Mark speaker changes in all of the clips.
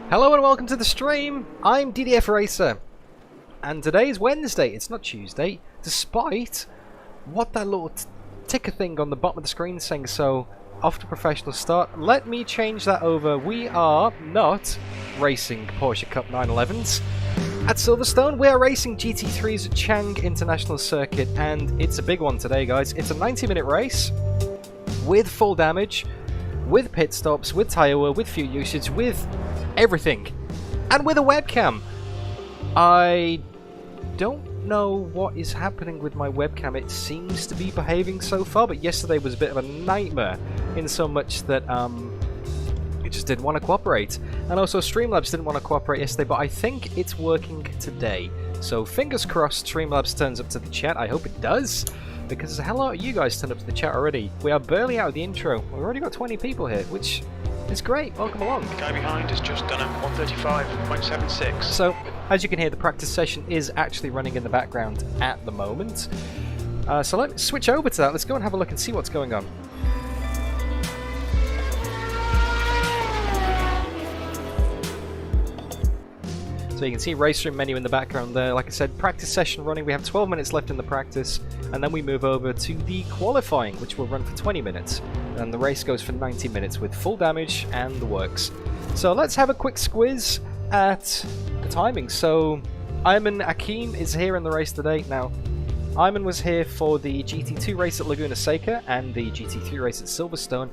Speaker 1: Hello and welcome to the stream. I'm DDF Racer, and today is Wednesday. It's not Tuesday, despite what that little ticker thing on the bottom of the screen is saying. So, off to professional start. Let me change that over. We are not racing Porsche Cup 911s at Silverstone. We are racing GT3s at Chang International Circuit, and it's a big one today, guys. It's a 90-minute race with full damage, with pit stops, with tyre wear, with fuel usage, with everything, and with a webcam. I don't know what is happening with my webcam. It seems to be behaving so far, but yesterday was a bit of a nightmare in so much that it just didn't want to cooperate, and also Streamlabs didn't want to cooperate yesterday, but I think it's working today. So fingers crossed Streamlabs turns up to the chat. I hope it does, because a hell lot of you guys turned up to the chat already. We are barely out of the intro. We've already got 20 people here, which is great. Welcome along.
Speaker 2: The guy behind has just done a 135.76.
Speaker 1: So, as you can hear, the practice session is actually running in the background at the moment. So let's switch over to that. Let's go and have a look and see what's going on. So you can see RaceRoom menu in the background there. Like I said, practice session running. We have 12 minutes left in the practice, and then we move over to the qualifying, which will run for 20 minutes. And the race goes for 90 minutes with full damage and the works. So let's have a quick squiz at the timing. So Ayman Akeem is here in the race today. Now, Ayman was here for the GT2 race at Laguna Seca and the GT3 race at Silverstone,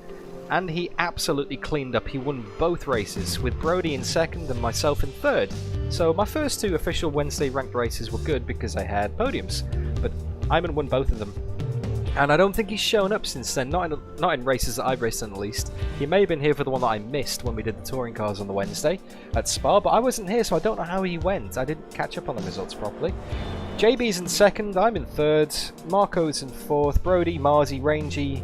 Speaker 1: and he absolutely cleaned up. He won both races, with Brodie in second and myself in third. So my first two official Wednesday ranked races were good because I had podiums, but Ayman won both of them. And I don't think he's shown up since then, not in races that I've raced in at least. He may have been here for the one that I missed when we did the touring cars on the Wednesday at Spa, but I wasn't here, so I don't know how he went. I didn't catch up on the results properly. JB's in second, I'm in third, Marco's in fourth, Brodie, Marzi, Rangy.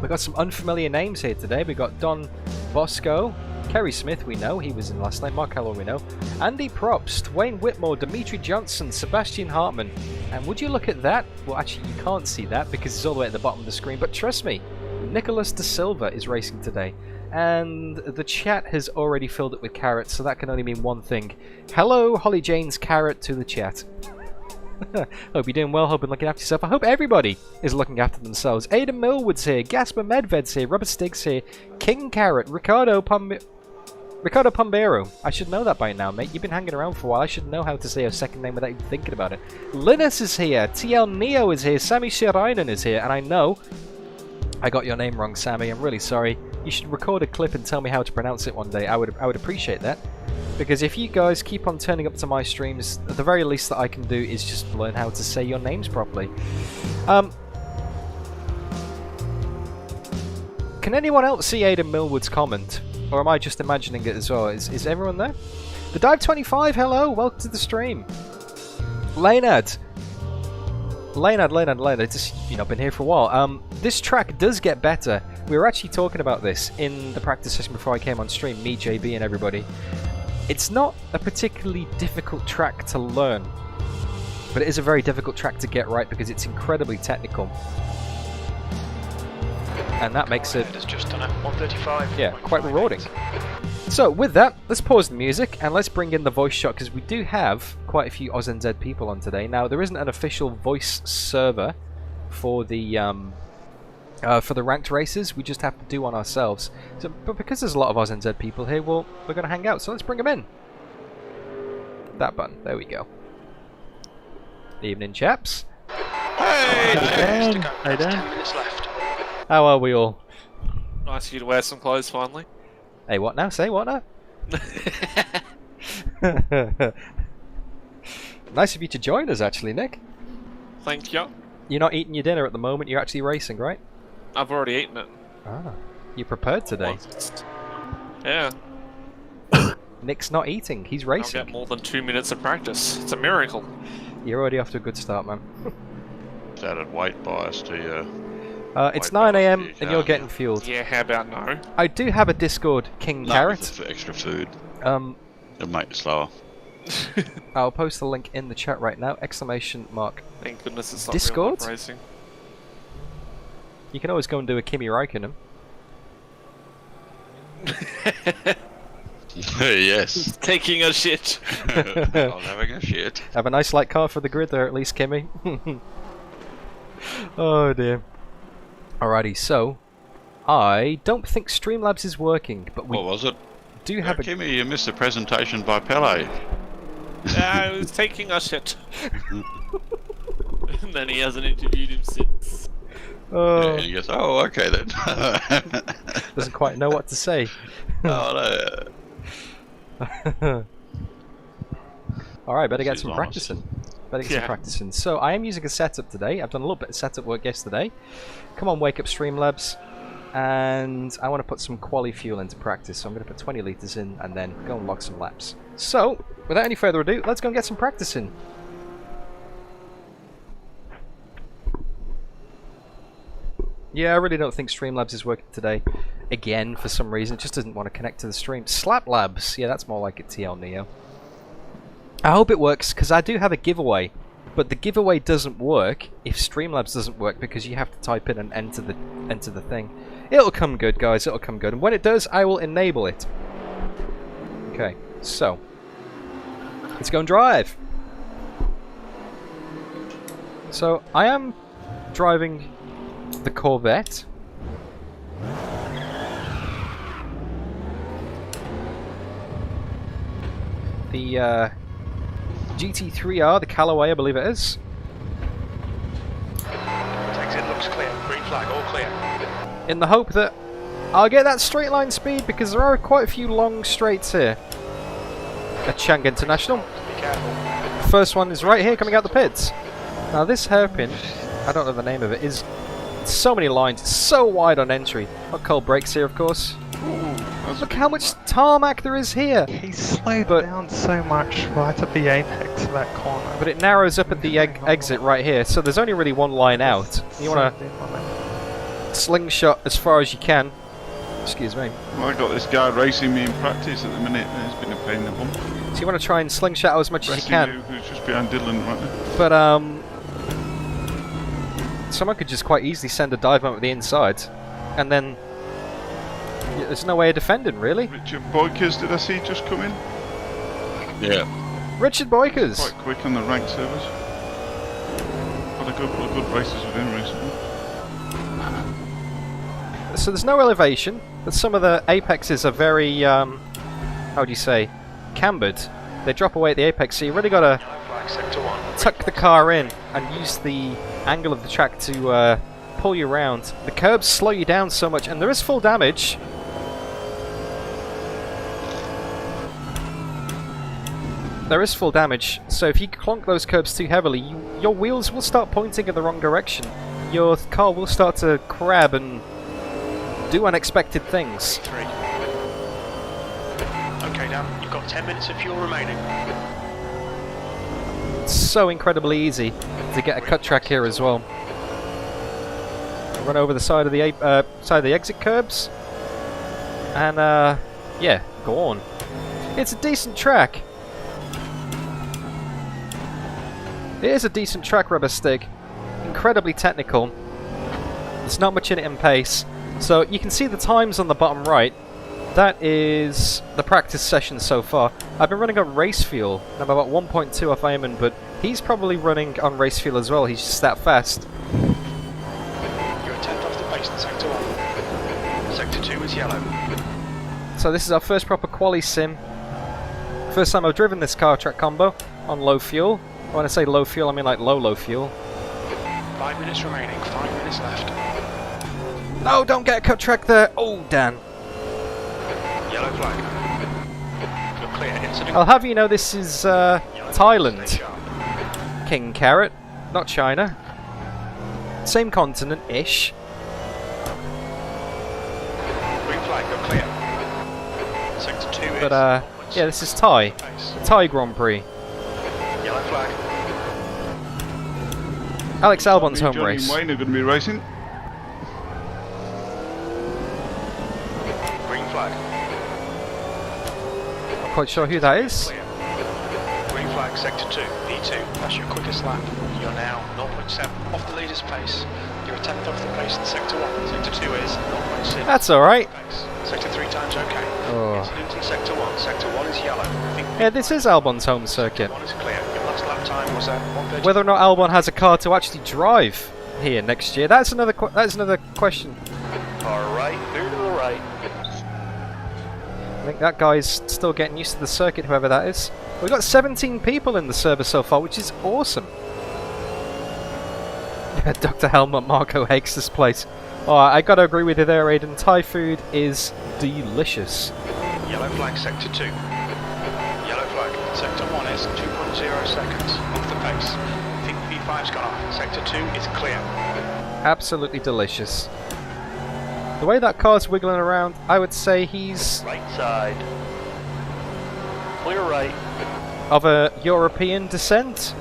Speaker 1: We've got some unfamiliar names here today. We've got Don Bosco, Kerry Smith, we know, he was in last night, Mark Keller, we know, Andy Probst, Wayne Whitmore, Dimitri Johnson, Sebastian Hartman, and would you look at that? Well, actually, you can't see that because it's all the way at the bottom of the screen, but trust me, Nicholas Da Silva is racing today, and the chat has already filled it with carrots, so that can only mean one thing. Hello, Holly Jane's carrot to the chat. Hope you're doing well, hope you're looking after yourself. I hope everybody is looking after themselves. Aidan Millwood's here, Gasper Medved's here, Robert Stiggs here, King Carrot, Ricardo Pombero. I should know that by now, mate. You've been hanging around for a while. I should know how to say your second name without even thinking about it. Linus is here, TL Neo is here, Sammy Shirainen is here, and I know I got your name wrong, Sammy. I'm really sorry. You should record a clip and tell me how to pronounce it one day. I would appreciate that. Because if you guys keep on turning up to my streams, the very least that I can do is just learn how to say your names properly. Can anyone else see Aidan Millwood's comment? Or am I just imagining it as well? Is everyone there? The Dive 25, hello, welcome to the stream. Leonard, it's, you know, been here for a while. This track does get better. We were actually talking about this in the practice session before I came on stream, me, JB, and everybody. It's not a particularly difficult track to learn, but it is a very difficult track to get right because it's incredibly technical. And that makes it,
Speaker 2: It's just done at 135.
Speaker 1: yeah, quite rewarding. So with that, let's pause the music and let's bring in the voice shot because we do have quite a few OzNZ people on today. Now there isn't an official voice server for the ranked races, we just have to do one ourselves. So, but because there's a lot of OzNZ people here, we're going to hang out. So let's bring them in. That button, there we go. Evening, chaps.
Speaker 2: Hey, Dan.
Speaker 3: Hey, Dan.
Speaker 2: 10 minutes left.
Speaker 1: How are we all?
Speaker 3: Nice of you to wear some clothes finally.
Speaker 1: Hey, what now? Say what now? Nice of you to join us, actually, Nick.
Speaker 3: Thank you.
Speaker 1: You're not eating your dinner at the moment. You're actually racing, right?
Speaker 3: I've already eaten it.
Speaker 1: Ah, you prepared today.
Speaker 3: Once. Yeah.
Speaker 1: Nick's not eating. He's
Speaker 3: I'll
Speaker 1: racing.
Speaker 3: get more than 2 minutes of practice. It's a miracle.
Speaker 1: You're already off to a good start, man.
Speaker 4: Is that a weight bias to you?
Speaker 1: It's 9 AM and you're getting fueled.
Speaker 3: Yeah, how about no?
Speaker 1: I do have a Discord, King
Speaker 4: No,
Speaker 1: Carrot.
Speaker 4: it's for extra food.
Speaker 1: Um,
Speaker 4: It'll make it slower.
Speaker 1: I'll post the link in the chat right now. Exclamation mark.
Speaker 3: Thank goodness it's not
Speaker 1: Discord?
Speaker 3: real life racing.
Speaker 1: You can always go and do a Kimi Räikkönen.
Speaker 4: Yes.
Speaker 3: Taking a shit.
Speaker 4: I'm having a shit.
Speaker 1: Have a nice light car for the grid there, at least, Kimi. Oh dear. Alrighty, so I don't think Streamlabs is working, but we
Speaker 4: What was it?
Speaker 1: do have a.
Speaker 4: Kimmy, you missed the presentation by Pele.
Speaker 3: I was taking a shit. And then he hasn't interviewed him since.
Speaker 1: Oh,
Speaker 4: And he goes, oh, okay then.
Speaker 1: doesn't quite know what to say.
Speaker 4: Oh, no.
Speaker 1: Alright, better get
Speaker 4: She's
Speaker 1: some
Speaker 4: honest.
Speaker 1: practicing. Better get some
Speaker 3: Yeah.
Speaker 1: practicing. So I am using a setup today. I've done a little bit of setup work yesterday. Come on, wake up, Streamlabs. And I want to put some quali fuel into practice. So I'm going to put 20 litres in and then go and log some laps. So, without any further ado, let's go and get some practice in. Yeah, I really don't think Streamlabs is working today. Again, for some reason, it just doesn't want to connect to the stream. Slap Labs, yeah, that's more like it, TL Neo. I hope it works, because I do have a giveaway. But the giveaway doesn't work if Streamlabs doesn't work, because you have to type in and enter the thing. It'll come good, guys, it'll come good. And when it does, I will enable it. Okay, so let's go and drive. So, I am driving the Corvette. The GT3R, the Callaway, I believe it is.
Speaker 2: Exit looks clear. Green flag, all clear.
Speaker 1: In the hope that I'll get that straight line speed, because there are quite a few long straights here at Chang International.
Speaker 2: Be careful.
Speaker 1: The first one is right here, coming out the pits. Now this hairpin, I don't know the name of it, is So many lines, it's so wide on entry. Not cold brakes here, of course.
Speaker 4: That's
Speaker 1: Look how much tarmac there is here.
Speaker 5: He slowed
Speaker 1: But-
Speaker 5: down so much right at the apex of that corner.
Speaker 1: But it narrows up at the exit right here, so there's only really one line out. You want to slingshot as far as you can. Excuse me.
Speaker 6: Well, I got this guy racing me in practice at the minute, and it's been a pain in the bum.
Speaker 1: So you want to try and slingshot out as much as you
Speaker 6: Racing
Speaker 1: can.
Speaker 6: who's just behind Dylan right now.
Speaker 1: But someone could just quite easily send a dive bomb at the inside, and then there's no way of defending, really.
Speaker 6: Richard Boykers, did I see just come in?
Speaker 4: Yeah.
Speaker 1: Richard Boykers.
Speaker 6: Quite quick on the ranked servers. Had a couple of good races with him recently.
Speaker 1: So there's no elevation, but some of the apexes are very, how would you say, cambered. They drop away at the apex, so you really got to
Speaker 2: Yellow flag, sector 1.
Speaker 1: tuck the car in and use the angle of the track to pull you around. The curbs slow you down so much, and there is full damage. There is full damage, so if you clonk those curbs too heavily, your wheels will start pointing in the wrong direction. Your car will start to crab and do unexpected things.
Speaker 2: 3. Okay, Dan, you've got 10 minutes of fuel remaining.
Speaker 1: It's so incredibly easy to get a cut track here as well. Run over the side of the exit curbs, and yeah, go on. It's a decent track. It is a decent track, Rubber Stick. Incredibly technical. There's not much in it in pace. So you can see the times on the bottom right. That is the practice session so far. I've been running on race fuel. I'm about 1.2 off Ayman, but he's probably running on race fuel as well. He's just that fast.
Speaker 2: You're a tenth off the pace in sector 1. Sector 2 is yellow.
Speaker 1: So this is our first proper quali sim. First time I've driven this car track combo on low fuel. When I say low fuel, I mean like low fuel.
Speaker 2: 5 minutes remaining, 5 minutes left.
Speaker 1: No, don't get a cut track there. Oh, Dan.
Speaker 2: Yellow flag. You're clear. Incident.
Speaker 1: I'll have you know this is
Speaker 2: Yellow flag,
Speaker 1: Thailand.
Speaker 2: stay sharp.
Speaker 1: King Carrot, not China. Same continent-ish.
Speaker 2: Green flag, you're clear. Sector 2 is...
Speaker 1: But yeah, this is Thai.
Speaker 2: pace.
Speaker 1: Thai Grand Prix.
Speaker 2: Yellow flag.
Speaker 1: Alex Albon's
Speaker 6: Me,
Speaker 1: home
Speaker 6: Johnny
Speaker 1: race.
Speaker 6: and Wayne are going to be racing.
Speaker 2: Green flag.
Speaker 1: Not quite sure who that is.
Speaker 2: Clear. Green flag, sector 2. P2. That's your quickest lap. You're now 0.7 off the leader's pace. You're a tenth off the pace in sector 1. Sector 2 is 0.6.
Speaker 1: That's alright.
Speaker 2: Pace. Sector 3 times okay.
Speaker 1: Oh.
Speaker 2: Incident in sector 1. Sector 1 is yellow.
Speaker 1: Yeah, this is Albon's home circuit.
Speaker 2: 1 is clear. Your last lap time was at 1:30.
Speaker 1: Whether or not Albon has a car to actually drive here next year, that's another question.
Speaker 2: Far right, clear to the right.
Speaker 1: I think that guy's still getting used to the circuit, whoever that is. We've got 17 people in the server so far, which is awesome. Dr. Helmut Marco hates this place. Oh, I gotta agree with you there, Aiden. Thai food is delicious.
Speaker 2: Yellow flag, sector 2. Yellow flag, sector 1 is 2.0 seconds off the pace. I think P5's gone off. Sector 2 is clear.
Speaker 1: Absolutely delicious. The way that car's wiggling around, I would say he's
Speaker 2: Right side. Clear right.
Speaker 1: of a European descent.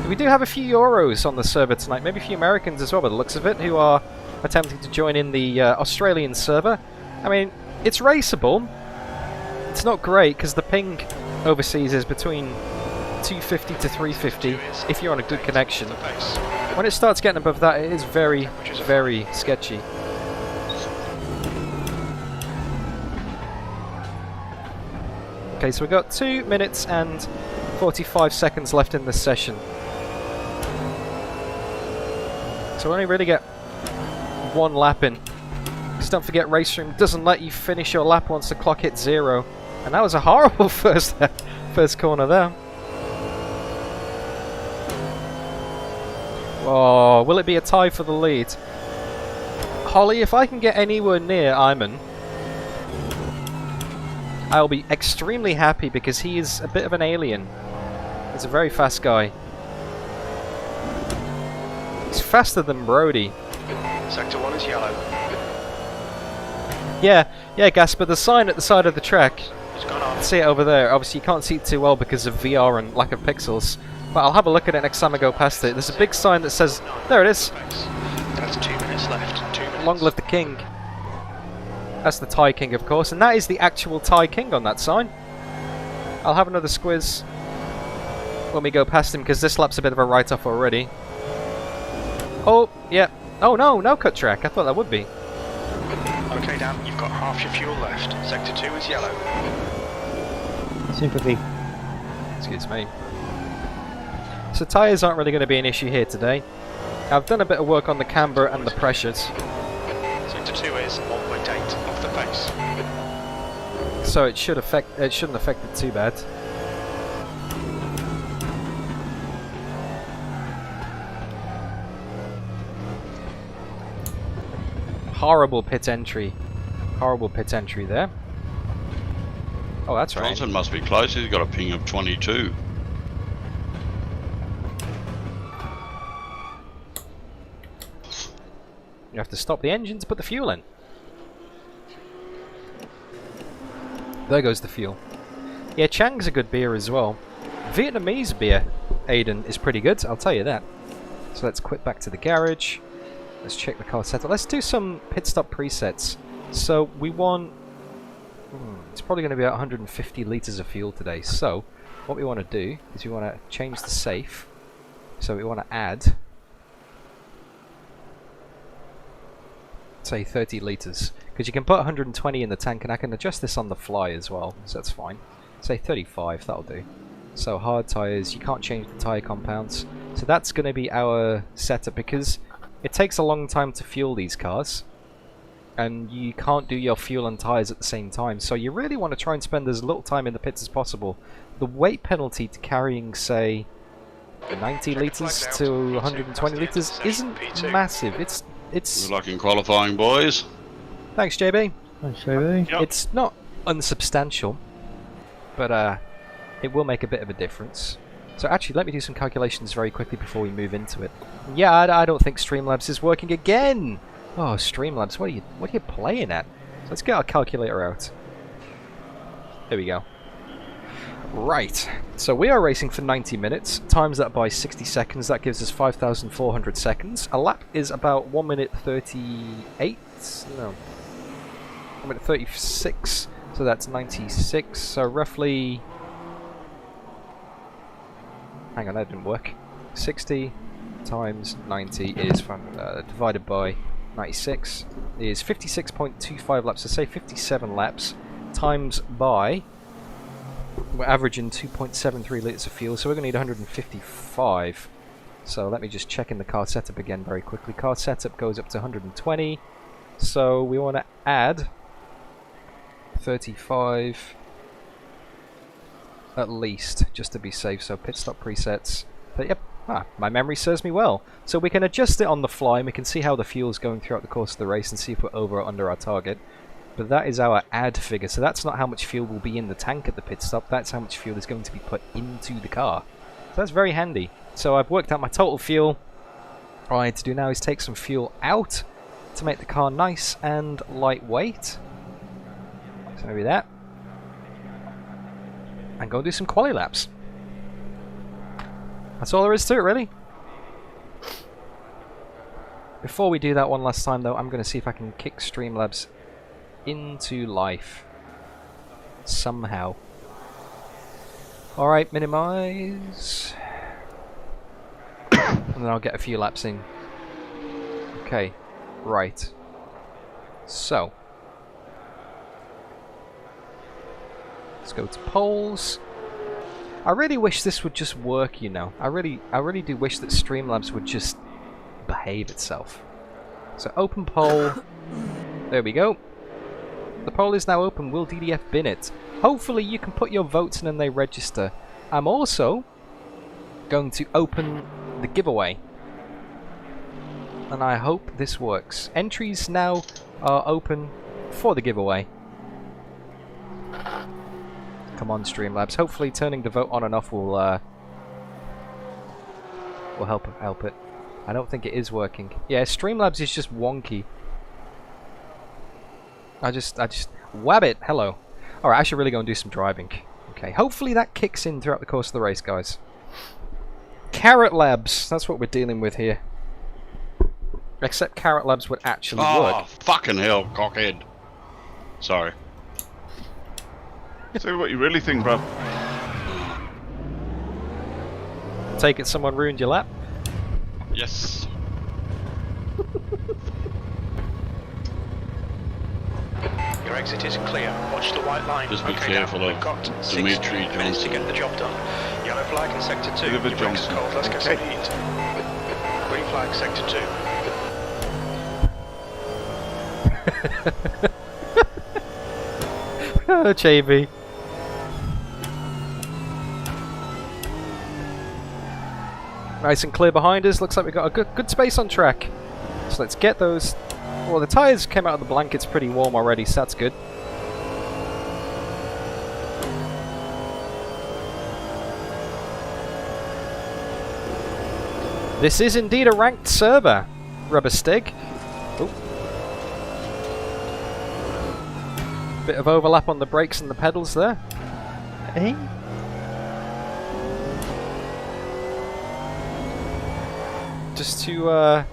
Speaker 1: We do have a few Euros on the server tonight, maybe a few Americans as well by the looks of it, who are attempting to join in the Australian server. I mean, it's raceable. It's not great because the ping overseas is between 250 to 350 if you're on a good connection.
Speaker 2: The pace.
Speaker 1: When it starts getting above that, it is very, very sketchy. Okay, so we've got 2 minutes and 45 seconds left in this session. So we only really get one lap in. Just don't forget, RaceRoom doesn't let you finish your lap once the clock hits 0. And that was a horrible first corner there. Oh, will it be a tie for the lead? Holly, if I can get anywhere near Ayman, I'll be extremely happy because he is a bit of an alien. He's a very fast guy. faster than Brodie.
Speaker 2: Sector 1 is yellow.
Speaker 1: Yeah, Gasper, the sign at the side of the track.
Speaker 2: It's gone on.
Speaker 1: See it over there. Obviously, you can't see it too well because of VR and lack of pixels. But I'll have a look at it next time I go past it. There's a big sign that says, there it is,
Speaker 2: That's 2 minutes left. 2 minutes.
Speaker 1: long live the king. That's the Thai king, of course, and that is the actual Thai king on that sign. I'll have another squiz when we go past him because this lap's a bit of a write-off already. Oh, yeah. Oh no, no cut track. I thought that would be.
Speaker 2: Okay, Dan, you've got half your fuel left. Sector 2 is yellow.
Speaker 7: Sympathy.
Speaker 1: Excuse me. So tyres aren't really going to be an issue here today. I've done a bit of work on the camber and the pressures.
Speaker 2: Sector 2 is 1.8 off the pace.
Speaker 1: So it shouldn't affect it too bad. Horrible pit entry. Horrible pit entry there. Oh, that's right.
Speaker 4: Johnson must be close. He's got a ping of 22.
Speaker 1: You have to stop the engine to put the fuel in. There goes the fuel. Yeah, Chang's a good beer as well. Vietnamese beer, Aiden, is pretty good, I'll tell you that. So let's quit back to the garage. Let's check the car setup. Let's do some pit stop presets. So we want... it's probably going to be about 150 litres of fuel today. So what we want to do is we want to change the safe. So we want to add... say 30 litres, because you can put 120 in the tank and I can adjust this on the fly as well, so that's fine. Say 35, that'll do. So hard tyres, you can't change the tyre compounds, so that's going to be our setup because it takes a long time to fuel these cars and you can't do your fuel and tyres at the same time, so you really want to try and spend as little time in the pits as possible. The weight penalty to carrying, say, 90 litres to 120 litres isn't massive. It's
Speaker 4: Good luck in qualifying, boys.
Speaker 1: Thanks, JB.
Speaker 7: Thanks, JB.
Speaker 6: Yep.
Speaker 1: It's not unsubstantial, but it will make a bit of a difference. So actually, let me do some calculations very quickly before we move into it. Yeah, I don't think Streamlabs is working again. Oh, Streamlabs, what are you playing at? So let's get our calculator out. There we go. Right, so we are racing for 90 minutes, times that by 60 seconds, that gives us 5,400 seconds. A lap is about 1 minute 38, no, 1 minute 36, so that's 96, so roughly, hang on, that didn't work, 60 times 90 is divided by 96 is 56.25 laps, so say 57 laps, times by... we're averaging 2.73 litres of fuel, so we're going to need 155. So let me just check in the car setup again very quickly. Car setup goes up to 120. So we want to add 35 at least, just to be safe. So pit stop presets. But yep, my memory serves me well. So we can adjust it on the fly, and we can see how the fuel's going throughout the course of the race and see if we're over or under our target. But that is our add figure, so that's not how much fuel will be in the tank at the pit stop, that's how much fuel is going to be put into the car. So that's very handy. So I've worked out my total fuel. All I need to do now is take some fuel out to make the car nice and lightweight. So maybe that. And go do some quali laps. That's all there is to it, really. Before we do that one last time, though, I'm going to see if I can kick Streamlabs into life somehow. Alright, minimize. And then I'll get a few laps in. Okay, right. So let's go to polls. I really wish this would just work, you know. I really do wish that Streamlabs would just behave itself. So open poll. There we go. The poll is now open. Will DDF bin it? Hopefully you can put your votes in and they register. I'm also going to open the giveaway. And I hope this works. Entries now are open for the giveaway. Come on, Streamlabs. Hopefully turning the vote on and off will help it. I don't think it is working. Yeah, Streamlabs is just wonky. I just Wabbit, hello. Alright, I should really go and do some driving. Okay, hopefully that kicks in throughout the course of the race, guys. Carrot Labs, that's what we're dealing with here. Except Carrot Labs would actually work.
Speaker 4: Fucking hell, cockhead. Sorry.
Speaker 6: Say what you really think, bro.
Speaker 1: Take it someone ruined your lap?
Speaker 4: Yes.
Speaker 2: Your exit is clear. Watch the white line.
Speaker 4: Just be
Speaker 2: okay,
Speaker 4: careful
Speaker 2: now
Speaker 4: of
Speaker 2: we've got 6
Speaker 4: Dimitri
Speaker 2: minutes to
Speaker 4: Johnson.
Speaker 2: get the job done. Yellow flag in sector 2.
Speaker 6: Oliver
Speaker 2: Your brakes
Speaker 6: Johnson.
Speaker 2: are cold. Let's get some
Speaker 6: Okay.
Speaker 2: heat. Green flag sector 2.
Speaker 1: Oh, JB. Nice and clear behind us. Looks like we've got a good space on track. So let's get those. Well, the tyres came out of the blankets pretty warm already, so that's good. This is indeed a ranked server, Rubber Stig. Ooh. Bit of overlap on the brakes and the pedals there.
Speaker 5: Hey?
Speaker 1: Just to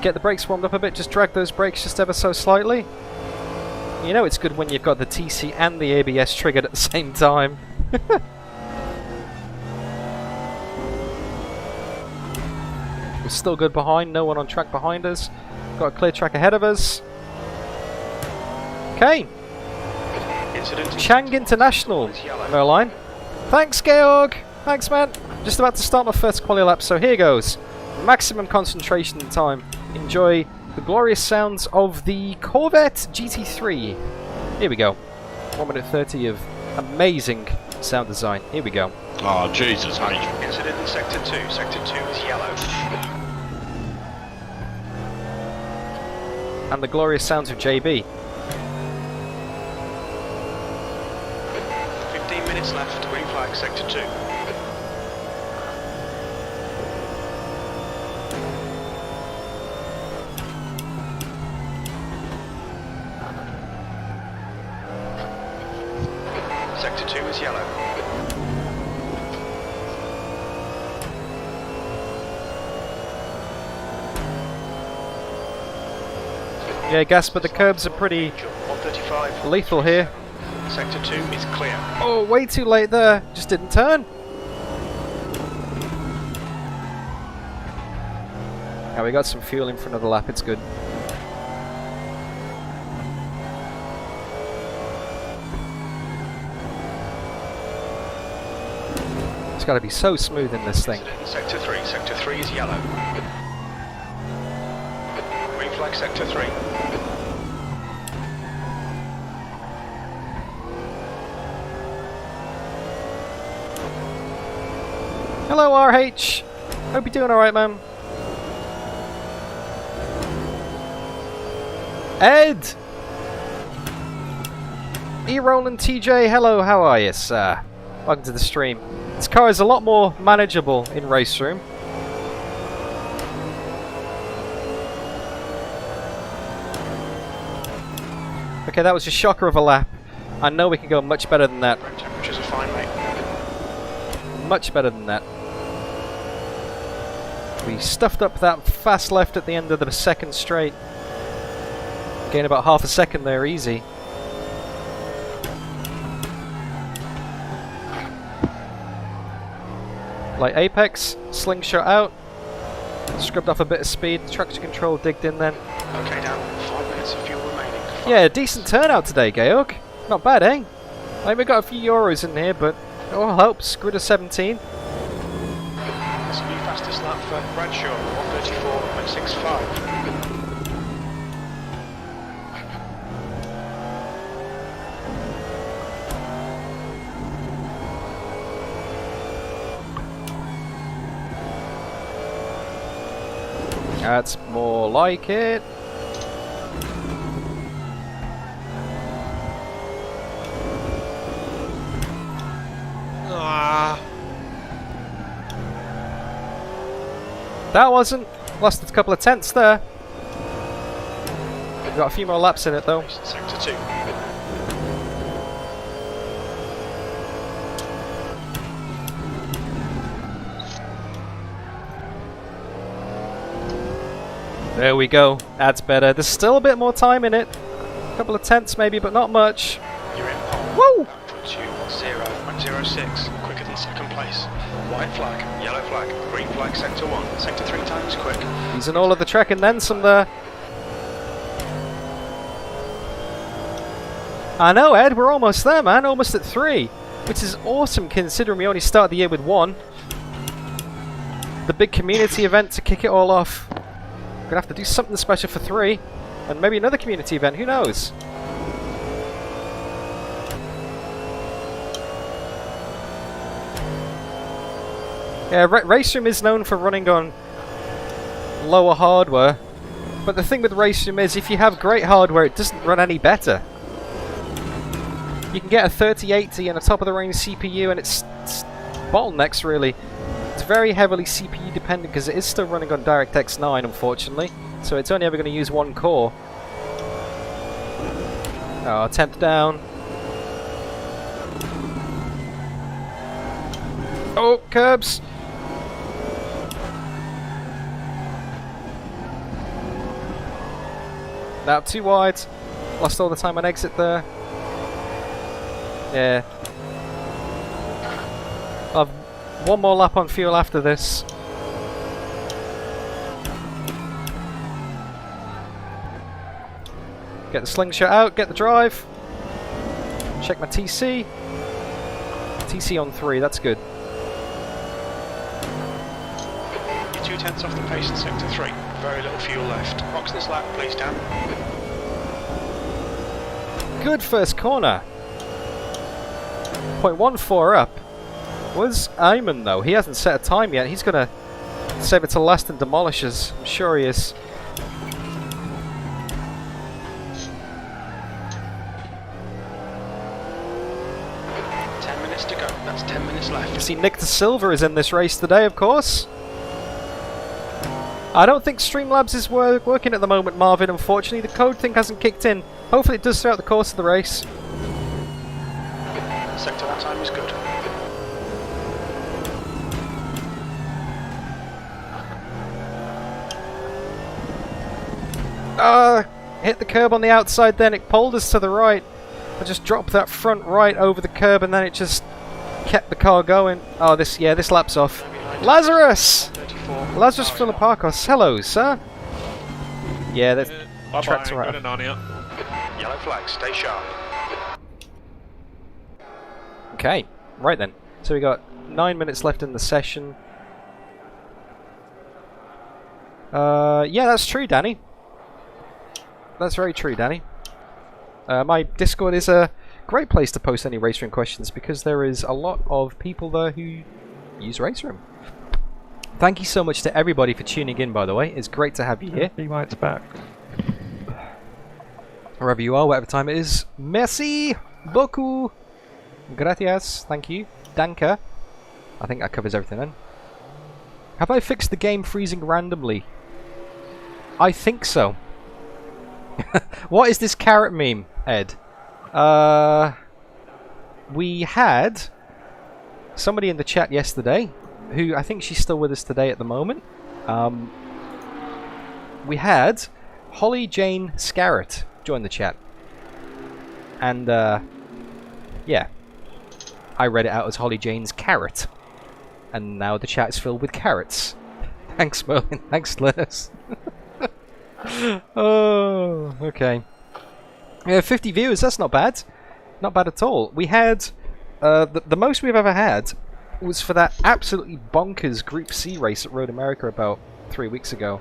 Speaker 1: get the brakes warmed up a bit, just drag those brakes just ever so slightly. You know it's good when you've got the TC and the ABS triggered at the same time. We're still good behind, no one on track behind us. Got a clear track ahead of us. Okay,
Speaker 2: Incident.
Speaker 1: Chang International,
Speaker 2: is yellow.
Speaker 1: Merline. Thanks, Georg. Thanks, man. Just about to start my first quali lap, so here goes. Maximum concentration time. Enjoy the glorious sounds of the Corvette GT3. Here we go. 1 minute 30 of amazing sound design. Here we go.
Speaker 4: Oh, Jesus, H.
Speaker 2: Incident in sector 2. Sector 2 is yellow.
Speaker 1: And the glorious sounds of JB.
Speaker 2: 15 minutes left. Green flag sector 2. Sector 2 is yellow.
Speaker 1: Yeah, gas, but the curbs are pretty
Speaker 2: 135.
Speaker 1: lethal here.
Speaker 2: Sector 2 is clear.
Speaker 1: Oh, way too late there. Just didn't turn. Now we got some fuel in front of the lap. It's good. It's got to be so smooth in this thing.
Speaker 2: Incident in sector 3. Sector 3 is yellow. Green flag sector 3.
Speaker 1: Hello, RH. Hope you're doing alright, man. Ed! E-Roland TJ, hello, how are you, sir? Welcome to the stream. This car is a lot more manageable in RaceRoom. Okay, that was a shocker of a lap. I know we can go much better than that.
Speaker 2: Brake temperatures are fine, mate.
Speaker 1: Much better than that. We stuffed up that fast left at the end of the second straight. Gain about half a second there, easy. Like Apex, slingshot out. Scrubbed off a bit of speed, traction control digged in then.
Speaker 2: Okay, down 5 minutes of fuel remaining.
Speaker 1: Yeah, decent turnout today, Georg. Not bad, eh? I mean, we got a few euros in here, but it all helps. Grid of 17.
Speaker 2: This will be fastest lap for Bradshaw, 134.65.
Speaker 1: That's more like it.
Speaker 3: Ah.
Speaker 1: That wasn't. Lost a couple of tenths there. We've got a few more laps in it though.
Speaker 2: Sector 2.
Speaker 1: There we go. That's better. There's still a bit more time in it. A couple of tenths maybe, but not much.
Speaker 2: You're in pole.
Speaker 1: Woo!
Speaker 2: That puts you 0.06, quicker than second place. White flag, yellow flag, green flag, sector 1, sector 3 times quick.
Speaker 1: He's in all of the trek and then some there. I know, Ed, we're almost there, man. Almost at 3. Which is awesome considering we only started the year with 1. The big community event to kick it all off. Gonna have to do something special for 3. And maybe another community event, who knows? Yeah, RaceRoom is known for running on lower hardware. But the thing with RaceRoom is if you have great hardware, it doesn't run any better. You can get a 3080 and a top-of-the-range CPU and it's bottlenecks, really. It's very heavily CPU dependent because it is still running on DirectX 9, unfortunately. So it's only ever going to use one core. Oh, 10th down. Oh, curbs! Now too wide. Lost all the time on exit there. Yeah. I'll have one more lap on fuel after this. Get the slingshot out, get the drive. Check my TC. TC on 3, that's good.
Speaker 2: You're 2 tenths off the pace in sector 3. Very little fuel left. Box this lap, please, Dan.
Speaker 1: Good first corner. 0.14 up. Was Ayman though? He hasn't set a time yet. He's gonna save it to last and demolish us. I'm sure he is.
Speaker 2: To go. That's 10 minutes left.
Speaker 1: You see, Nick de Silva is in this race today, of course. I don't think Streamlabs is working at the moment, Marvin, unfortunately. The code thing hasn't kicked in. Hopefully it does throughout the course of the race.
Speaker 2: Sector 1 time is good.
Speaker 1: Hit the curb on the outside then, it pulled us to the right. I just dropped that front right over the curb and then it just kept the car going. Oh, this lap's off. Lazarus! Lazarus Philippakos, hello, sir. Yeah, the tracks are right.
Speaker 2: Yellow flag, stay sharp.
Speaker 1: Okay, right then. So we got 9 minutes left in the session. Yeah, that's true, Danny. That's very true, Danny. My Discord is a great place to post any RaceRoom questions because there is a lot of people there who use RaceRoom. Thank you so much to everybody for tuning in, by the way. It's great to have you here.
Speaker 5: B-White's back.
Speaker 1: Wherever you are, whatever time it is. Merci beaucoup. Gracias. Thank you. Danke. I think that covers everything then. Have I fixed the game freezing randomly? I think so. What is this carrot meme, Ed? We had somebody in the chat yesterday who I think she's still with us today at the moment. We had Holly Jane Scarrett join the chat. And, yeah. I read it out as Holly Jane's carrot. And now the chat is filled with carrots. Thanks, Merlin. Thanks, Linus. Oh, okay. 50 viewers, that's not bad. Not bad at all. We had... the most we've ever had was for that absolutely bonkers Group C race at Road America about 3 weeks ago.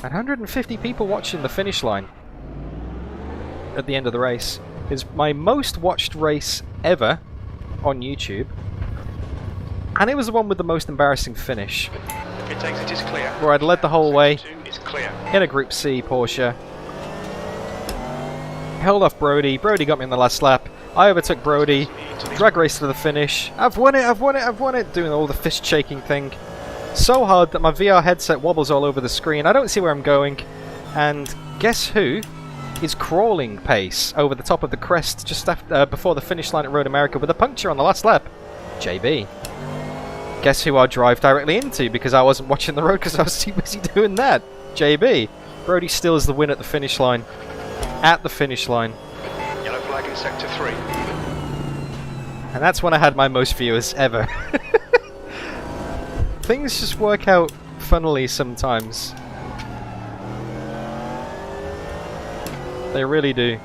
Speaker 1: 150 people watching the finish line at the end of the race. It's my most watched race ever on YouTube. And it was the one with the most embarrassing finish.
Speaker 2: It takes it is clear.
Speaker 1: Where I'd led the whole way
Speaker 2: Is clear.
Speaker 1: in a Group C Porsche. Held off Brodie. Brodie got me in the last lap. I overtook Brodie. Drag race to the finish. I've won it, I've won it, I've won it. Doing all the fist shaking thing. so hard that my VR headset wobbles all over the screen. I don't see where I'm going. And guess who is crawling pace over the top of the crest just after, before the finish line at Road America with a puncture on the last lap? JB. Guess who I drive directly into because I wasn't watching the road because I was too busy doing that? JB. Brodie steals the win at the finish line. At the finish line.
Speaker 2: Yellow flag in sector 3.
Speaker 1: And that's when I had my most viewers ever. Things just work out funnily sometimes. They really do.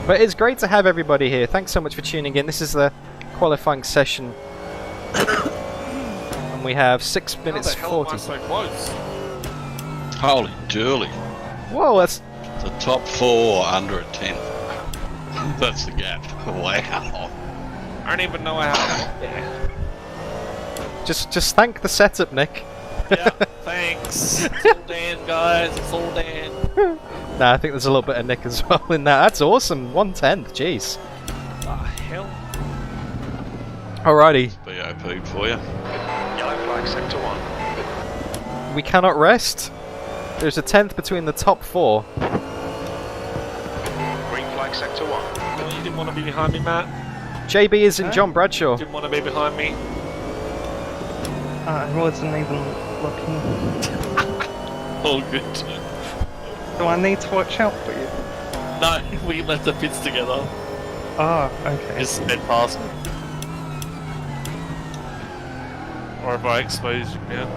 Speaker 1: But it's great to have everybody here. Thanks so much for tuning in. This is the qualifying session. And we have 6 minutes
Speaker 3: How the hell
Speaker 1: 40.
Speaker 3: am I so close?
Speaker 4: Holy dooly.
Speaker 1: Whoa, that's...
Speaker 4: The top 4 under a 10th. That's the gap. Wow.
Speaker 3: I don't even know how. Yeah.
Speaker 1: Just thank the setup, Nick.
Speaker 3: Yeah, thanks. It's all Dan, guys. It's all Dan.
Speaker 1: Nah, I think there's a little bit of Nick as well in that. That's awesome. 1/10. Jeez.
Speaker 3: The hell?
Speaker 4: BOP
Speaker 1: Alrighty.
Speaker 4: for you.
Speaker 2: Yellow flag sector 1.
Speaker 1: We cannot rest. There's a 10th between the top 4.
Speaker 2: Green flag sector 1.
Speaker 3: Oh, you didn't want to be behind me, Matt?
Speaker 1: JB isn't John Bradshaw.
Speaker 3: Didn't want to be behind me?
Speaker 5: I wasn't even looking.
Speaker 3: All good.
Speaker 5: Do I need to watch out for you?
Speaker 3: No, we left the pits together.
Speaker 5: Oh, okay.
Speaker 3: Just sped past me. Or if I expose you now.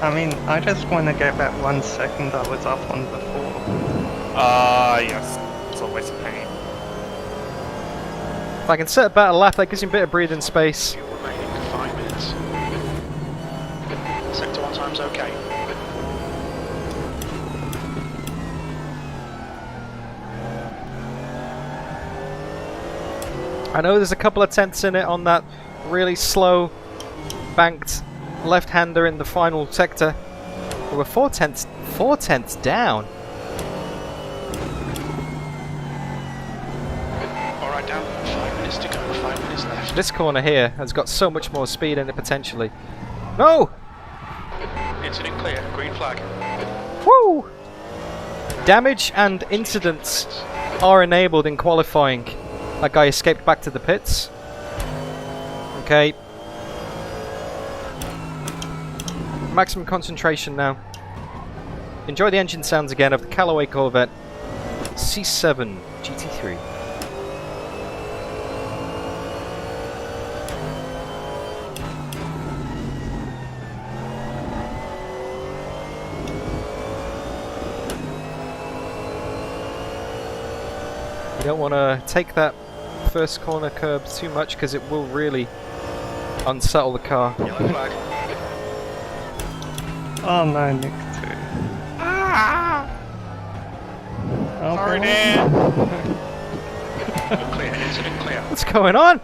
Speaker 5: I mean, I just want to get that 1 second I was up on before.
Speaker 3: Ah, yes. It's always a pain.
Speaker 1: If I can set a better lap, that gives me a bit of breathing space.
Speaker 2: Fuel remaining 5 minutes. Sector 1 time's okay.
Speaker 1: I know there's a couple of tenths in it on that really slow, banked left-hander in the final sector. But we're 4 tenths down.
Speaker 2: Alright, down 5 minutes to go. 5 minutes left.
Speaker 1: This corner here has got so much more speed in it potentially. No!
Speaker 2: Incident clear. Green flag.
Speaker 1: Woo! Damage and incidents are enabled in qualifying. That guy escaped back to the pits. Okay. Maximum concentration now. Enjoy the engine sounds again of the Callaway Corvette C7 GT3. You don't want to take that first corner curb too much because it will really unsettle the car.
Speaker 2: Yellow flag.
Speaker 5: Oh no, Nick too. Oh,
Speaker 3: Sorry,
Speaker 5: God.
Speaker 3: Dan.
Speaker 2: Clear. Incident clear.
Speaker 1: What's going on?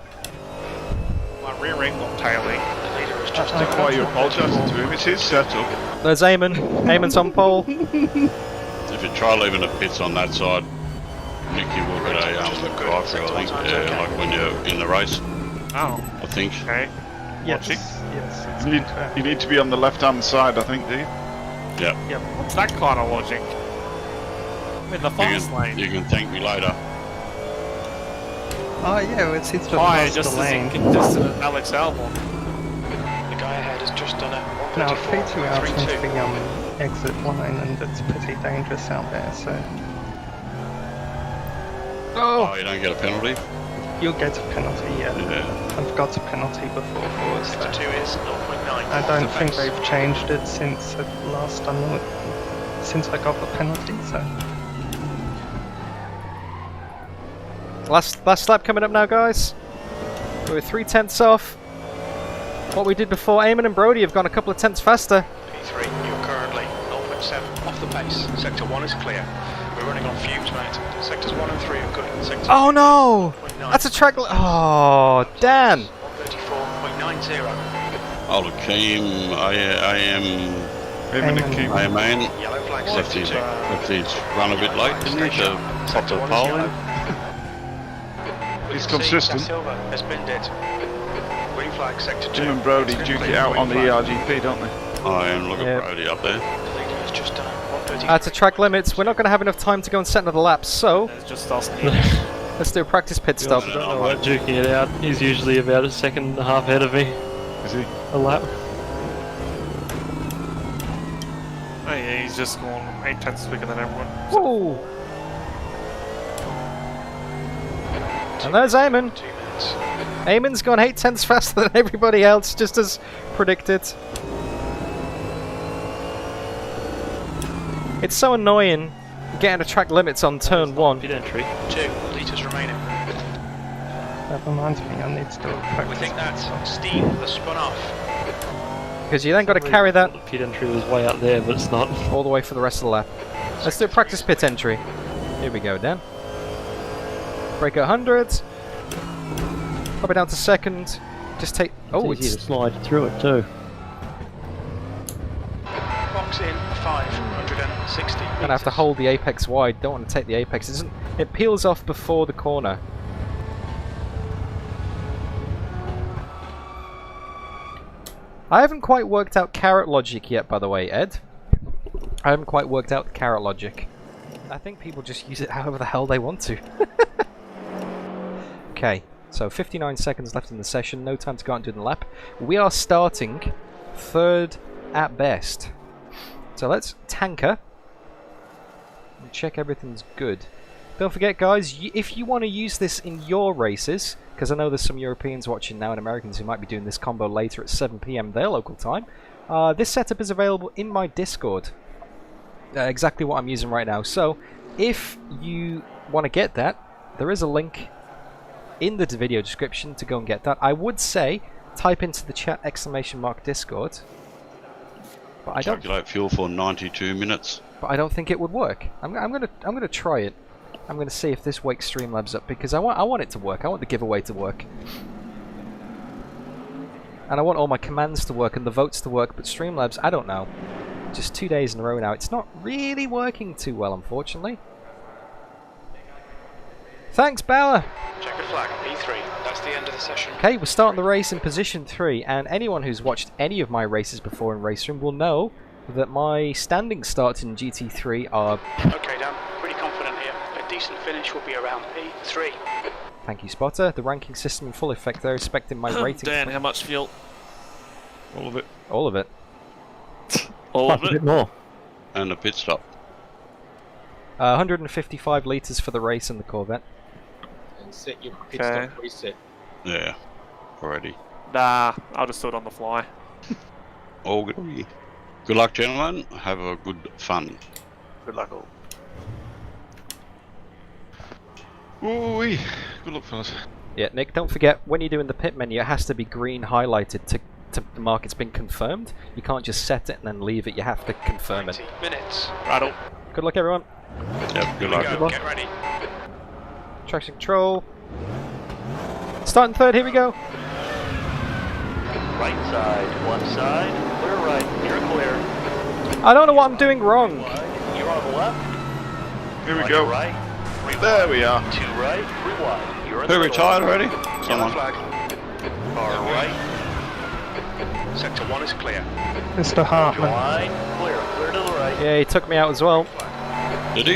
Speaker 3: My rear end got tailing.
Speaker 2: The leader is just
Speaker 5: I- I-
Speaker 6: Why are you apologising to him? It's his setup.
Speaker 1: There's Ayman. Ayman's on pole.
Speaker 4: If you try leaving the pits on that side, Nick, you will get a drive through, I think. Yeah, like when you're in the race,
Speaker 3: Oh,
Speaker 4: I think.
Speaker 3: okay.
Speaker 5: Yes,
Speaker 3: Watching.
Speaker 5: yes, it's
Speaker 6: You
Speaker 5: good
Speaker 6: need,
Speaker 5: track.
Speaker 6: you need to be on the left-hand side, I think, do you?
Speaker 4: Yeah.
Speaker 3: Yeah, what's that kind of logic? I'm in the fast lane.
Speaker 4: You can thank me later.
Speaker 5: Oh yeah, it's his
Speaker 3: Hi,
Speaker 5: across
Speaker 3: just
Speaker 5: the
Speaker 3: as
Speaker 5: lane.
Speaker 3: inconsistent as Alex Albon.
Speaker 2: The guy ahead has just done a
Speaker 5: Now, P2 out into
Speaker 2: 134.32.
Speaker 5: the exit line and it's pretty dangerous out there, so
Speaker 4: Oh, you don't get a penalty?
Speaker 5: you'll get a penalty, yeah.
Speaker 4: Yeah.
Speaker 5: I've got a penalty before for us.
Speaker 2: Sector 2 is 0.9.
Speaker 5: I don't think they've changed it since last I know it, since I got the penalty, so
Speaker 1: Last lap coming up now, guys. We're 3 tenths off. What we did before, Ayman and Brodie have gone a couple of tenths faster.
Speaker 2: P3, you're currently 0.7 off the pace. Sector 1 is clear. We're running on fumes, mate. Sectors 1 and 3 are good. Sector
Speaker 1: Oh no!
Speaker 2: 0.9.
Speaker 1: That's a track. Oh, Dan!
Speaker 2: 134.90.
Speaker 4: I'll Akeem, I am
Speaker 6: Ayman and Keem.
Speaker 4: Ayman.
Speaker 2: Yellow flag
Speaker 4: Left
Speaker 2: sector
Speaker 4: his,
Speaker 2: 2.
Speaker 4: left his run a bit late, didn't he? To pop
Speaker 2: Sector
Speaker 4: the
Speaker 2: 1 is
Speaker 4: pole
Speaker 2: yellow.
Speaker 4: in.
Speaker 6: He's
Speaker 2: See,
Speaker 6: consistent.
Speaker 2: Silva has binned it. Green flag, sector 2.
Speaker 6: Jim and Brodie duke it out on the ERGP, don't they?
Speaker 4: Oh, and look at Brodie up there.
Speaker 2: The leader has just done 1:30.
Speaker 1: To track limits, we're not going to have enough time to go and set another lap, so
Speaker 3: It's just us.
Speaker 1: let's do a practice pit stop.
Speaker 4: Yeah.
Speaker 7: don't know about duking it out. He's usually about a second and a half ahead of me.
Speaker 6: Is he?
Speaker 7: A lap.
Speaker 3: Oh yeah, he's just going 8/10 quicker than everyone.
Speaker 1: Whoa! And there's Ayman.
Speaker 2: 2 minutes.
Speaker 1: Ayman's gone 8/10 faster than everybody else, just as predicted. It's so annoying getting to track limits on turn 1.
Speaker 7: Pit entry.
Speaker 2: 2 litres remaining.
Speaker 5: That reminds me, I need to do a
Speaker 2: We
Speaker 5: practice.
Speaker 2: think that's steam that's spun off.
Speaker 1: Because you then got to carry that
Speaker 7: Pit entry was way up there, but it's not.
Speaker 1: all the way for the rest of the lap. Let's do a practice pit entry. Here we go, Dan. Brake at 100. Pop it down to second. Just take... Oh,
Speaker 7: It's easy
Speaker 1: it's...
Speaker 7: to slide through it too.
Speaker 2: Box in 560 metres.
Speaker 1: Gonna have to hold the apex wide. Don't want to take the apex. It peels off before the corner. I haven't quite worked out carrot logic yet, by the way, Ed. I haven't quite worked out the carrot logic. I think people just use it however the hell they want to. Okay, so 59 seconds left in the session. No time to go out and do the lap. We are starting 3rd at best. So let's tanker and check everything's good. Don't forget, guys, if you want to use this in your races, because I know there's some Europeans watching now and Americans who might be doing this combo later at 7 PM their local time, this setup is available in my Discord. Exactly what I'm using right now. So if you want to get that, there is a link in the video description to go and get that. I would say type into the chat !Discord. But I don't.
Speaker 4: Calculate fuel for 92 minutes.
Speaker 1: But I don't think it would work. I'm gonna try it. I'm gonna see if this wakes Streamlabs up because I want it to work. I want the giveaway to work, and I want all my commands to work and the votes to work. But Streamlabs, I don't know. Just 2 days in a row now. It's not really working too well, unfortunately. Thanks, Bauer.
Speaker 2: Checker flag, P3. That's the end of the session.
Speaker 1: Okay, we're starting the race in position 3, and anyone who's watched any of my races before in RaceRoom will know that my standing starts in GT3 are...
Speaker 2: Okay, Dan, pretty confident here. A decent finish will be around P3.
Speaker 1: Thank you, Spotter. The ranking system in full effect there, respecting my rating.
Speaker 3: Dan, how much fuel?
Speaker 6: All of it.
Speaker 1: All of it.
Speaker 3: All of
Speaker 7: A
Speaker 3: it?
Speaker 7: bit more.
Speaker 4: And a pit stop.
Speaker 1: 155 litres for the race and the Corvette.
Speaker 8: And set your pit
Speaker 3: Okay.
Speaker 8: stop reset.
Speaker 4: Yeah. Already.
Speaker 3: Nah, I'll just do it on the fly.
Speaker 4: All good. Good luck, gentlemen. Have a good fun.
Speaker 3: Good luck all.
Speaker 6: Ooh-wee. Good luck, fellas.
Speaker 1: Yeah, Nick, don't forget, when you're doing the pit menu, it has to be green highlighted to mark it's been confirmed. You can't just set it and then leave it, you have to confirm it.
Speaker 2: 90 minutes.
Speaker 3: Right,
Speaker 1: Good luck, everyone.
Speaker 4: Yep, good
Speaker 2: Here we
Speaker 4: luck.
Speaker 2: go, get ready.
Speaker 1: Traction control. Starting 3rd, here we go.
Speaker 7: Right side, one side, clear right, you're clear.
Speaker 1: I don't know what I'm doing wrong.
Speaker 7: You're on the left.
Speaker 6: Here we go.
Speaker 7: Right,
Speaker 6: There we are.
Speaker 7: 2 right, 3 wide. You're in
Speaker 4: Who
Speaker 7: the
Speaker 4: retired already?
Speaker 2: Yellow
Speaker 4: Someone.
Speaker 2: flag.
Speaker 7: Far right,
Speaker 2: Sector 1 is clear.
Speaker 5: Mr. Hartman.
Speaker 7: wide, clear to the right.
Speaker 1: Yeah, he took me out as well.
Speaker 4: Did he?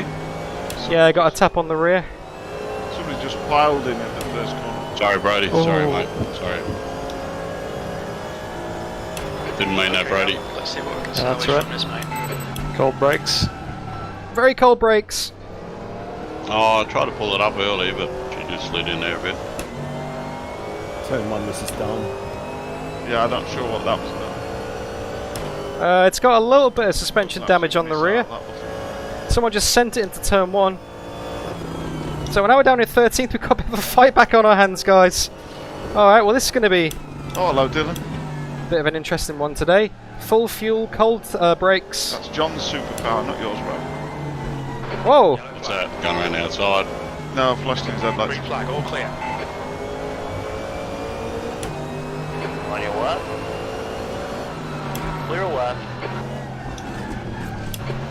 Speaker 1: Yeah, I got a tap on the rear.
Speaker 6: Somebody just piled in at the first corner.
Speaker 4: Sorry, Brodie. Sorry,
Speaker 5: Oh.
Speaker 4: mate. Sorry. Didn't mean that, Brodie.
Speaker 2: Let's see what we can
Speaker 7: That's
Speaker 2: salvage
Speaker 7: right.
Speaker 2: from this, mate.
Speaker 7: Cold brakes.
Speaker 1: Very cold brakes.
Speaker 4: Oh, I tried to pull it up early, but she just slid in there a bit.
Speaker 9: Turn 1, this is done.
Speaker 6: Yeah, I'm not sure what that was about.
Speaker 1: It's got a little bit of suspension damage on the rear.
Speaker 6: That was-
Speaker 1: Someone just sent it into turn 1. So now we're down in 13th. We've got a bit of a fight back on our hands, guys. Alright, well this is going to be
Speaker 6: Oh, hello, Dylan.
Speaker 1: a bit of an interesting one today. Full fuel, cold brakes.
Speaker 6: That's John's supercar, not yours, bro.
Speaker 1: Whoa!
Speaker 4: What's that? Going around outside.
Speaker 6: No, flashed in his headlights.
Speaker 2: Green flag, all clear.
Speaker 7: On your left. Clear left.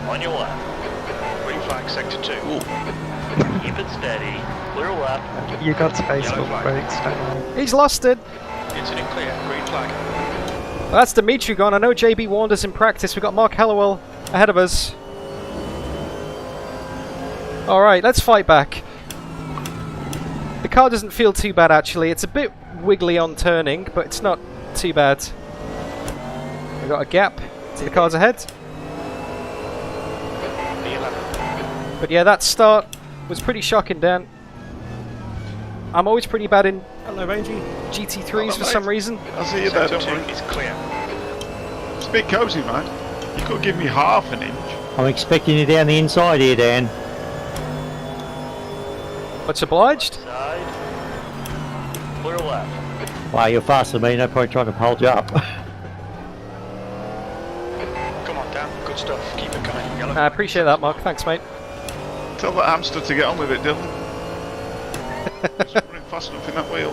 Speaker 7: On your left.
Speaker 2: Green flag, sector 2.
Speaker 7: Keep it steady. Clear left.
Speaker 5: You got space
Speaker 2: Yellow
Speaker 5: for
Speaker 2: flag.
Speaker 5: brakes, don't you?
Speaker 1: He's lost it.
Speaker 2: Incident clear. Green flag.
Speaker 1: Well, that's Dimitri gone. I know JB warned us in practice. We've got Mark Hallowell ahead of us. Alright, let's fight back. The car doesn't feel too bad actually. It's a bit wiggly on turning, but it's not too bad. We've got a gap to the cars ahead. But yeah, that start was pretty shocking, Dan. I'm always pretty bad in GT3s for some reason.
Speaker 6: I see you there, don't worry.
Speaker 2: It's clear.
Speaker 6: It's a bit cosy, man. You could give me half an inch.
Speaker 7: I'm expecting you down the inside here, Dan.
Speaker 1: Much obliged.
Speaker 7: Side. Clear left. Wow, you're faster than me, no point trying to hold you up.
Speaker 2: Come on, Dan. Good stuff. Keep it coming. Yellow.
Speaker 1: I appreciate that, Mark. Thanks, mate.
Speaker 6: Tell that hamster to get on with it, Dylan. He's running fast enough in that wheel.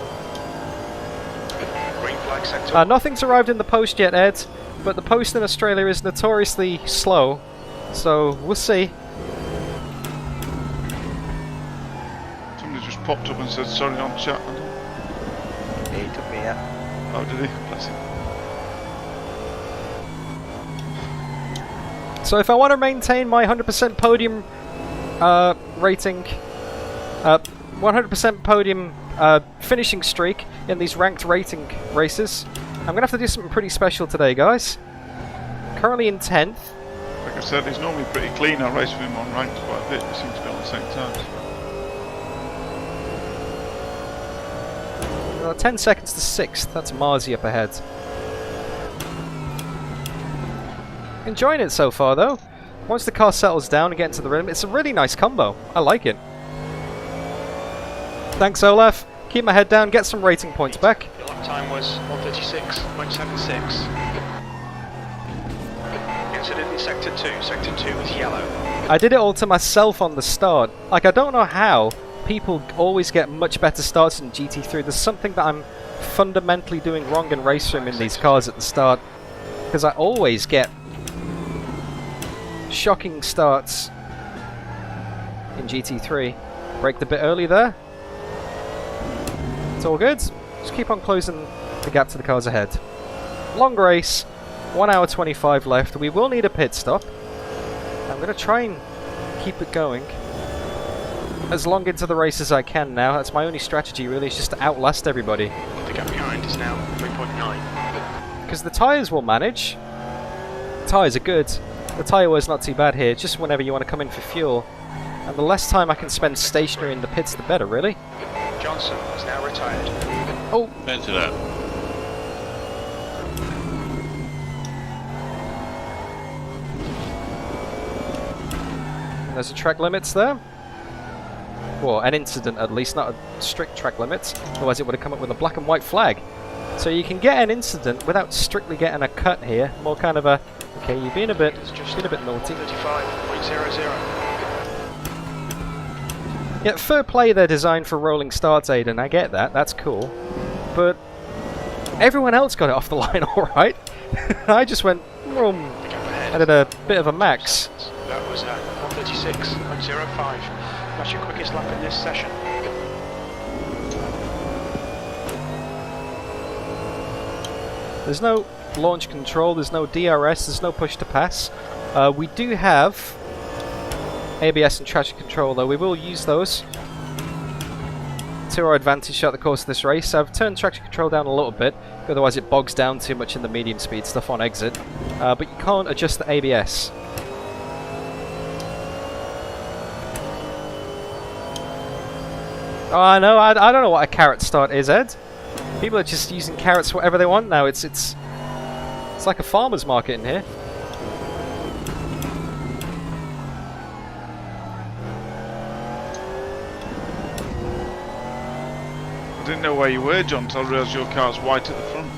Speaker 2: Green flag sector.
Speaker 1: Nothing's arrived in the post yet, Ed, but the post in Australia is notoriously slow, so we'll see.
Speaker 6: Somebody just popped up and said sorry on chat.
Speaker 7: He took me out.
Speaker 6: Oh, did he? Bless him.
Speaker 1: So if I want to maintain my 100% podium rating, 100% podium finishing streak in these ranked rating races, I'm going to have to do something pretty special today, guys. Currently in 10th.
Speaker 6: Like I said, he's normally pretty clean. I race with him on ranked quite a bit. He seems to be on the same times.
Speaker 1: 10 seconds to 6th. That's Marzi up ahead. Enjoying it so far, though. Once the car settles down and get into the rhythm, it's a really nice combo. I like it. Thanks, Olaf. Keep my head down, get some rating points back.
Speaker 2: Your lap time was 1:36.76. Incident in sector 2. Sector 2 is yellow.
Speaker 1: I did it all to myself on the start. Like, I don't know how people always get much better starts in GT3. There's something that I'm fundamentally doing wrong in RaceRoom in these cars at the start. Because I always get shocking starts in GT3. Braked a bit early there. It's all good. Just keep on closing the gap to the cars ahead. Long race. 1 hour 25 left. We will need a pit stop. I'm going to try and keep it going as long into the race as I can now. That's my only strategy really, is just to outlast everybody.
Speaker 2: The gap behind is now 3.9.
Speaker 1: Because the tyres will manage. The tyres are good. The tyre wear's not too bad here, just whenever you want to come in for fuel. And the less time I can spend stationary in the pits, the better, really.
Speaker 2: Johnson is now retired.
Speaker 1: Oh!
Speaker 4: Fancy that.
Speaker 1: And there's a track limits there. Well, an incident at least, not a strict track limit. Otherwise it would have come up with a black and white flag. So you can get an incident without strictly getting a cut here. More kind of a, okay, you've been a bit naughty.
Speaker 2: 35.00.
Speaker 1: Yeah, fair play they're designed for rolling starts, Aiden, I get that, that's cool. But everyone else got it off the line alright. I just went, vroom, I did a bit of a max.
Speaker 2: That was 1:36.05. That's your quickest lap in this session.
Speaker 1: There's no launch control, there's no DRS, there's no push to pass. We do have ABS and traction control though, we will use those to our advantage throughout the course of this race. I've turned traction control down a little bit, otherwise it bogs down too much in the medium speed stuff on exit. But you can't adjust the ABS. Oh, I know, I don't know what a carrot start is, Ed. People are just using carrots for whatever they want now. It's like a farmer's market in here.
Speaker 6: I didn't know where you were, John, until I realised your car's white at the front.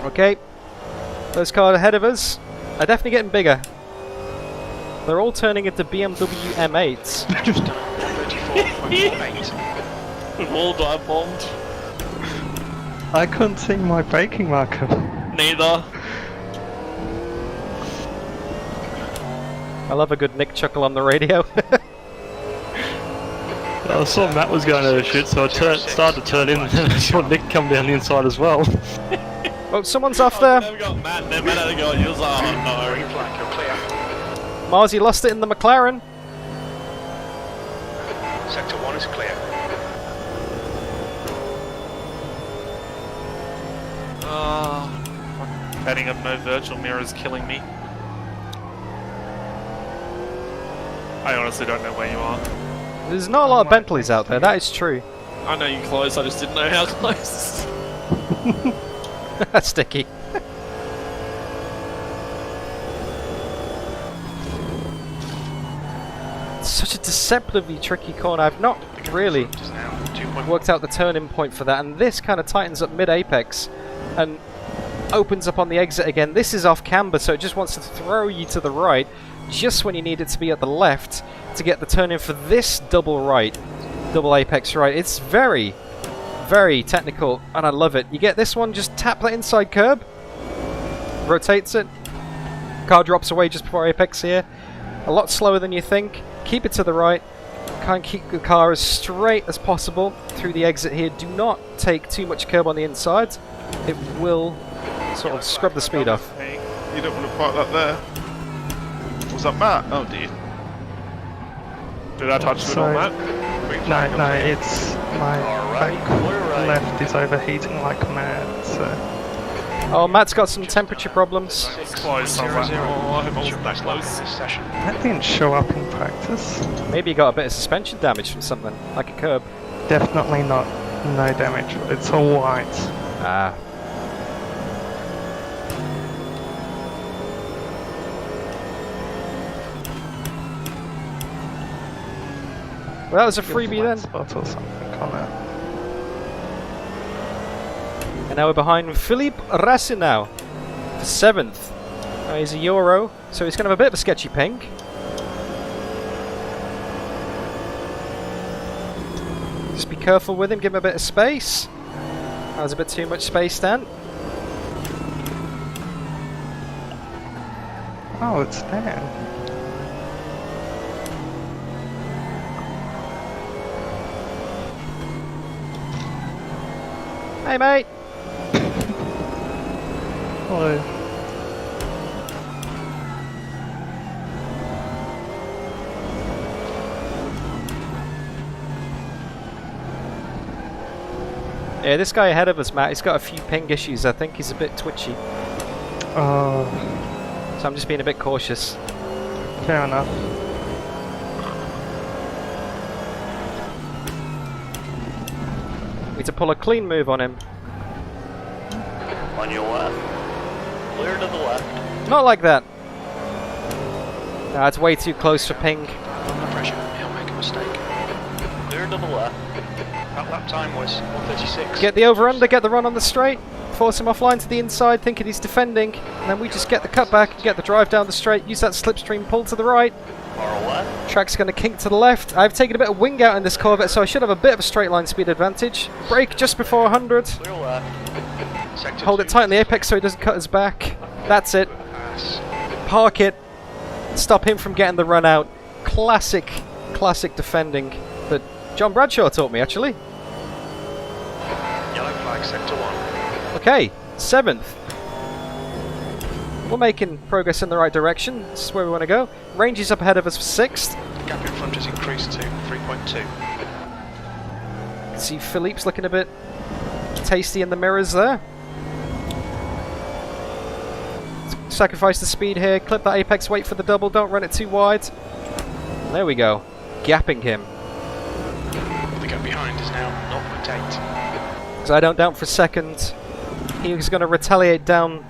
Speaker 1: Okay, those cars ahead of us are definitely getting bigger. They're all turning into BMW M8s.
Speaker 2: Just done 1:34.48.
Speaker 3: We've all dive bombed.
Speaker 5: I couldn't see my braking marker.
Speaker 3: Neither.
Speaker 1: I love a good Nick chuckle on the radio.
Speaker 3: I saw Matt was going over shit, so I started to turn in, and then I saw Nick come down the inside as well.
Speaker 1: Oh, someone's off there.
Speaker 3: Then we got Matt, then Matt had to go on yours. Oh no.
Speaker 2: Green flag, you're clear.
Speaker 1: Mars, you lost it in the McLaren.
Speaker 2: Sector 1 is clear.
Speaker 3: Adding up no virtual mirror is killing me. I honestly don't know where you are.
Speaker 1: There's not a lot of Bentleys out there, that is true.
Speaker 3: I know you're close, I just didn't know how close.
Speaker 1: That's sticky. It's such a deceptively tricky corner. I've not really
Speaker 2: Just now, 2.1.
Speaker 1: worked out the turning point for that, and this kind of tightens up mid-apex and opens up on the exit again. This is off camber, so it just wants to throw you to the right just when you need it to be at the left to get the turn in for this double apex right. It's very, very technical, and I love it. You get this one, just tap that inside curb, rotates it, car drops away just before apex here. A lot slower than you think. Keep it to the right. Try and keep the car as straight as possible through the exit here. Do not take too much curb on the inside. It will sort of scrub the speed off.
Speaker 6: You don't want to park that there. Was that Matt? Oh dear.
Speaker 3: Did I touch it
Speaker 5: So-
Speaker 3: all, Matt?
Speaker 2: Green flag,
Speaker 5: No,
Speaker 2: you're
Speaker 5: no,
Speaker 2: clear.
Speaker 5: it's my back left is overheating like mad, so...
Speaker 1: Oh, Matt's got some temperature problems.
Speaker 3: It's close somewhere.
Speaker 2: 6.00.
Speaker 3: Oh, I hope
Speaker 2: What's
Speaker 3: it's
Speaker 2: your
Speaker 3: that
Speaker 2: best lap
Speaker 3: close.
Speaker 2: this session?
Speaker 5: That didn't show up in practice.
Speaker 1: Maybe you got a bit of suspension damage from something, like a curb.
Speaker 5: Definitely not, no damage, it's all white.
Speaker 1: Ah. Well, that was a freebie
Speaker 5: Flat
Speaker 1: then.
Speaker 5: spot or something on it.
Speaker 1: And now we're behind Philippe Rassinau for 7th. He's a Euro, so he's going to have a bit of a sketchy ping. Just be careful with him, give him a bit of space. That was a bit too much space, Dan.
Speaker 5: Oh, it's Dan.
Speaker 1: Hey, mate.
Speaker 5: Hello.
Speaker 1: Yeah, this guy ahead of us, Matt, he's got a few ping issues. I think he's a bit twitchy.
Speaker 5: Oh,
Speaker 1: So I'm just being a bit cautious.
Speaker 5: fair enough.
Speaker 1: Need to pull a clean move on him.
Speaker 7: On your left. Clear to the left.
Speaker 1: Not like that. No, it's way too close for ping.
Speaker 2: Under pressure, he'll make a mistake.
Speaker 7: Clear to the left.
Speaker 2: That lap time was 1:36.
Speaker 1: Get the over-under, get the run on the straight. Force him offline to the inside, thinking he's defending. And then we just get the cutback and get the drive down the straight. Use that slipstream, pull to the right.
Speaker 7: Far left.
Speaker 1: Track's going to kink to the left. I've taken a bit of wing out in this Corvette, so I should have a bit of a straight line speed advantage. Brake just before 100.
Speaker 7: Clear left.
Speaker 2: Sector
Speaker 1: Hold
Speaker 2: 2
Speaker 1: it tight in the apex so he doesn't cut us back. That's it.
Speaker 2: pass.
Speaker 1: Park it. Stop him from getting the run out. Classic defending that John Bradshaw taught me, actually.
Speaker 2: Yellow flag, sector 1.
Speaker 1: Okay, 7th. We're making progress in the right direction. This is where we want to go. Range is up ahead of us for 6th.
Speaker 2: The gap in front has increased to 3.2.
Speaker 1: See Philippe's looking a bit tasty in the mirrors there. Sacrifice the speed here, clip that apex, wait for the double, don't run it too wide. There we go. Gapping him.
Speaker 2: The gap behind is now 0.8.
Speaker 1: So I don't doubt for a second he's going to retaliate down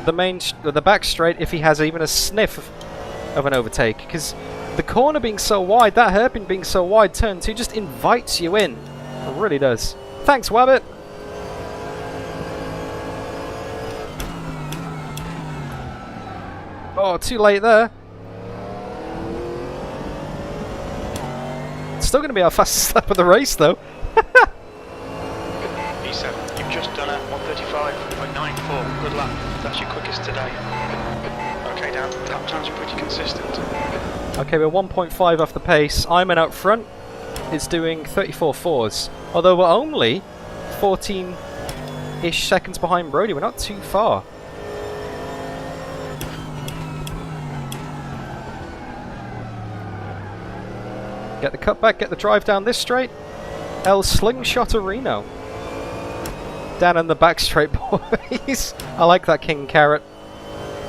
Speaker 1: the back straight if he has even a sniff of an overtake, because the corner being so wide, that hairpin being so wide, turn 2 just invites you in. It really does. Thanks, Wabbit. Oh, too late there. It's still going to be our fastest lap of the race, though.
Speaker 2: E7, you've just done 1:35.94. Good lap. That's your quickest today. Okay, Dan. Lap times are pretty consistent.
Speaker 1: Okay, we're 1.5 off the pace. Ayman out front is doing 34.4s. Although we're only 14-ish seconds behind Brodie. We're not too far. Get the cutback, get the drive down this straight. El Slingshot Reno. Down in the back straight, boys. I like that King Carrot.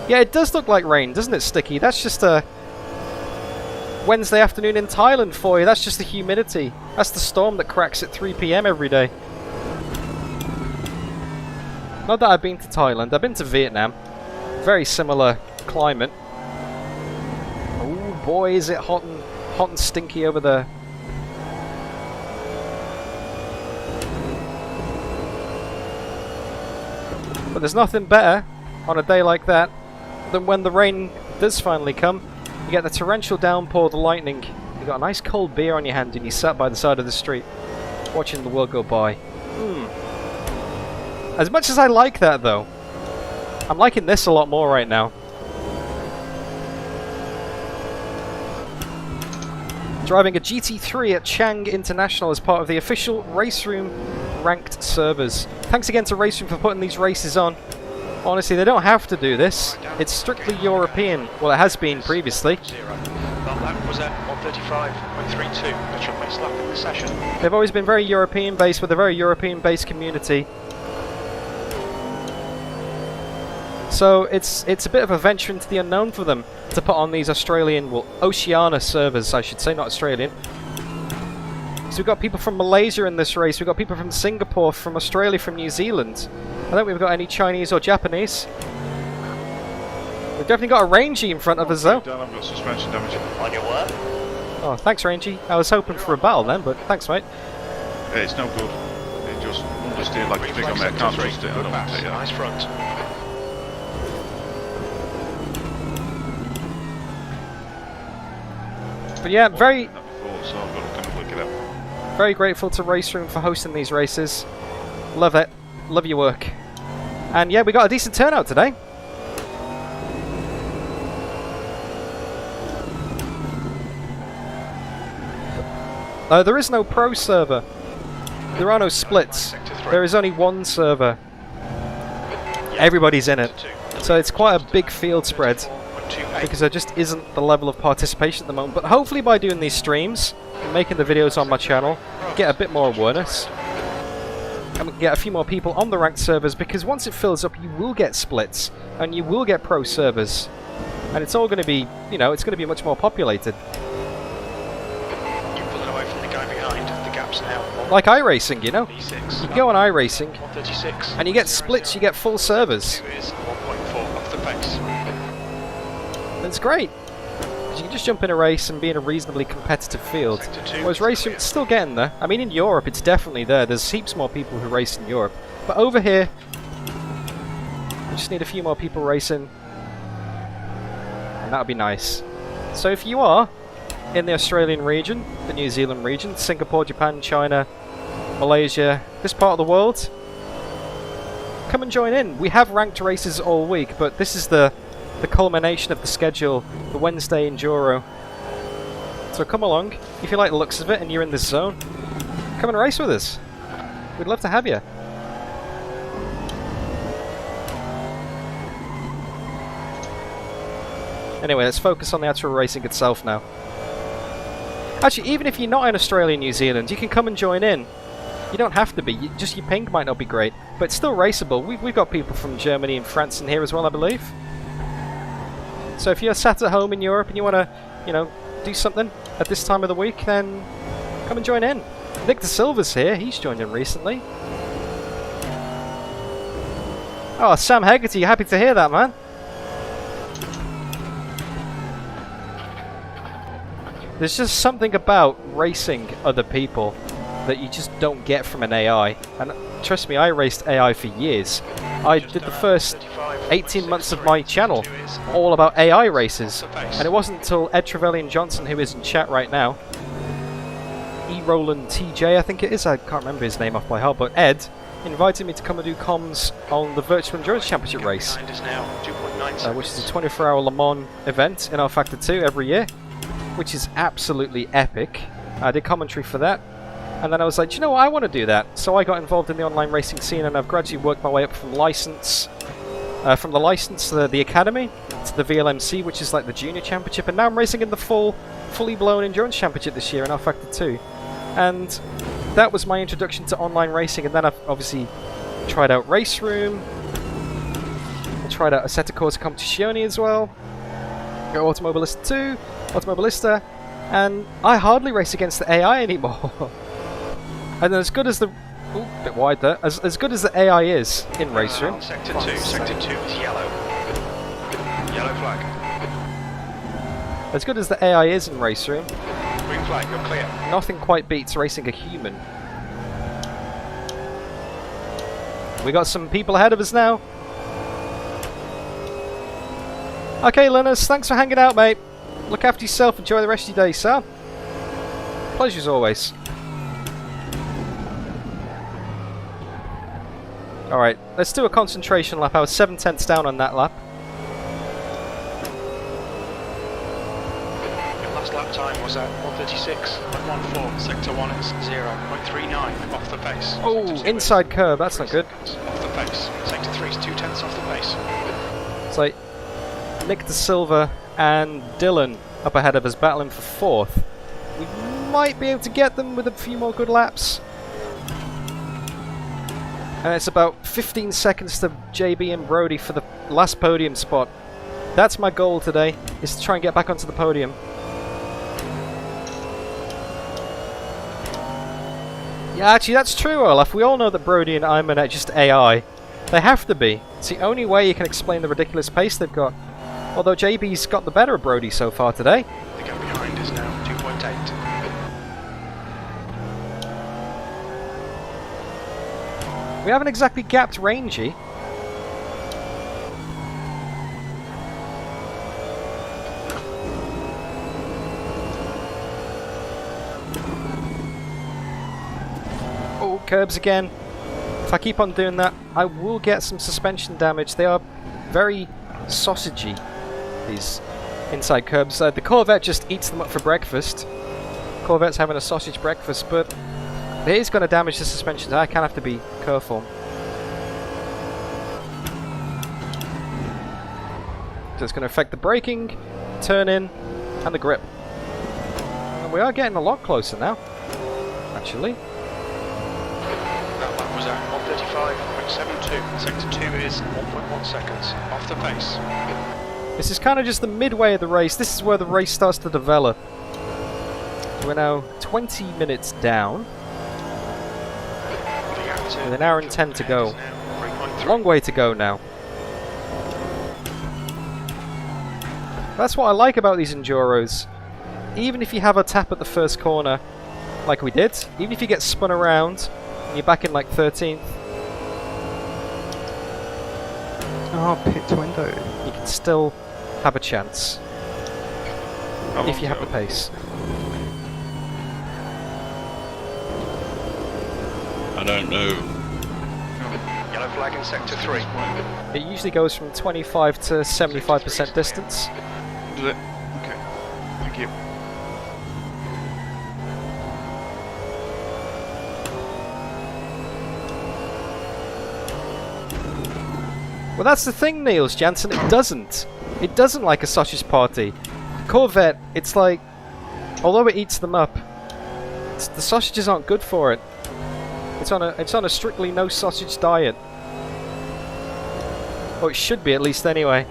Speaker 1: Yeah, it does look like rain, doesn't it, Sticky? That's just a Wednesday afternoon in Thailand for you. That's just the humidity. That's the storm that cracks at 3 PM every day. Not that I've been to Thailand. I've been to Vietnam. Very similar climate. Oh boy, is it hot and stinky over there. But there's nothing better on a day like that than when the rain does finally come. You get the torrential downpour, the lightning. You got a nice cold beer on your hand and you sat by the side of the street watching the world go by. As much as I like that though, I'm liking this a lot more right now. Driving a GT3 at Chang International as part of the official RaceRoom ranked servers. Thanks again to RaceRoom for putting these races on. Honestly, they don't have to do this. It's strictly European. Well, it has been previously.
Speaker 2: That lap was at 1:35.32. That's your best lap in the session.
Speaker 1: They've always been very European based with a very European based community. So it's a bit of a venture into the unknown for them to put on these Australian, well, Oceania servers, I should say, not Australian. So we've got people from Malaysia in this race, we've got people from Singapore, from Australia, from New Zealand. I don't think we've got any Chinese or Japanese. We've definitely got a Rangy in front of us though.
Speaker 6: Dan, I've got suspension damage.
Speaker 8: On your work?
Speaker 1: Oh, thanks Rangy. I was hoping for a battle then, but thanks mate.
Speaker 6: Yeah, it's no good. It just understeer like a pig on me. I can't trust it. I don't want to take it.
Speaker 2: Nice front.
Speaker 1: But yeah, very
Speaker 6: So I've got to kind of look it up.
Speaker 1: very grateful to RaceRoom for hosting these races. Love it. Love your work. And yeah, we got a decent turnout today. There is no pro server. There are no splits. There is only one server. Everybody's in it. So it's quite a big field spread, because there just isn't the level of participation at the moment. But hopefully by doing these streams and making the videos on my channel, get a bit more awareness. And get a few more people on the ranked servers, because once it fills up you will get splits and you will get pro servers, and it's all going to be, you know, it's going to be much more populated.
Speaker 2: You're pulling away from the guy behind. The gap's now
Speaker 1: Like iRacing, you know,
Speaker 2: V6.
Speaker 1: you go on iRacing
Speaker 2: 1:36.
Speaker 1: and you get splits, you get full servers.
Speaker 2: Is 1.4 off the pace.
Speaker 1: It's great. You can just jump in a race and be in a reasonably competitive field. Whereas racing, it's still getting there. I mean, in Europe, it's definitely there. There's heaps more people who race in Europe. But over here, we just need a few more people racing. And that would be nice. So if you are in the Australian region, the New Zealand region, Singapore, Japan, China, Malaysia, this part of the world, come and join in. We have ranked races all week, but this is the culmination of the schedule, the Wednesday Enduro. So come along, if you like the looks of it and you're in this zone, come and race with us. We'd love to have you. Anyway, let's focus on the actual racing itself now. Actually, even if you're not in Australia and New Zealand, you can come and join in. You don't have to be, just your ping might not be great, but it's still raceable. We've got people from Germany and France in here as well, I believe. So if you're sat at home in Europe and you want to, you know, do something at this time of the week, then come and join in. Nick De Silva's here. He's joined in recently. Oh, Sam Hegarty, happy to hear that, man. There's just something about racing other people that you just don't get from an AI. And trust me, I raced AI for years. I did the first 18 months of my channel all about AI races, and it wasn't until Ed Trevelyan Johnson, who is in chat right now, E. Roland TJ I think it is, I can't remember his name off by heart, but Ed, invited me to come and do comms on the Virtual Endurance Championship race,
Speaker 2: Behind us now, 2.9
Speaker 1: which is a
Speaker 2: seconds.
Speaker 1: 24-hour Le Mans event in our Factor 2 every year, which is absolutely epic. I did commentary for that, and then I was like, do you know what, I want to do that. So I got involved in the online racing scene, and I've gradually worked my way up from the license to the academy to the VLMC, which is like the junior championship, and now I'm racing in the fully blown endurance championship this year in our Factor 2. And that was my introduction to online racing, and then I've obviously tried out RaceRoom. I tried out Assetto Corsa Competizione as well. Go Automobilista 2, Automobilista, and I hardly race against the AI anymore. And as good as the bit wide there, as good as the AI is in RaceRoom.
Speaker 2: Sector 2. Sector 2 is yellow. Yellow flag.
Speaker 1: As good as the AI is in RaceRoom,
Speaker 2: Green flag, you're clear.
Speaker 1: nothing quite beats racing a human. We got some people ahead of us now. Okay, Linus, thanks for hanging out, mate. Look after yourself, enjoy the rest of your day, sir. Pleasure as always. Alright, let's do a concentration lap. I was 7/10 down on that lap.
Speaker 2: Your last lap time was at 1:36.14. Sector 1 is 0.39 off the pace.
Speaker 1: Oh,
Speaker 2: Sector 2
Speaker 1: inside
Speaker 2: is
Speaker 1: curb, that's not
Speaker 2: 3
Speaker 1: good.
Speaker 2: seconds off the pace. Sector 3 is 2/10 off the pace.
Speaker 1: It's like Nick De Silva and Dylan up ahead of us battling for 4th. We might be able to get them with a few more good laps. And it's about 15 seconds to JB and Brodie for the last podium spot. That's my goal today, is to try and get back onto the podium. Yeah, actually that's true, Olaf. We all know that Brodie and Ayman are just AI. They have to be. It's the only way you can explain the ridiculous pace they've got. Although JB's got the better of Brodie so far today.
Speaker 2: The gap behind is now 2.8.
Speaker 1: We haven't exactly gapped Rangy. Oh, curbs again. If I keep on doing that, I will get some suspension damage. They are very sausagey, these inside curbs. The Corvette just eats them up for breakfast. Corvette's having a sausage breakfast, but it is going to damage the suspension. I kind of have to be careful. So it's going to affect the braking, turn-in, and the grip. And we are getting a lot closer now, actually.
Speaker 2: That lap was at 1:35.72. Sector 2 is 1.1 seconds off the pace.
Speaker 1: This is kind of just the midway of the race. This is where the race starts to develop. We're now 20 minutes down, with an hour and 10 to go. Long way to go now. That's what I like about these Enduros. Even if you have a tap at the first corner, like we did, even if you get spun around, and you're back in like 13th,
Speaker 5: Oh, pit window.
Speaker 1: you can still have a chance. If you have the pace.
Speaker 4: I don't know.
Speaker 2: Yellow flag in sector 3.
Speaker 1: It usually goes from 25 to 75% distance.
Speaker 6: Does it? Okay. Thank you.
Speaker 1: Well, that's the thing, Niels Jansen. It doesn't. It doesn't like a sausage party. Corvette, it's like, although it eats them up, the sausages aren't good for it. It's on a strictly no sausage diet. Or it should be, at least, anyway.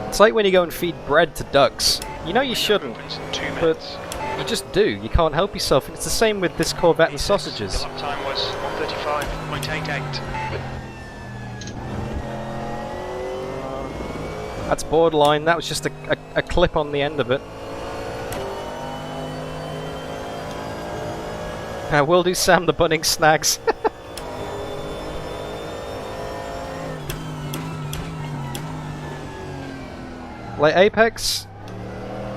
Speaker 1: It's like when you go and feed bread to ducks. You know you shouldn't, but you just do. You can't help yourself. And it's the same with this Corvette and sausages.
Speaker 2: The lap time was 1:35.88.
Speaker 1: That's borderline. That was just a clip on the end of it. Will do, Sam. The Bunning snags. Like Apex,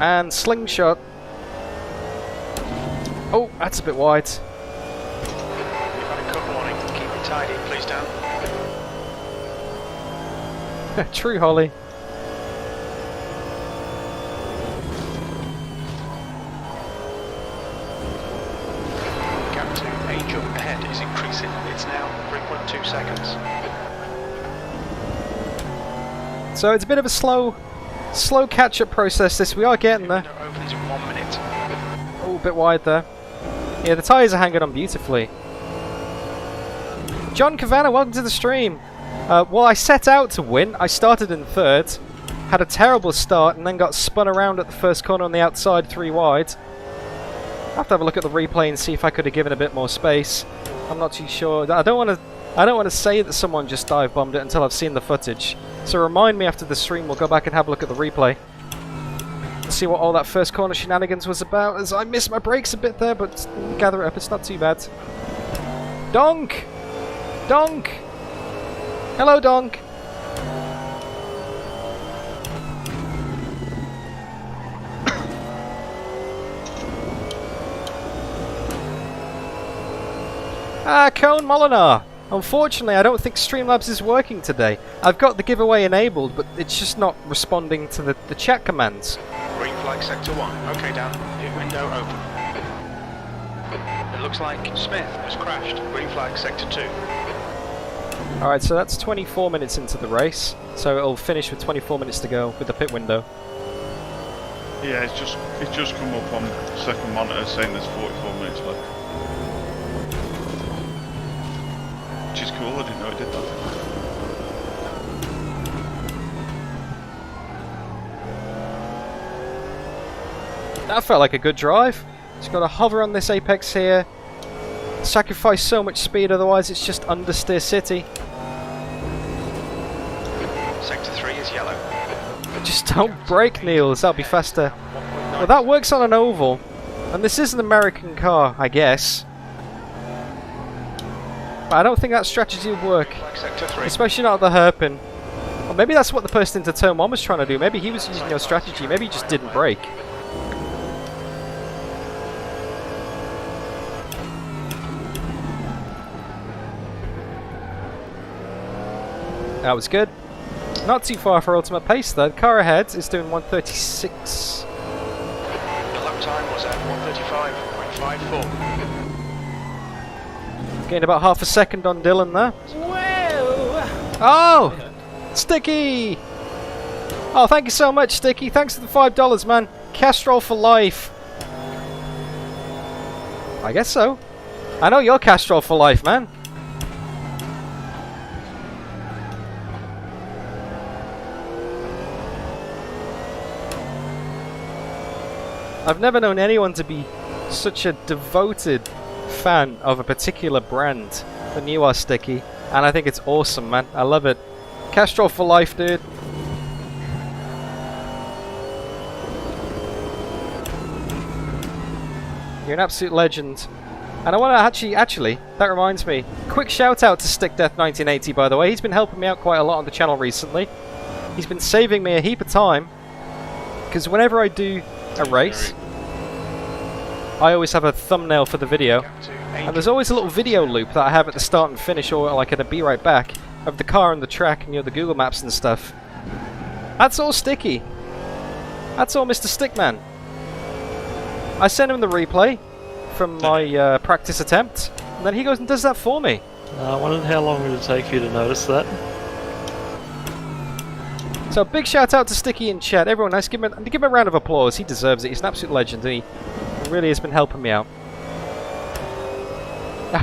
Speaker 1: And slingshot. Oh, that's a bit wide.
Speaker 2: You've had a cut warning. Keep it tidy, please, Dan.
Speaker 1: True, Holly.
Speaker 2: Gap to a jump ahead is increasing. It's now 3.2 seconds.
Speaker 1: So it's a bit of a slow catch-up process. This we are getting there.
Speaker 2: Window opens in 1 minute.
Speaker 1: Oh, a bit wide there. Yeah, the tyres are hanging on beautifully. John Cavanna, welcome to the stream. Well, I set out to win. I started in third, had a terrible start, and then got spun around at the first corner on the outside, 3 wide. I'll have to have a look at the replay and see if I could have given a bit more space. I'm not too sure. I don't want to say that someone just dive bombed it until I've seen the footage. So remind me after the stream. We'll go back and have a look at the replay. See what all that first corner shenanigans was about, as I missed my brakes a bit there, but gather it up. It's not too bad. Donk! Donk! Hello, Donk! Cone Molinar! Unfortunately, I don't think Streamlabs is working today. I've got the giveaway enabled, but it's just not responding to the chat commands.
Speaker 2: Green flag sector 1. Okay, Dan. Pit window open. It looks like Smith has crashed. Green flag sector 2.
Speaker 1: Alright, so that's 24 minutes into the race. So it'll finish with 24 minutes to go with the pit window.
Speaker 6: Yeah, it's just come up on second monitor saying there's 44 minutes left. Which is cool, I didn't know it did that.
Speaker 1: That felt like a good drive. Just got to hover on this apex here. Sacrifice so much speed, otherwise it's just understeer city.
Speaker 2: Sector 3 is yellow.
Speaker 1: Just don't brake, Niels, that'll be faster. Well, that works on an oval. And this is an American car, I guess. But I don't think that strategy would work.
Speaker 2: Sector 3.
Speaker 1: Especially not at the hairpin. Or maybe that's what the person into turn 1 was trying to do. Maybe he was using your strategy. Maybe he just didn't brake. That was good. Not too far for ultimate pace though. The car ahead is doing 136.
Speaker 2: The lap time was at 135.54.
Speaker 1: Gained about half a second on Dylan there. Oh! Sticky! Oh, thank you so much, Sticky. Thanks for the $5, man. Castrol for life. I guess so. I know you're Castrol for life, man. I've never known anyone to be such a devoted fan of a particular brand than you are, Sticky. And I think it's awesome, man. I love it. Castrol for life, dude. You're an absolute legend. And I want to actually, that reminds me. Quick shout out to StickDeath1980, by the way. He's been helping me out quite a lot on the channel recently. He's been saving me a heap of time. Because whenever I do a race, I always have a thumbnail for the video, and there's always a little video loop that I have at the start and finish, or like at a be right back, of the car and the track and the Google Maps and stuff. That's all Sticky. That's all Mr. Stickman. I send him the replay from my practice attempt, and then he goes and does that for me.
Speaker 3: I wondered how long it would take you to notice that.
Speaker 1: So big shout out to Sticky in chat. Everyone, nice. Give him a round of applause. He deserves it. He's an absolute legend. And he really has been helping me out.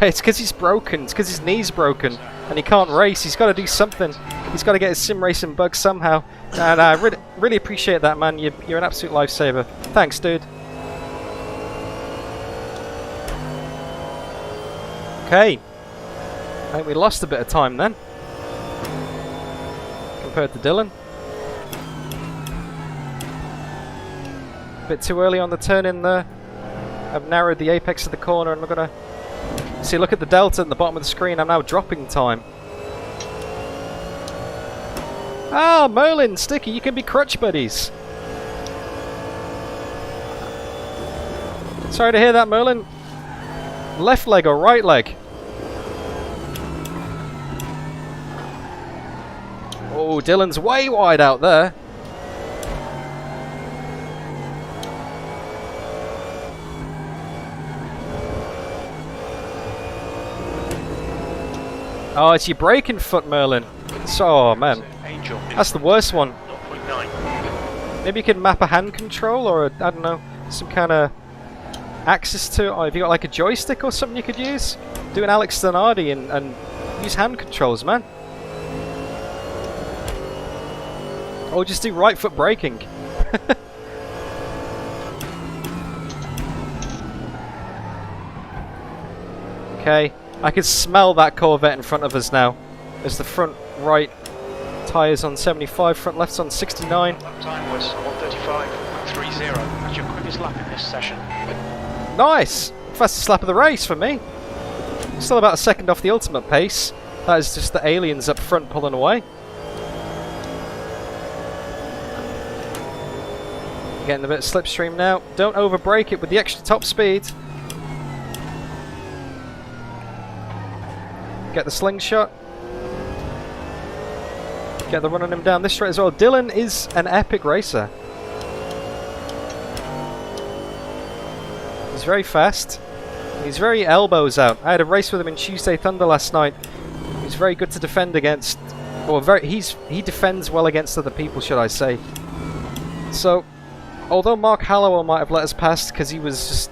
Speaker 1: It's because he's broken. It's because his knee's broken and he can't race. He's got to do something. He's got to get his sim racing bug somehow. And I really appreciate that, man. You're an absolute lifesaver. Thanks, dude. Okay. I think we lost a bit of time then, compared to Dylan. Bit too early on the turn in there. I've narrowed the apex of the corner and I'm gonna see, look at the delta at the bottom of the screen. I'm now dropping time. Ah, Merlin, Sticky, you can be crutch buddies. Sorry to hear that, Merlin. Left leg or right leg? Oh, Dylan's way wide out there. Oh, it's your braking foot, Merlin. Oh, man. That's the worst one.
Speaker 2: 0.9.
Speaker 1: Maybe you can map a hand control or, I don't know, some kind of access to it. Or have you got like a joystick or something you could use? Do an Alex Zanardi and use hand controls, man. Or just do right foot braking. Okay, I can smell that Corvette in front of us now. As the front right tyres on 75, front left's on 69.
Speaker 2: Lap time was 1:35.30. That's your quickest lap in this session.
Speaker 1: Nice! Fastest lap of the race for me. Still about a second off the ultimate pace. That is just the aliens up front pulling away. Getting a bit of slipstream now. Don't over brake it with the extra top speed. Get the slingshot. Get the run on him down this straight as well. Dylan is an epic racer. He's very fast. He's very elbows out. I had a race with him in Tuesday Thunder last night. He's very good to defend against. Or he defends well against other people, should I say. So, although Mark Hallowell might have let us pass because he just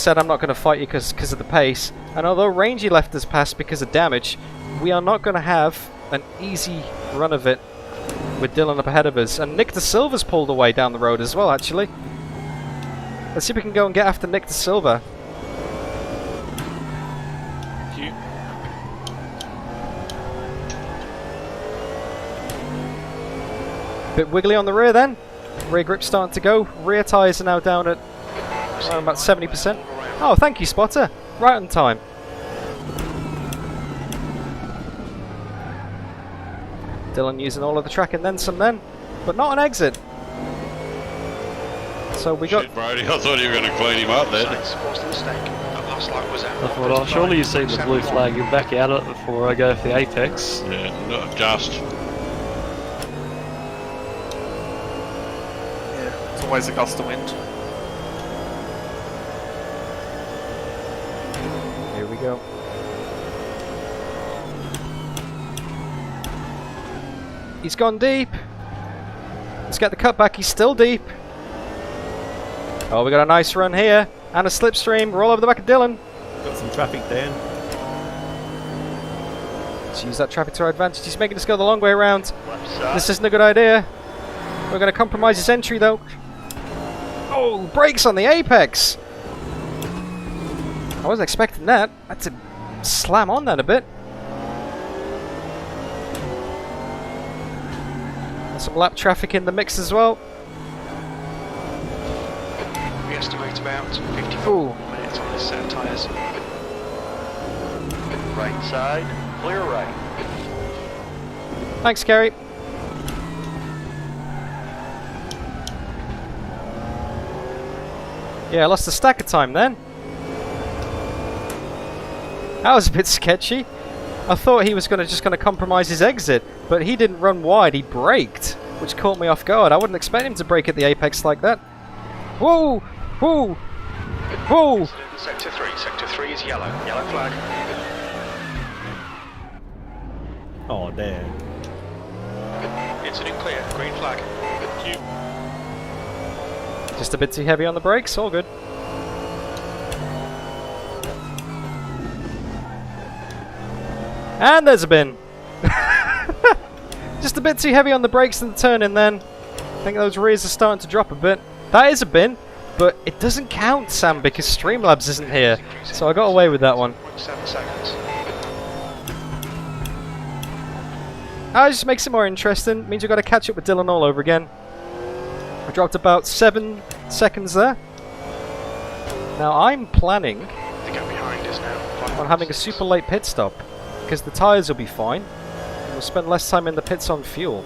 Speaker 1: said I'm not going to fight you because of the pace. And although Rangy left us pass because of damage, we are not going to have an easy run of it with Dylan up ahead of us. And Nick De Silva's pulled away down the road as well, actually. Let's see if we can go and get after Nick De Silva. Bit wiggly on the rear then. Rear grip's starting to go. Rear tyres are now down at about 70%. Oh, thank you, Spotter. Right on time. Dylan using all of the track and then some then. But not an exit. So we got...
Speaker 4: Shit, Brodie, I thought you were going to clean him up then.
Speaker 2: What's the mistake? That last light was out.
Speaker 3: I thought, oh, surely you've seen the blue flag, you'll back out of it before I go for the apex.
Speaker 4: Yeah, not just.
Speaker 6: Yeah, it's always a gust of wind.
Speaker 1: Here we go. He's gone deep. Let's get the cutback. He's still deep. Oh, we got a nice run here. And a slipstream. We're all over the back of Dylan.
Speaker 9: Got some traffic down.
Speaker 1: Let's use that traffic to our advantage. He's making us go the long way around. This isn't a good idea. We're going to compromise his entry, though. Oh, brakes on the apex. I wasn't expecting that. I had to slam on that a bit. Some lap traffic in the mix as well.
Speaker 2: We estimate about 54 minutes on this set of tyres. Right side, clear right.
Speaker 1: Thanks, Kerry. Yeah, I lost a stack of time then. That was a bit sketchy. I thought he was just going to compromise his exit, but he didn't run wide, he braked, which caught me off guard. I wouldn't expect him to brake at the apex like that. Whoa! Whoa! Whoa!
Speaker 2: Sector 3. Sector 3 is yellow. Yellow flag.
Speaker 9: Oh, damn.
Speaker 2: Incident clear. Green flag.
Speaker 1: Just a bit too heavy on the brakes, all good. And there's a bin. Just a bit too heavy on the brakes and the turn-in then. I think those rears are starting to drop a bit. That is a bin, but it doesn't count, Sam, because Streamlabs isn't here. So I got away with that one.
Speaker 2: 7 seconds.
Speaker 1: That just makes it more interesting. Means we've got to catch up with Dylan all over again. I dropped about 7 seconds there. Now I'm planning
Speaker 2: The gap behind is now
Speaker 1: on having a super late pit stop, because the tyres will be fine, and we'll spend less time in the pits on fuel.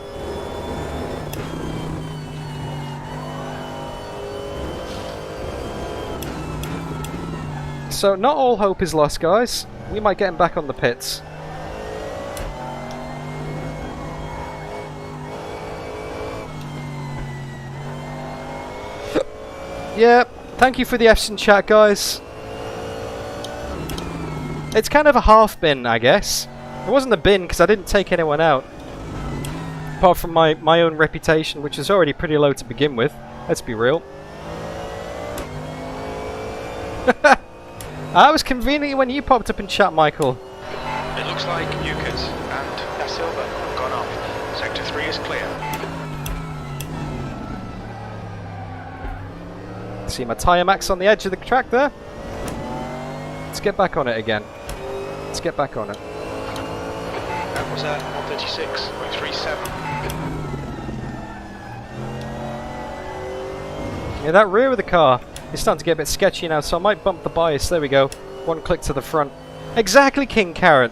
Speaker 1: So not all hope is lost, guys. We might get him back on the pits. Yeah, thank you for the F's in chat, guys. It's kind of a half bin, I guess. It wasn't a bin because I didn't take anyone out. Apart from my own reputation, which is already pretty low to begin with. Let's be real. I was convenient when you popped up in chat, Michael.
Speaker 2: It looks like Yukas and Da Silva have gone off. Sector 3 is clear.
Speaker 1: See my tyre max on the edge of the track there? Let's get back on it again. Let's get back on it.
Speaker 2: That was at 136.37.
Speaker 1: Yeah, that rear of the car is starting to get a bit sketchy now, so I might bump the bias. There we go. One click to the front. Exactly, King Carrot.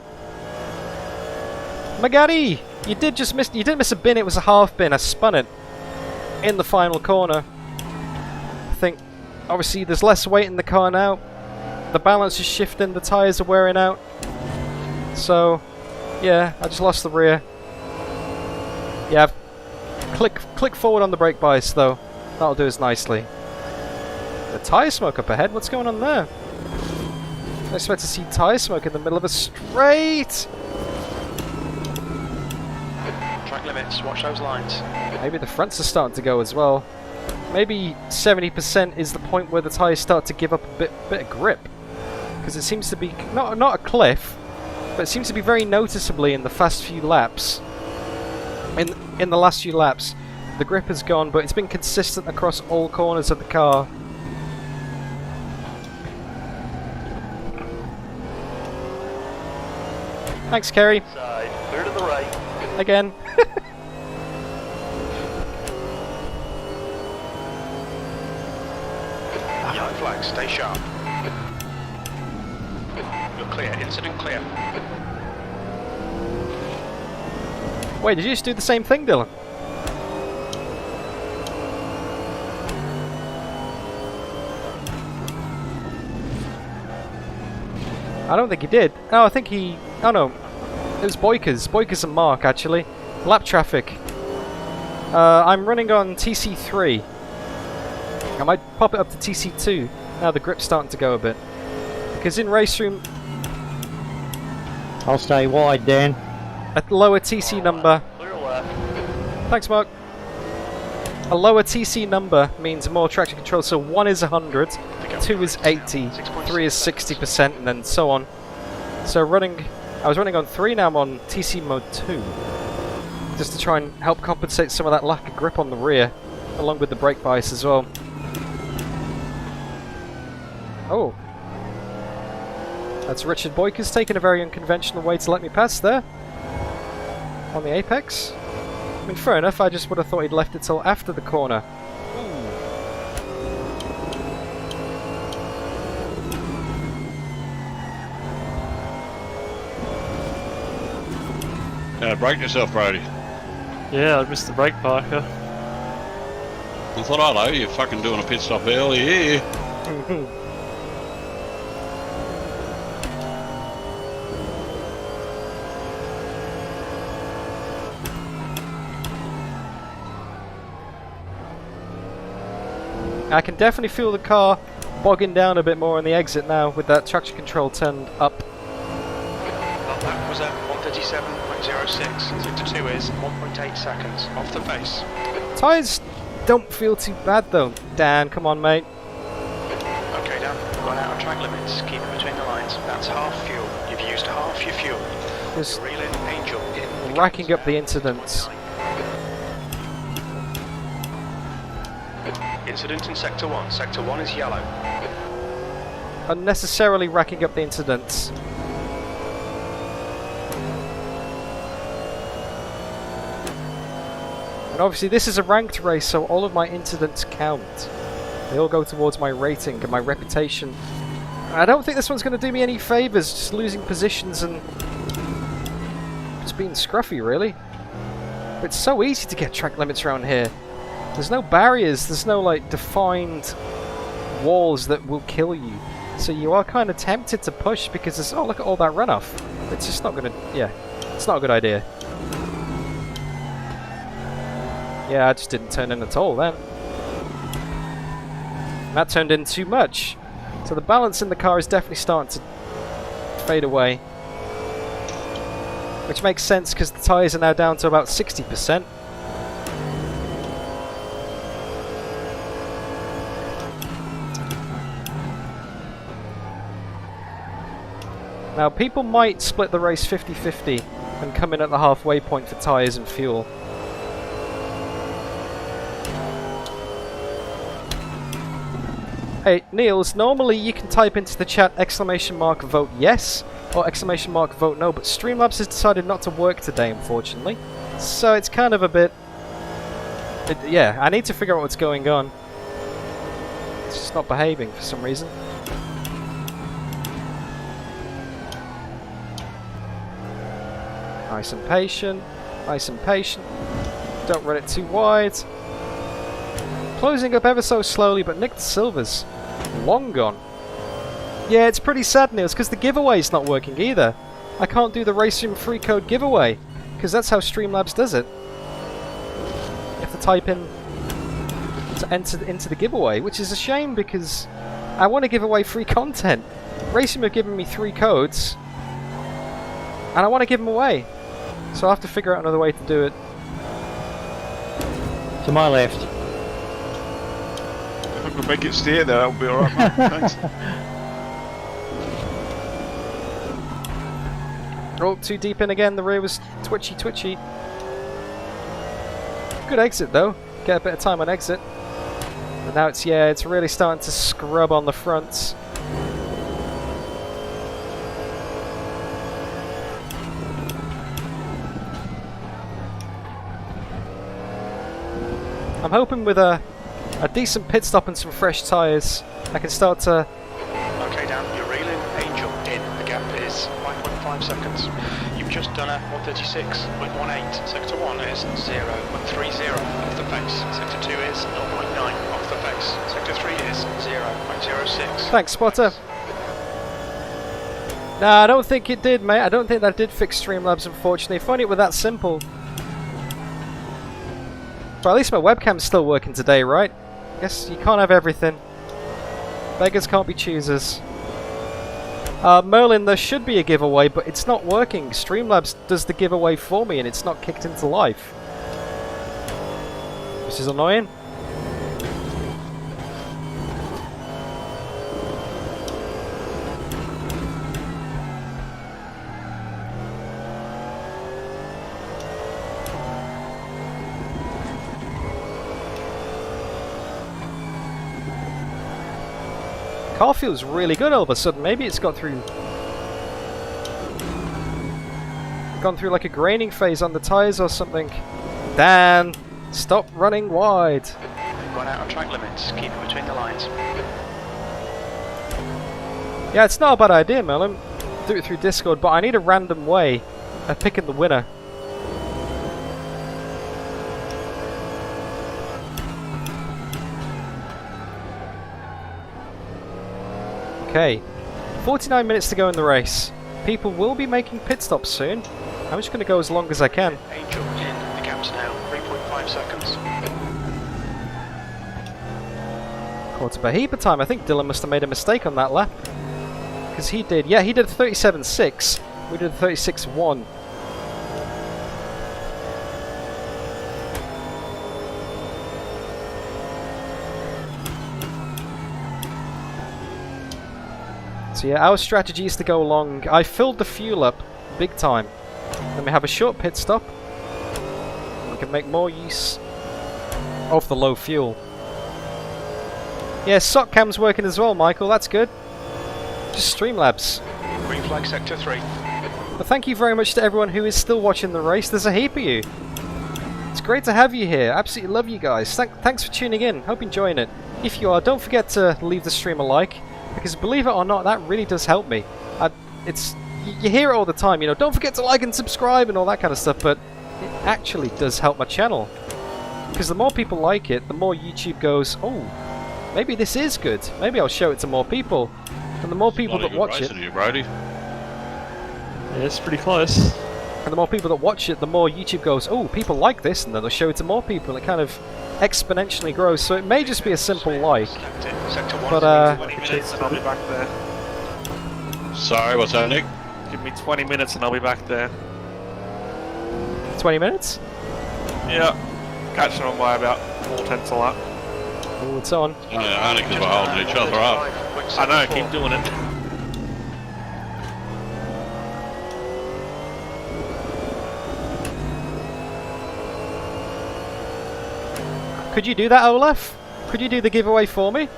Speaker 1: Magari, you didn't miss a bin. It was a half bin. I spun it in the final corner. I think obviously there's less weight in the car now. The balance is shifting. The tyres are wearing out. So yeah, I just lost the rear. Yeah, click forward on the brake bias though. That'll do us nicely. The tyre smoke up ahead. What's going on there? I expect to see tyre smoke in the middle of a straight.
Speaker 2: Track limits, watch those lines.
Speaker 1: Maybe the fronts are starting to go as well. Maybe 70% is the point where the tyres start to give up a bit of grip, because it seems to be not a cliff, but it seems to be very noticeably in the fast few laps. In the last few laps, the grip has gone, but it's been consistent across all corners of the car. Thanks, Kerry.
Speaker 7: Side, clear to the right.
Speaker 1: Again.
Speaker 2: Yellow flag, stay sharp. You're clear, incident clear.
Speaker 1: Wait, did you just do the same thing, Dylan? I don't think he did. No, I think he... Oh no. It was Boykers. Boykers and Mark, actually. Lap traffic. I'm running on TC3. I might pop it up to TC2. Now the grip's starting to go a bit. Because in RaceRoom...
Speaker 7: I'll stay wide, Dan.
Speaker 1: A lower TC number...
Speaker 7: Clear left.
Speaker 1: Thanks, Mark. A lower TC number means more traction control, so 1 is 100, 2 is 80, 3 is 60%, and then so on. So I was running on 3, now I'm on TC mode 2. Just to try and help compensate some of that lack of grip on the rear, along with the brake bias as well. Oh. That's Richard Boykers taking a very unconventional way to let me pass there. On the apex. I mean, fair enough, I just would have thought he'd left it till after the corner.
Speaker 4: Brake yourself, Brodie.
Speaker 3: Yeah, I missed the brake Parker.
Speaker 4: I thought, hello, you're fucking doing a pit stop early here.
Speaker 1: I can definitely feel the car bogging down a bit more on the exit now with that traction control turned up.
Speaker 2: That was at 137.06. Sector 2 is 1.8 seconds off the pace.
Speaker 1: Tyres don't feel too bad though. Dan, come on, mate.
Speaker 2: Okay, Dan, run out of track limits. Keep it between the lines. That's half fuel. You've used half your fuel.
Speaker 1: Just
Speaker 2: Reel in Angel in.
Speaker 1: racking up the incidents.
Speaker 2: Incident in Sector 1. Sector 1 is yellow.
Speaker 1: Unnecessarily racking up the incidents. And obviously this is a ranked race, so all of my incidents count. They all go towards my rating and my reputation. I don't think this one's going to do me any favours, just losing positions and just being scruffy, really. It's so easy to get track limits around here. There's no barriers, there's no like defined walls that will kill you. So you are kind of tempted to push because there's, oh, look at all that runoff. It's just not gonna, yeah, it's not a good idea. Yeah, I just didn't turn in at all then. That turned in too much. So the balance in the car is definitely starting to fade away. Which makes sense because the tyres are now down to about 60%. Now people might split the race 50-50 and come in at the halfway point for tyres and fuel. Hey Niels, normally you can type into the chat !vote yes or !vote no, but Streamlabs has decided not to work today unfortunately. So it's kind of a bit... yeah, I need to figure out what's going on. It's just not behaving for some reason. Nice and patient, nice and patient. Don't run it too wide. Closing up ever so slowly, but Nick Silver's long gone. Yeah, it's pretty sad, Niels, because the giveaway's not working either. I can't do the RaceRoom free code giveaway, because that's how Streamlabs does it. You have to type in to enter into the giveaway, which is a shame because I want to give away free content. RaceRoom have given me 3 codes, and I want to give them away. So I'll have to figure out another way to do it.
Speaker 7: To my left.
Speaker 6: If I can make it stay there, that'll be alright, man. Thanks.
Speaker 1: Oh, too deep in again. The rear was twitchy. Good exit though. Get a bit of time on exit. But now it's, yeah, it's really starting to scrub on the fronts. I'm hoping with a decent pit stop and some fresh tyres, I can start to...
Speaker 2: Okay, Dan, you're reeling. Angel in. The gap is 5.5 seconds. You've just done a 136.18. Sector 1 is 0.30 off the pace. Sector 2 is 0.9 off the pace. Sector 3 is 0.06.
Speaker 1: Thanks, Spotter. Nah, I don't think it did, mate. I don't think that did fix Streamlabs, unfortunately. If only it were that simple. But at least my webcam's still working today, right? Guess you can't have everything. Beggars can't be choosers. Merlin, there should be a giveaway, but it's not working. Streamlabs does the giveaway for me and it's not kicked into life. Which is annoying. Car feels really good all of a sudden. Maybe it's gone through like a graining phase on the tyres or something. Dan, stop running wide.
Speaker 2: We've gone out of track limits. Keep it between the lines.
Speaker 1: Yeah, it's not a bad idea, Merlin. Do it through Discord, but I need a random way of picking the winner. Okay, 49 minutes to go in the race. People will be making pit stops soon. I'm just going to go as long as I can.
Speaker 2: Angel in. The gap's now 3.5 seconds.
Speaker 1: Quarter per heap of time. I think Dylan must have made a mistake on that lap. Because he did, yeah, he did 37.6. We did 36.1. So yeah, our strategy is to go long. I filled the fuel up big time. Then we have a short pit stop. We can make more use of the low fuel. Yeah, sock cam's working as well, Michael. That's good. Just Streamlabs.
Speaker 2: Green flag sector 3.
Speaker 1: But thank you very much to everyone who is still watching the race. There's a heap of you. It's great to have you here. Absolutely love you guys. Thanks for tuning in. Hope you're enjoying it. If you are, don't forget to leave the stream a like. Because believe it or not, that really does help me. You hear it all the time, you know, don't forget to like and subscribe and all that kind of stuff, but it actually does help my channel. Because the more people like it, the more YouTube goes, oh, maybe this is good. Maybe I'll show it to more people. And the more people that watch it,
Speaker 4: you, Brodie.
Speaker 3: Yeah, it's pretty close.
Speaker 1: and the more people that watch it, the more YouTube goes, oh, people like this, and then they'll show it to more people, and it kind of exponentially grows. So it may just be a simple like, but
Speaker 10: 20 minutes and I'll be back there.
Speaker 4: Sorry, what's that, Nick?
Speaker 10: Give me 20 minutes and I'll be back there.
Speaker 1: 20 minutes?
Speaker 10: Yeah. Catching on by about 4/10 a lap.
Speaker 1: Oh, it's on.
Speaker 4: Only because we're holding each other up.
Speaker 10: I know, keep doing it.
Speaker 1: Could you do that, Olaf? Could you do the giveaway for me?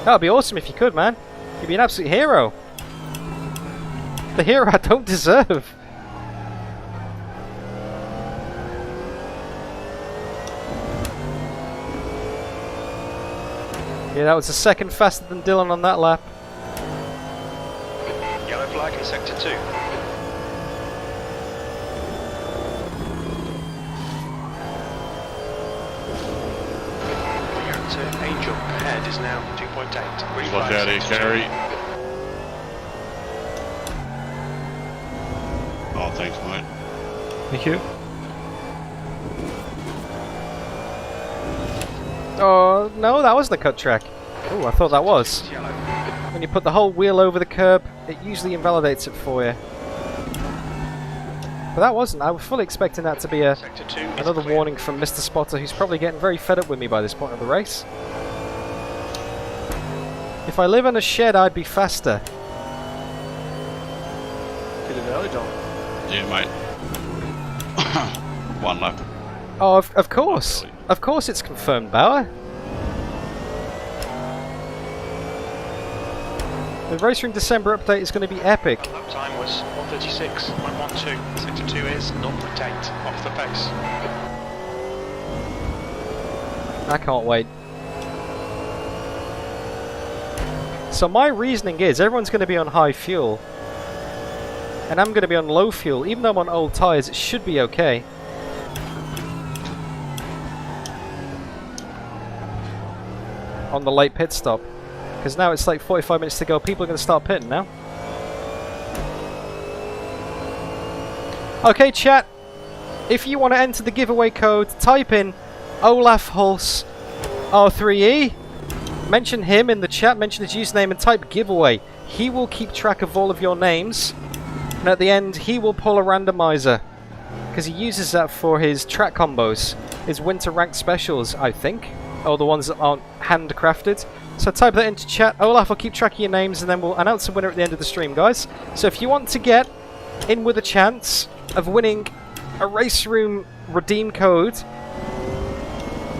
Speaker 1: That would be awesome if you could, man. You'd be an absolute hero. The hero I don't deserve. Yeah, that was a second faster than Dylan on that lap.
Speaker 2: Yellow flag in sector 2. Angel ahead is now 2.8. Green
Speaker 4: Watch
Speaker 2: flag
Speaker 4: out here,
Speaker 2: sector
Speaker 4: Kerry. Oh, thanks, mate.
Speaker 3: Thank you.
Speaker 1: Oh, no, that wasn't a cut track. Oh, I thought that was.
Speaker 2: 2. Yellow.
Speaker 1: When you put the whole wheel over the curb, it usually invalidates it for you. But that wasn't. I was fully expecting that to be
Speaker 2: Sector 2 is
Speaker 1: another
Speaker 2: clear.
Speaker 1: warning from Mr. Spotter, who's probably getting very fed up with me by this point of the race. If I live in a shed, I'd be faster.
Speaker 10: Get it early, John.
Speaker 4: Yeah, mate. One lap.
Speaker 1: Oh, of course. Of course it's confirmed, Bauer. The RaceRoom December update is going to be epic.
Speaker 2: Lap time was 1:36.12. Sector 2 is 0.8 off the pace.
Speaker 1: I can't wait. So my reasoning is everyone's going to be on high fuel. And I'm going to be on low fuel. Even though I'm on old tyres, it should be okay. On the late pit stop. Because now it's like 45 minutes to go. People are going to start pitting now. Okay, chat. If you want to enter the giveaway code, type in Olaf Hulse R3E. Mention him in the chat, mention his username and type giveaway. He will keep track of all of your names. And at the end, he will pull a randomizer. Because he uses that for his track combos. His winter ranked specials, I think. Or the ones that aren't handcrafted. So type that into chat. Olaf will keep track of your names and then we'll announce the winner at the end of the stream, guys. So if you want to get in with a chance of winning a RaceRoom redeem code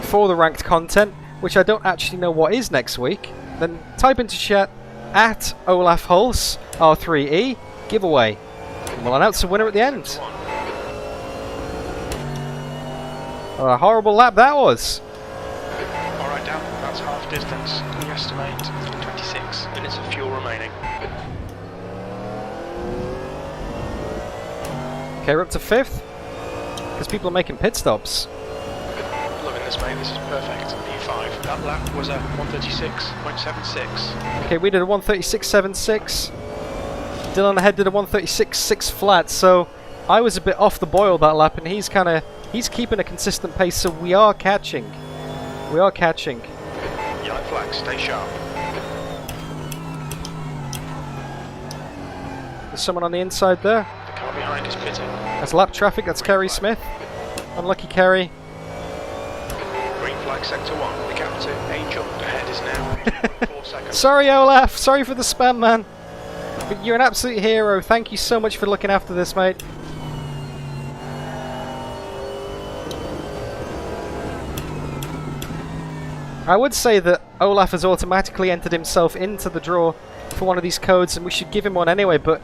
Speaker 1: for the ranked content, which I don't actually know what is next week, then type into chat at Olaf Hulse R3E giveaway. And we'll announce the winner at the end. What a horrible lap that was.
Speaker 2: Alright, Dan, that's half distance. We estimate 26 minutes of fuel remaining.
Speaker 1: Okay, we're up to 5th. Because people are making pit stops.
Speaker 2: Loving this, mate. This is perfect. P5. That lap was a 136.76.
Speaker 1: Okay, we did a 136.76. Dylan ahead did a 136.6 flat, so I was a bit off the boil that lap, and he's keeping a consistent pace, so we are catching. We are catching.
Speaker 2: Yellow flag, stay sharp.
Speaker 1: There's someone on the inside there.
Speaker 2: The car behind is pitting.
Speaker 1: That's lap traffic, that's Kerry Smith. Unlucky Kerry.
Speaker 2: Green flag, sector 1. The gap to Angel ahead is now 4 seconds.
Speaker 1: Sorry, Olaf. Sorry for the spam, man. But you're an absolute hero. Thank you so much for looking after this, mate. I would say that Olaf has automatically entered himself into the draw for one of these codes, and we should give him one anyway, but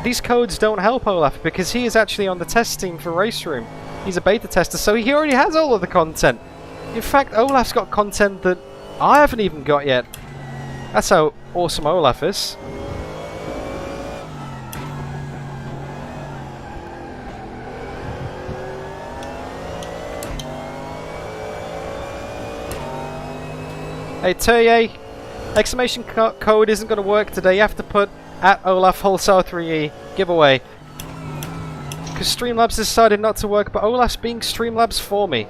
Speaker 1: these codes don't help Olaf because he is actually on the test team for RaceRoom. He's a beta tester, so he already has all of the content. In fact, Olaf's got content that I haven't even got yet. That's how awesome Olaf is. Hey Terje, Exclamation code isn't going to work today. You have to put @OlafWholesale3E giveaway. Because Streamlabs decided not to work, but Olaf's being Streamlabs for me.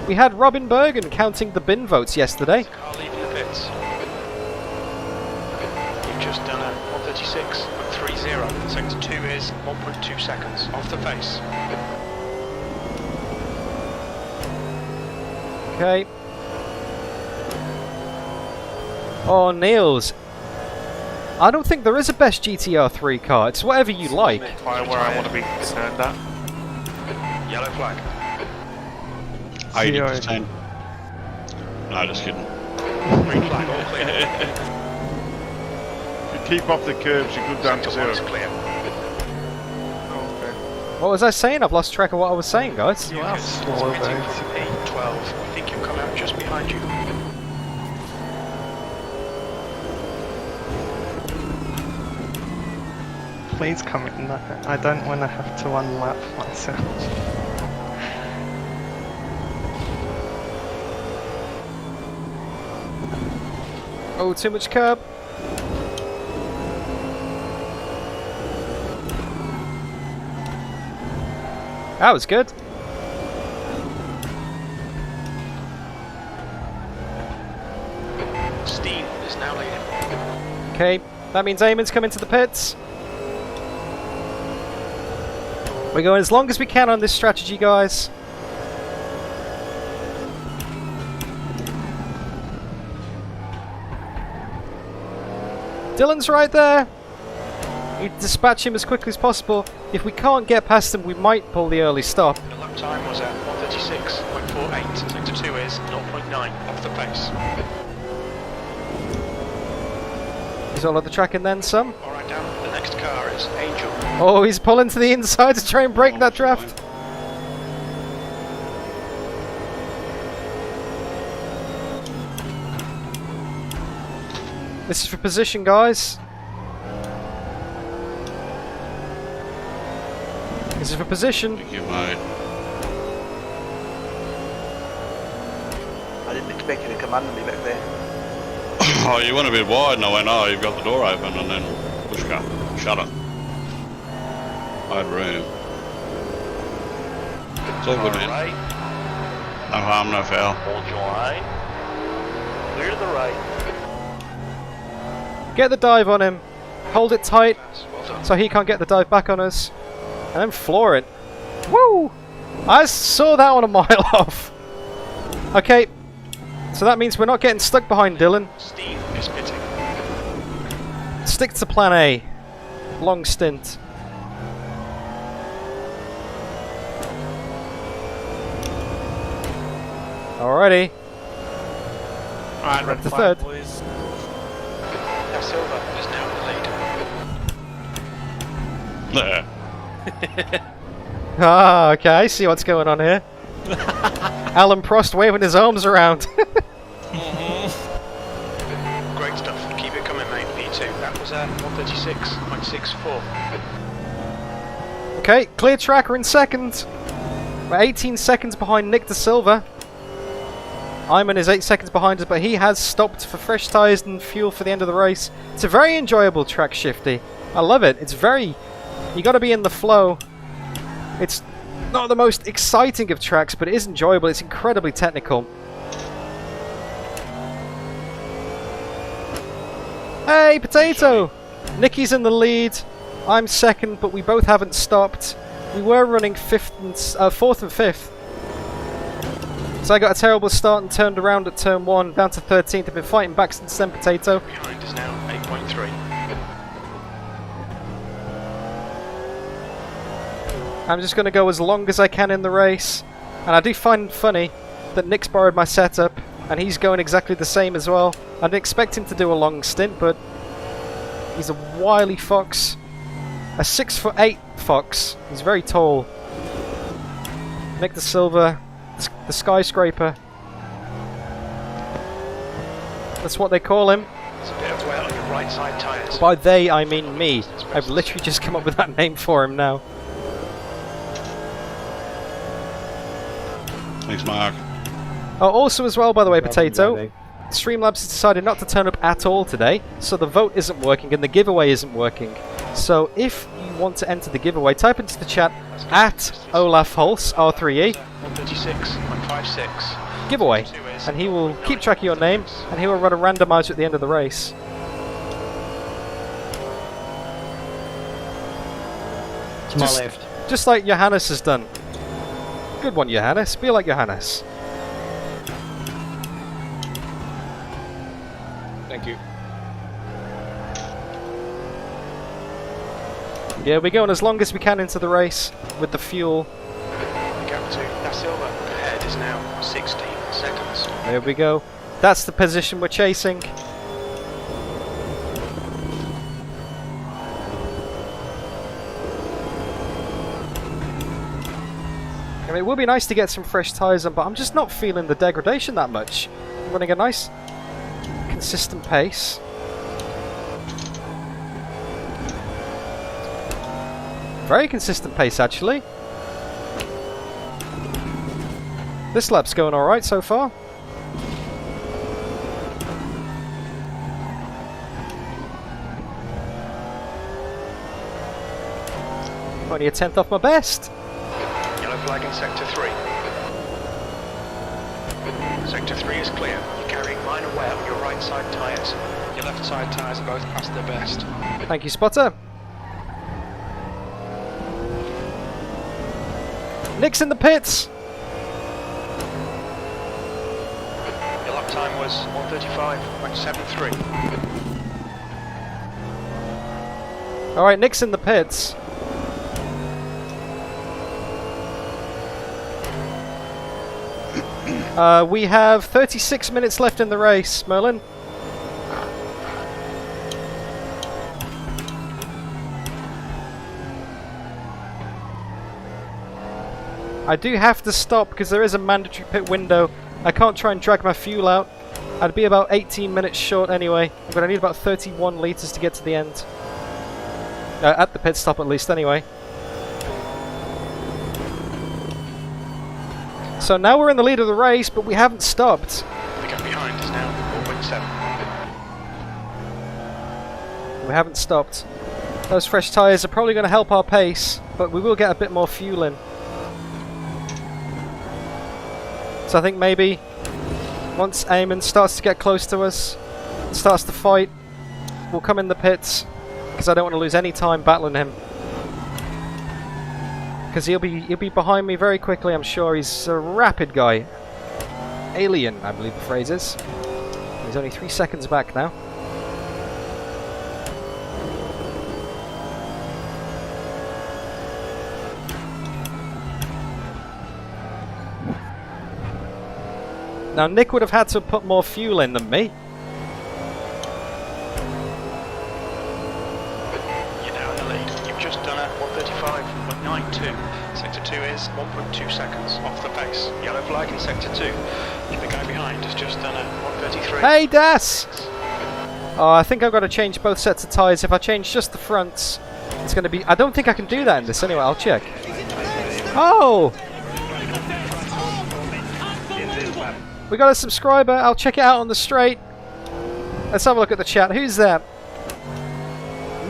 Speaker 1: We had Robin Bergen counting the bin votes yesterday.
Speaker 2: Car leaving the pits. You've just done a 136.30. Sector 2 is 1.2 seconds off the pace.
Speaker 1: Okay. Oh, Niels. I don't think there is a best GTR3 car. It's whatever you like.
Speaker 10: Where I want to be concerned at.
Speaker 2: Yellow flag.
Speaker 4: 80%. No, just kidding.
Speaker 2: Green flag, all clear.
Speaker 6: If you keep off the curbs, you're good down to
Speaker 2: Sector 1
Speaker 6: zero.
Speaker 2: is clear.
Speaker 1: What was I saying? I've lost track of what I was saying, guys.
Speaker 5: You are slow,
Speaker 2: Waiting
Speaker 5: though.
Speaker 2: from A12. I think you'll come out just behind you.
Speaker 5: Please come in. I don't want to have to unlap myself.
Speaker 1: Oh, too much curb. That was good.
Speaker 2: Steam is now leading.
Speaker 1: Okay, that means Ayman's coming to the pits. We're going as long as we can on this strategy, guys. Dylan's right there. You dispatch him as quickly as possible. If we can't get past him, we might pull the early stop.
Speaker 2: The lap time was at 136.48. Sector 2 is 0.9 off the pace.
Speaker 1: He's all of the track and then some.
Speaker 2: Alright, Dan, the next car is Angel.
Speaker 1: Oh, he's pulling to the inside to try and break that draft. This is for position, guys. This is for position.
Speaker 4: Thank you, mate.
Speaker 8: I didn't expect you to command me back there.
Speaker 4: Oh, you went a bit wide, and I went, oh, you've got the door open, and then push car, shut it. I had room. It's all good, man.
Speaker 8: Right,
Speaker 4: No harm, no foul.
Speaker 8: hold your line. Clear to the right.
Speaker 1: Get the dive on him. Hold it tight
Speaker 2: Well done.
Speaker 1: so he can't get the dive back on us. And then floor it. Woo! I saw that one a mile off. Okay. So that means we're not getting stuck behind Dylan.
Speaker 2: Steam is pitting.
Speaker 1: Stick to plan A. Long stint. Alrighty.
Speaker 10: Alright, red
Speaker 1: the
Speaker 10: flag,
Speaker 1: third.
Speaker 10: boys.
Speaker 2: Now Silver is now in the lead.
Speaker 4: There.
Speaker 1: Ah, okay, I see what's going on here. Alan Prost waving his arms around.
Speaker 2: Great stuff. Keep it coming, mate. P2. That was at 136.64.
Speaker 1: Okay, clear track, we're in second. We're 18 seconds behind Nick De Silva. Ayman is 8 seconds behind us, but he has stopped for fresh tyres and fuel for the end of the race. It's a very enjoyable track, Shifty. I love it. It's very... You got to be in the flow. It's not the most exciting of tracks, but it is enjoyable. It's incredibly technical. Hey, Potato! Nicky's in the lead. I'm second, but we both haven't stopped. We were running 4th and 5th. So I got a terrible start and turned around at turn 1, down to 13th. I've been fighting back since then, Potato.
Speaker 2: Behind is now 8.3.
Speaker 1: I'm just going to go as long as I can in the race. And I do find it funny that Nick's borrowed my setup, and he's going exactly the same as well. I didn't expect him to do a long stint, but he's a wily fox. A 6'8" fox. He's very tall. Nick De Silva, the skyscraper. That's what they call him.
Speaker 2: It's a bit of wear on your right side tyres.
Speaker 1: By they, I mean me. I've literally just come up with that name for him now.
Speaker 4: Thanks, Mark.
Speaker 1: Oh, also as well, by the way,
Speaker 7: Lovely,
Speaker 1: Potato.
Speaker 7: lovely.
Speaker 1: Streamlabs has decided not to turn up at all today, so the vote isn't working and the giveaway isn't working. So if you want to enter the giveaway, type into the chat at Olaf Hulse, R3E,
Speaker 2: 136.56.
Speaker 1: giveaway, and he will keep track of your name, and he will run a randomizer at the end of the race.
Speaker 7: To my left.
Speaker 1: Just like Johannes has done. Good one, Johannes. Be like Johannes.
Speaker 10: Thank you.
Speaker 1: Yeah, we're going as long as we can into the race with the fuel.
Speaker 2: The gap to Da Silva ahead is now 16 seconds.
Speaker 1: There we go. That's the position we're chasing. I mean, it would be nice to get some fresh tyres on, but I'm just not feeling the degradation that much. I'm running a nice, consistent pace. Very consistent pace, actually. This lap's going alright so far. Only a 10th off my best.
Speaker 2: Yellow flag in sector 3. Sector 3 is clear. You're carrying minor wear on your right side tyres. Your left side tyres are both past their best.
Speaker 1: Thank you, Spotter. Nick's in the pits.
Speaker 2: Your lap time was 1:35.73.
Speaker 1: Alright, Nick's in the pits. We have 36 minutes left in the race, Merlin. I do have to stop because there is a mandatory pit window. I can't try and drag my fuel out. I'd be about 18 minutes short anyway. I'm going to need about 31 litres to get to the end. At the pit stop at least anyway. So now we're in the lead of the race, but we haven't stopped.
Speaker 2: The gap behind is now 4.7.
Speaker 1: We haven't stopped. Those fresh tyres are probably going to help our pace, but we will get a bit more fuel in. So I think maybe once Ayman starts to get close to us, starts to fight, we'll come in the pits, because I don't want to lose any time battling him. Because he'll be behind me very quickly, I'm sure. He's a rapid guy. Alien, I believe the phrase is. He's only 3 seconds back now. Now Nick would have had to put more fuel in than me.
Speaker 2: You're now in the lead. You've just done a 1:35.92. Sector 2 is 1.2 seconds off the pace. Yellow flag in sector 2. The guy behind has just done a 1:33.
Speaker 1: Hey Das! Oh, I think I've got to change both sets of tyres. If I change just the fronts, it's going to be... I don't think I can do that in this anyway. I'll check. Oh! We got a subscriber. I'll check it out on the straight. Let's have a look at the chat. Who's that?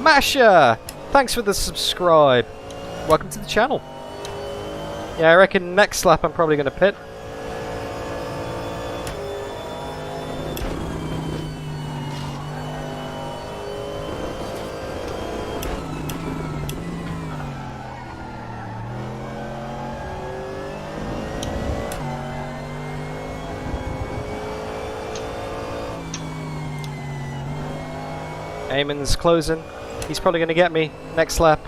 Speaker 1: Masha! Thanks for the subscribe. Welcome to the channel. Yeah, I reckon next lap I'm probably going to pit. Ayman's closing. He's probably going to get me next lap.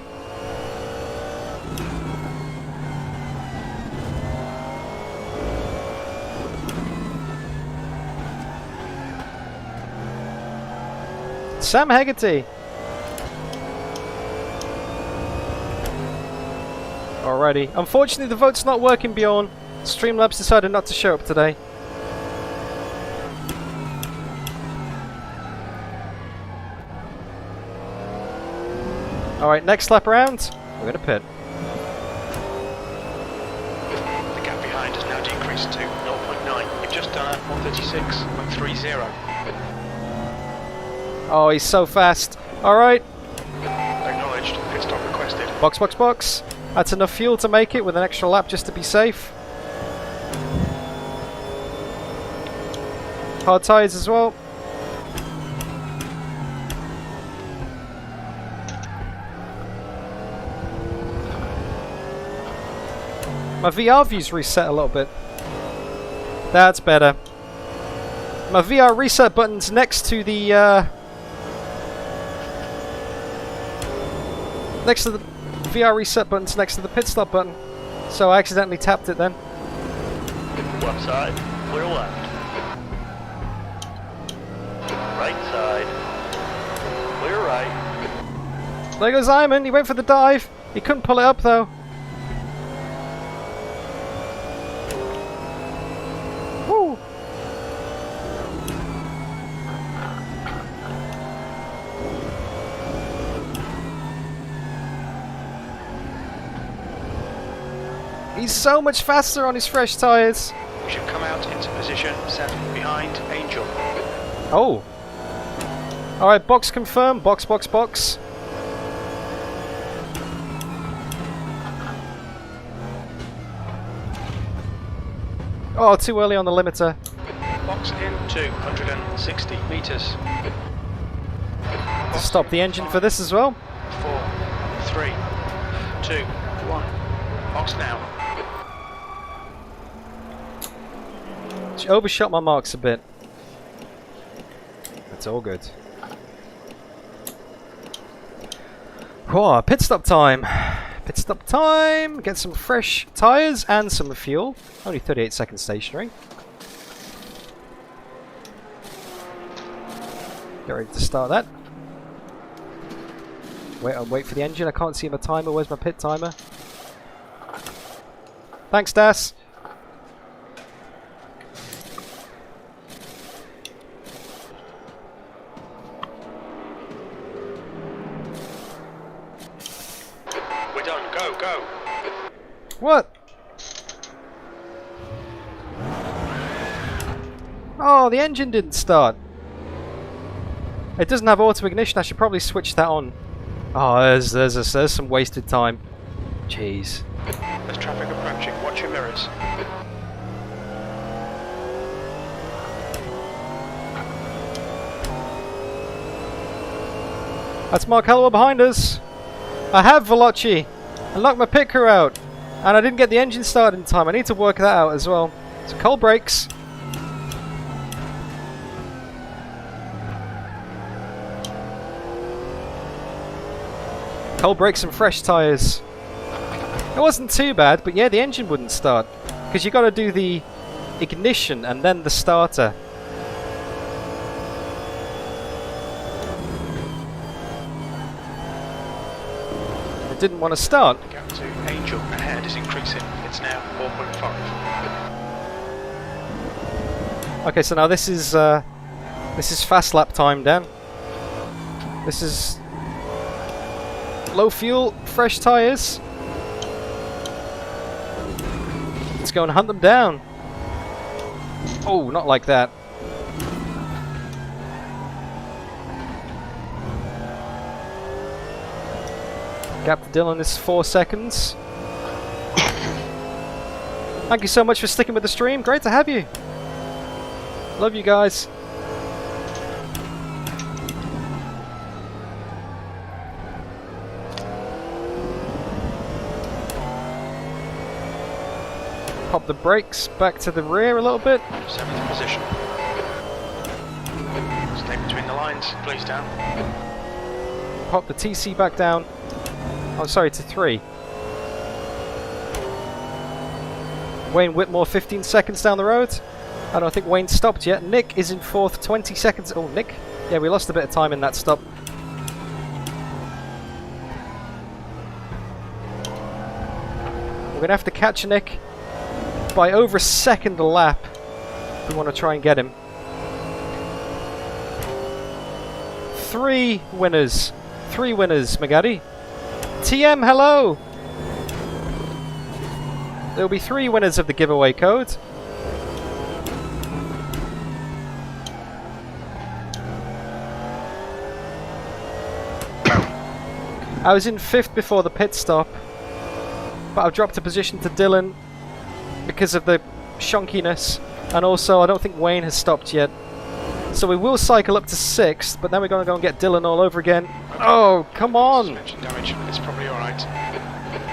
Speaker 1: Sam Hegarty. Alrighty. Unfortunately, the vote's not working, Bjorn. Streamlabs decided not to show up today. Alright, next lap around, we're going to pit.
Speaker 2: The gap behind has now decreased to 0.9. You've just done a 136.30.
Speaker 1: Oh, he's so fast. Alright.
Speaker 2: Acknowledged. Pit stop requested.
Speaker 1: Box, box, box. That's enough fuel to make it with an extra lap just to be safe. Hard tyres as well. My VR view's reset a little bit. That's better. My VR reset button's next to the VR reset button's next to the pit stop button. So I accidentally tapped it then.
Speaker 8: Left side, clear left. Right side, clear right.
Speaker 1: There goes Ayman, he went for the dive. He couldn't pull it up though. Woo! He's so much faster on his fresh tyres.
Speaker 2: We should come out into position, set behind Angel.
Speaker 1: Oh. Alright, box confirmed. Box, box, box. Oh, too early on the limiter.
Speaker 2: Box in 260 metres.
Speaker 1: To stop the engine for this as well.
Speaker 2: 4, 3, 2, 1. Box now.
Speaker 1: She overshot my marks a bit. It's all good. Whoa, pit stop time. Pit stop time. Get some fresh tyres and some fuel. Only 38 seconds stationary. Get ready to start that. Wait for the engine. I can't see my timer. Where's my pit timer? Thanks, Das.
Speaker 2: We're done. Go, go.
Speaker 1: What? Oh, the engine didn't start. It doesn't have auto ignition. I should probably switch that on. Oh, there's some wasted time. Jeez.
Speaker 2: There's traffic approaching. Watch your mirrors.
Speaker 1: That's Mark Hallowell behind us. I have Veloci. I knocked my pit crew out. And I didn't get the engine started in time. I need to work that out as well. So cold brakes. Cold brakes and fresh tyres. It wasn't too bad, but yeah, the engine wouldn't start. Because you got to do the ignition and then the starter. It didn't want to start.
Speaker 2: The gap to Angel ahead is increasing. It's now 4.5.
Speaker 1: Okay, so now this is fast lap time, Dan. This is low fuel, fresh tyres. Let's go and hunt them down. Oh, not like that. Gap to Dylan is 4 seconds. Thank you so much for sticking with the stream. Great to have you. Love you guys. Pop the brakes back to the rear a little bit.
Speaker 2: 7th position. Stay between the lines, please, down.
Speaker 1: Pop the TC back down. Oh, sorry, to 3. Wayne Whitmore 15 seconds down the road. I don't think Wayne stopped yet. Nick is in 4th, 20 seconds. Oh, Nick. Yeah, we lost a bit of time in that stop. We're going to have to catch Nick by over a second a lap if we want to try and get him. 3 winners. 3 winners, Magadi. TM, hello! There'll be 3 winners of the giveaway code. I was in 5th before the pit stop, but I've dropped a position to Dylan because of the shonkiness, and also I don't think Wayne has stopped yet. So we will cycle up to 6th, but then we're going to go and get Dylan all over again. Oh, come on!
Speaker 2: Suspension damage. It's probably alright.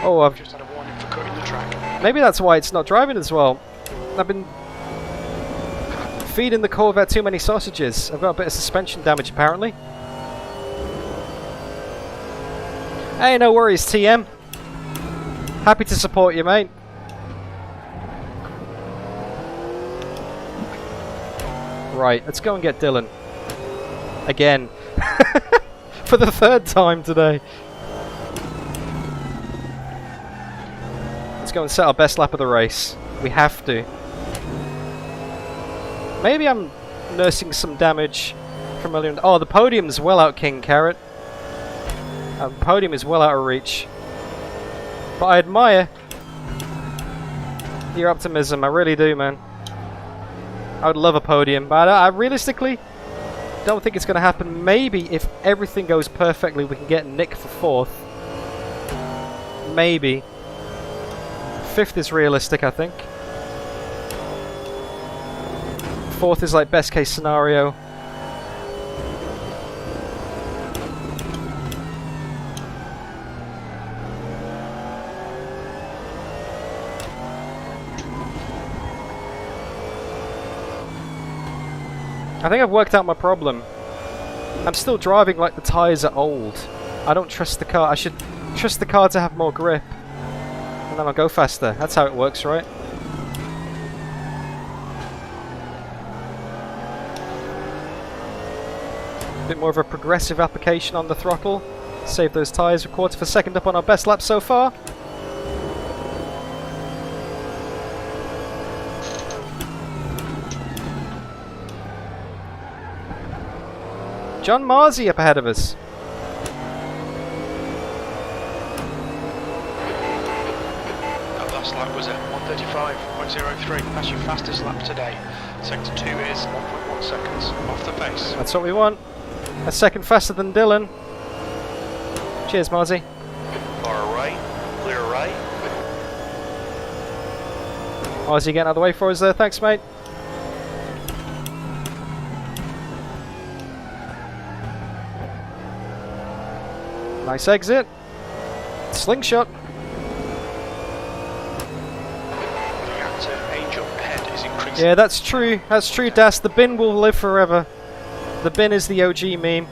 Speaker 1: Oh, I've
Speaker 2: Just had a warning for cutting the track.
Speaker 1: maybe that's why it's not driving as well. I've been feeding the Corvette too many sausages. I've got a bit of suspension damage apparently. Hey, no worries, TM. Happy to support you, mate. Right, let's go and get Dylan. Again. For the 3rd time today. Let's go and set our best lap of the race. We have to. Maybe I'm nursing some damage from earlier. Oh, the podium's well out, King Carrot. Podium is well out of reach. But I admire your optimism, I really do, man. I would love a podium, but I realistically don't think it's going to happen. Maybe if everything goes perfectly, we can get Nick for 4th. Maybe. 5th is realistic, I think. 4th is like best case scenario. I think I've worked out my problem. I'm still driving like the tyres are old. I don't trust the car. I should trust the car to have more grip. And then I'll go faster. That's how it works, right? A bit more of a progressive application on the throttle. Save those tyres. 1/4 of a second up on our best lap so far. John Marzi up ahead of us.
Speaker 2: That last lap was at 1:35.03. That's your fastest lap today. Sector 2 is 1.1 seconds off the pace.
Speaker 1: That's what we want. A second faster than Dylan. Cheers, Marzi.
Speaker 8: Far right, clear right.
Speaker 1: Marzi getting out of the way for us there. Thanks, mate. Nice exit. Slingshot.
Speaker 2: The active angel head is increasing.
Speaker 1: Yeah, that's true. That's true, Das. The bin will live forever. The bin is the OG meme.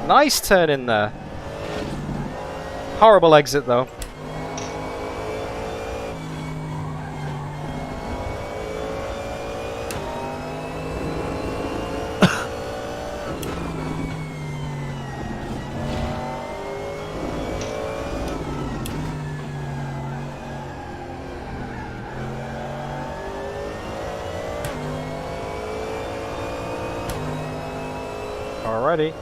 Speaker 1: Nice turn in there. Horrible exit though. Alrighty.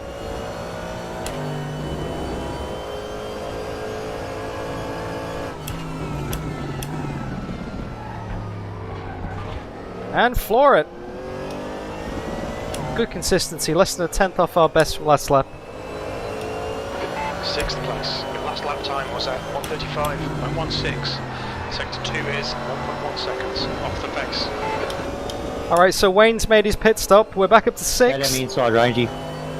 Speaker 1: And floor it. Good consistency, less than a 10th off our best from last lap.
Speaker 2: 6th place. Your last lap time was at 1:35.16. Sector 2 is 1.1 seconds off the pace.
Speaker 1: Alright, so Wayne's made his pit stop. We're back up to 6th.
Speaker 7: Let him inside, Rangy.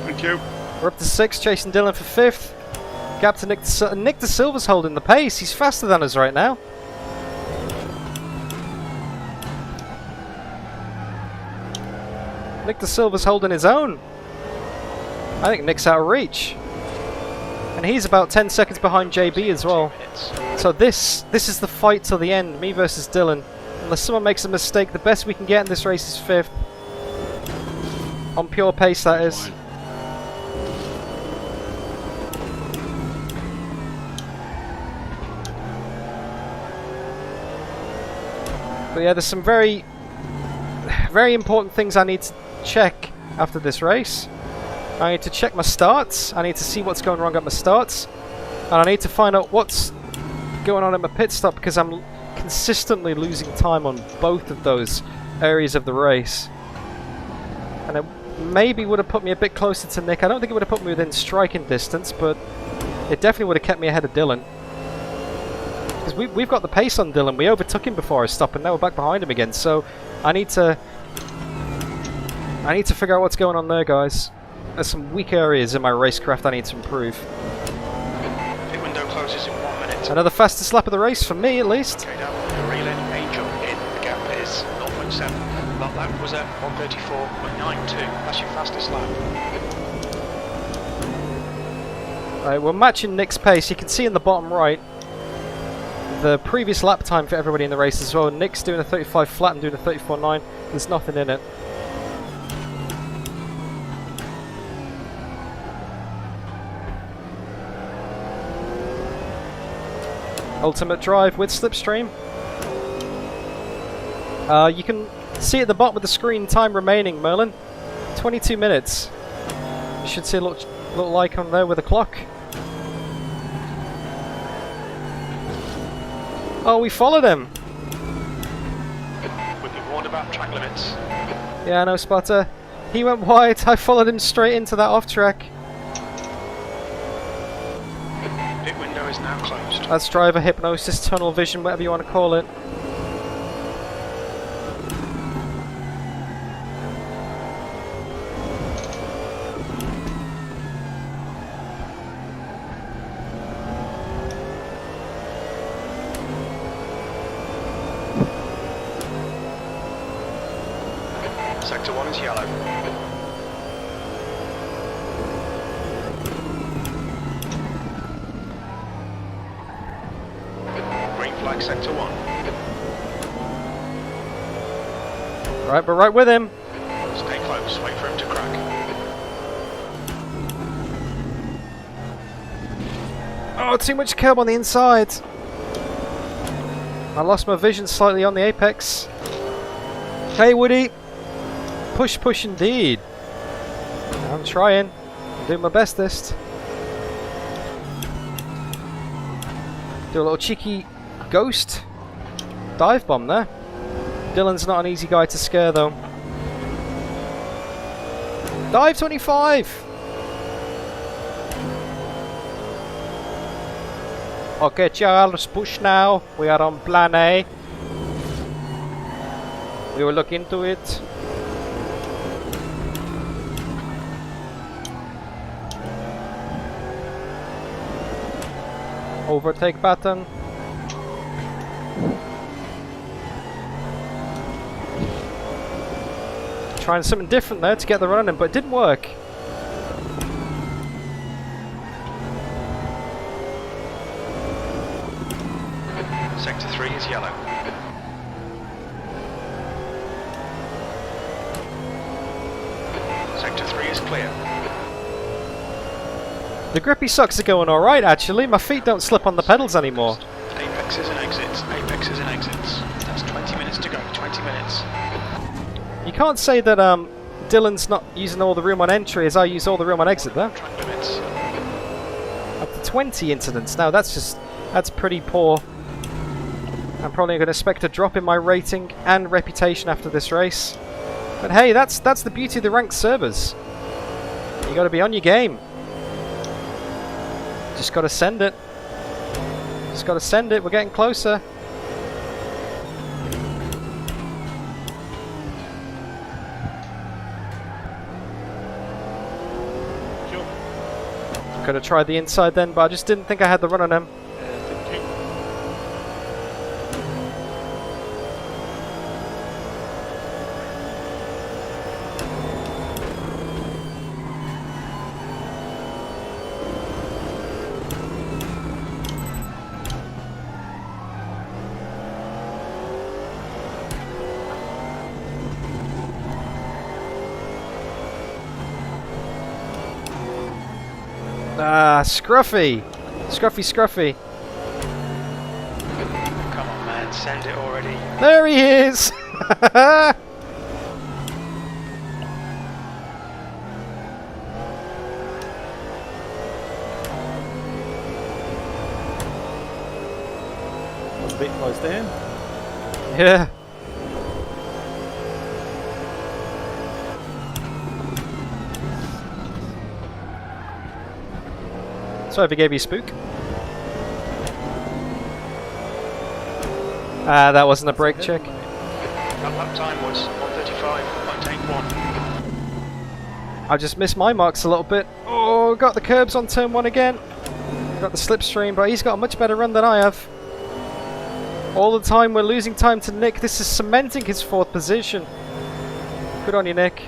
Speaker 6: Thank you.
Speaker 1: We're up to 6th, chasing Dylan for 5th. Gap to Nick Nick De Silva's holding the pace. He's faster than us right now. Nick De Silva's holding his own. I think Nick's out of reach. And he's about 10 seconds behind JB as well. So this is the fight till the end, me versus Dylan. Unless someone makes a mistake, the best we can get in this race is 5th. On pure pace, that is. But yeah, there's some very important things I need to check after this race. I need to check my starts. I need to see what's going wrong at my starts. And I need to find out what's going on at my pit stop, because I'm consistently losing time on both of those areas of the race. And it maybe would have put me a bit closer to Nick. I don't think it would have put me within striking distance, but it definitely would have kept me ahead of Dylan. Because we've got the pace on Dylan. We overtook him before his stop, and now we're back behind him again. So I need to figure out what's going on there, guys. There's some weak areas in my racecraft I need to improve.
Speaker 2: Pit window closes in 1 minute.
Speaker 1: Another fastest lap of the race for me, at least.
Speaker 2: Okay, now the railing, Angel in. The gap is 0.7. That lap was at 1:34.92. That's your fastest lap.
Speaker 1: Right, we're matching Nick's pace. You can see in the bottom right the previous lap time for everybody in the race as well. Nick's doing a 35 flat and doing a 34.9. There's nothing in it. Ultimate drive with Slipstream. You can see at the bottom of the screen time remaining, Merlin. 22 minutes. You should see a little icon there with a clock. Oh, we followed him.
Speaker 2: We've been warned about track limits.
Speaker 1: Yeah, I know, Spotter. He went wide. I followed him straight into that off track.
Speaker 2: Pit window is now closed.
Speaker 1: That's driver hypnosis, tunnel vision, whatever you want to call it.
Speaker 2: Sector 1 is yellow. Green flag sector 1.
Speaker 1: Right, we're right with him.
Speaker 2: Stay close, wait for him to crack.
Speaker 1: Oh, too much curb on the inside. I lost my vision slightly on the apex. Hey, Woody. Push, push indeed. I'm trying. I'm doing my bestest. Do a little cheeky ghost dive bomb there. Dylan's not an easy guy to scare though. Dive 25! Okay, Charles, push now. We are on plan A. We will look into it. Overtake button. Trying something different there to get the run on him, but it didn't work.
Speaker 2: Sector 3 is yellow. Sector 3 is clear.
Speaker 1: The grippy socks are going alright actually, my feet don't slip on the pedals anymore.
Speaker 2: Apexes and exits, apexes and exits. That's 20 minutes to go, 20 minutes.
Speaker 1: You can't say that Dylan's not using all the room on entry as I use all the room on exit there.
Speaker 2: Track limits.
Speaker 1: Up to 20 incidents now, that's pretty poor. I'm probably going to expect a drop in my rating and reputation after this race. But hey, that's the beauty of the ranked servers. You got to be on your game. Just got to send it. Just got to send it. We're getting closer. Could have tried the inside then, but I just didn't think I had the run on him. Ah, Scruffy! Scruffy, Scruffy.
Speaker 2: Come on, man, send it already.
Speaker 1: There he is!
Speaker 9: a bit close down.
Speaker 1: Yeah. Sorry if I gave you a spook. Ah, that wasn't a brake check.
Speaker 2: That lap time was 1:35.81.
Speaker 1: I just missed my marks a little bit. Oh, got the curbs on turn 1 again. Got the slipstream, but he's got a much better run than I have. All the time we're losing time to Nick. This is cementing his 4th position. Good on you, Nick.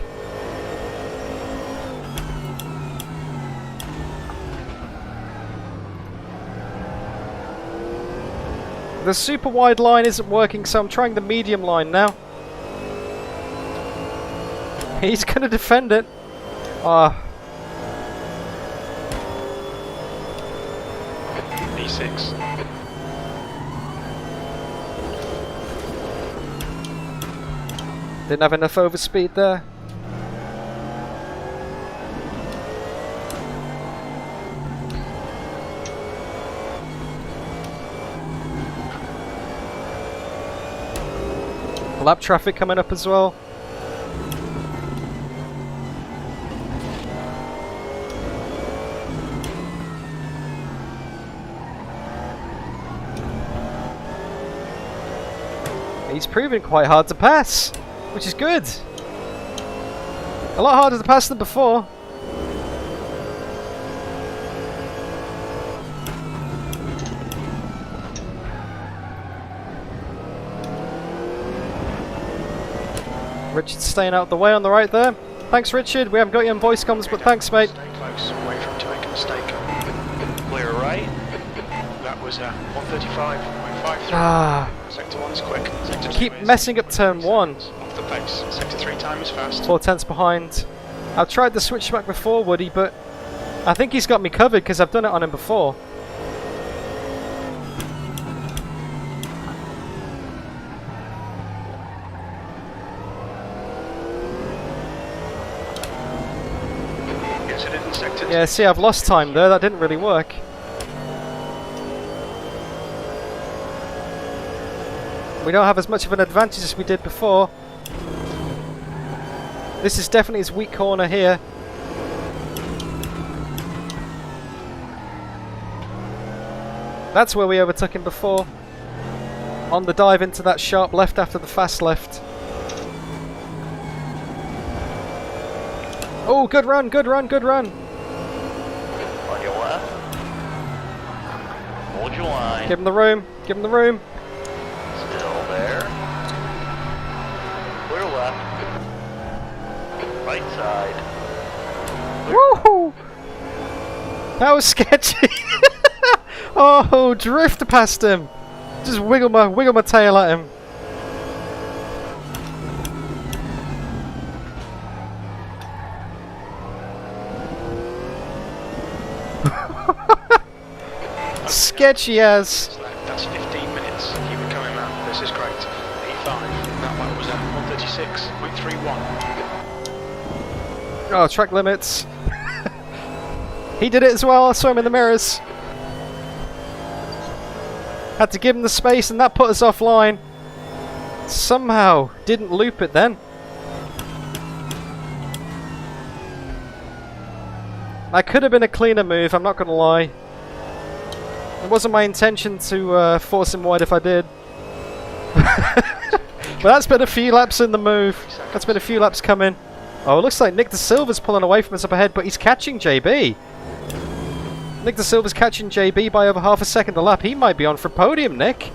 Speaker 1: The super wide line isn't working, so I'm trying the medium line now. He's going to defend it.
Speaker 2: E6.
Speaker 1: Didn't have enough overspeed there. Lap traffic coming up as well. He's proven quite hard to pass, which is good. A lot harder to pass than before. Richard's staying out of the way on the right there. Thanks, Richard. We haven't got you on voice comms, but thanks, mate.
Speaker 2: Stay close, away from to make a mistake.
Speaker 8: Clear right.
Speaker 2: That was 1:35.53.
Speaker 1: Ah,
Speaker 2: Sector 1's quick. Sector 2
Speaker 1: keep
Speaker 2: is
Speaker 1: messing up turn 1.
Speaker 2: off the pace. Sector 3 time is fast.
Speaker 1: 4/10 behind. I've tried the switchback before, Woody, but I think he's got me covered because I've done it on him before.
Speaker 2: Yes, it is in sector 2.
Speaker 1: Yeah, see, I've lost time there. That didn't really work. We don't have as much of an advantage as we did before. This is definitely his weak corner here. That's where we overtook him before. On the dive into that sharp left after the fast left. Oh, good run, good run, good run.
Speaker 8: On your left. Hold your line.
Speaker 1: Give him the room, give him the room.
Speaker 8: Still there. Clear left. Right side.
Speaker 1: Woohoo! That was sketchy. Oh, drift past him. Just wiggle my tail at him. Sketchy as.
Speaker 2: That's 15 minutes. Keep it coming, man. This is great. E5. That one was 1:36.31.
Speaker 1: Oh, track limits. He did it as well. I saw him in the mirrors. Had to give him the space, and that put us offline. Somehow didn't loop it then. That could have been a cleaner move, I'm not going to lie. It wasn't my intention to force him wide if I did. But that's been a few laps in the move. That's been a few laps coming. Oh, it looks like Nick De Silva's pulling away from us up ahead, but he's catching JB. Nick De Silva's catching JB by over half a second a lap. He might be on for podium, Nick.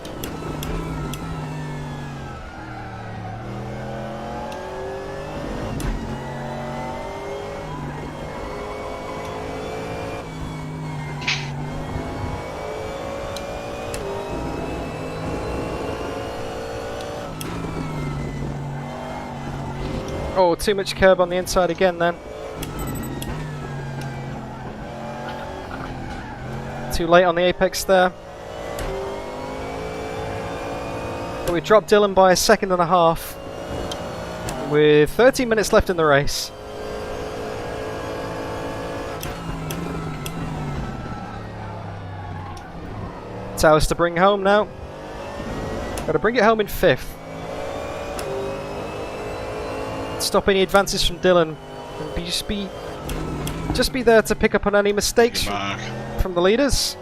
Speaker 1: Oh, too much curb on the inside again then. Too late on the apex there. But we dropped Dylan by a second and a half. With 13 minutes left in the race. It's ours to bring home now. Got to bring it home in 5th. Stop any advances from Dylan. And just be there to pick up on any mistakes from the leaders.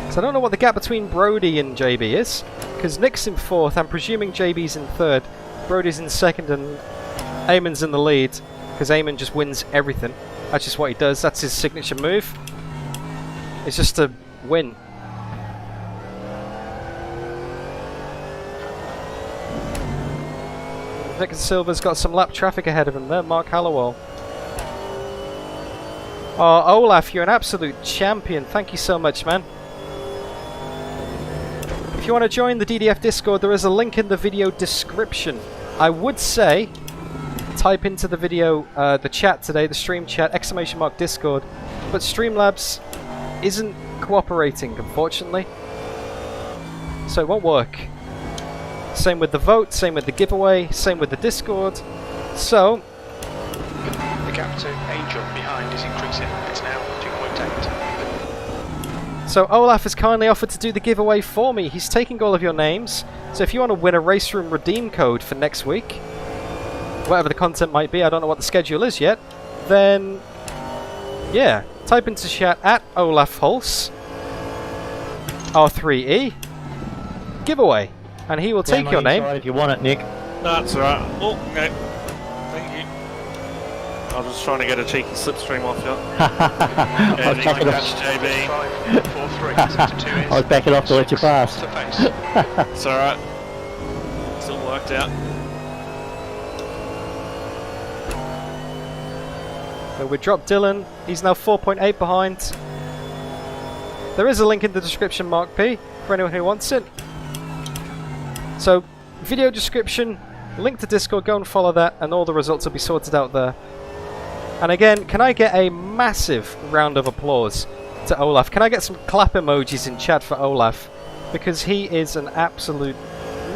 Speaker 1: So I don't know what the gap between Brodie and JB is, because Nick's in 4th. I'm presuming JB's in 3rd. Brodie's in 2nd, and Ayman's in the lead, because Ayman just wins everything. That's just what he does. That's his signature move. It's just to win. Nick Silver's got some lap traffic ahead of him there. Mark Hallowell. Oh, Olaf, you're an absolute champion. Thank you so much, man. If you want to join the DDF Discord, there is a link in the video description. I would say, type into the video, the chat today, the stream chat, !Discord. But Streamlabs isn't cooperating, unfortunately. So it won't work. Same with the vote, same with the giveaway, same with the Discord. So
Speaker 2: the gap to Angel behind is increasing. It's now 2.8.
Speaker 1: So Olaf has kindly offered to do the giveaway for me. He's taking all of your names. So if you want to win a RaceRoom redeem code for next week, whatever the content might be, I don't know what the schedule is yet, then yeah, type into chat @OlafHulse R3E giveaway, and he will take your name.
Speaker 7: If you want it, Nick.
Speaker 10: That's alright. Oh, okay. Thank you. I was just trying to get a cheeky slipstream off you.
Speaker 7: I was backing off.
Speaker 2: JB.
Speaker 7: I was backing off to let you pass.
Speaker 10: It's alright. Still worked out.
Speaker 1: So we dropped Dylan. He's now 4.8 behind. There is a link in the description, Mark P, for anyone who wants it. So, video description, link to Discord, go and follow that, and all the results will be sorted out there. And again, can I get a massive round of applause to Olaf? Can I get some clap emojis in chat for Olaf? Because he is an absolute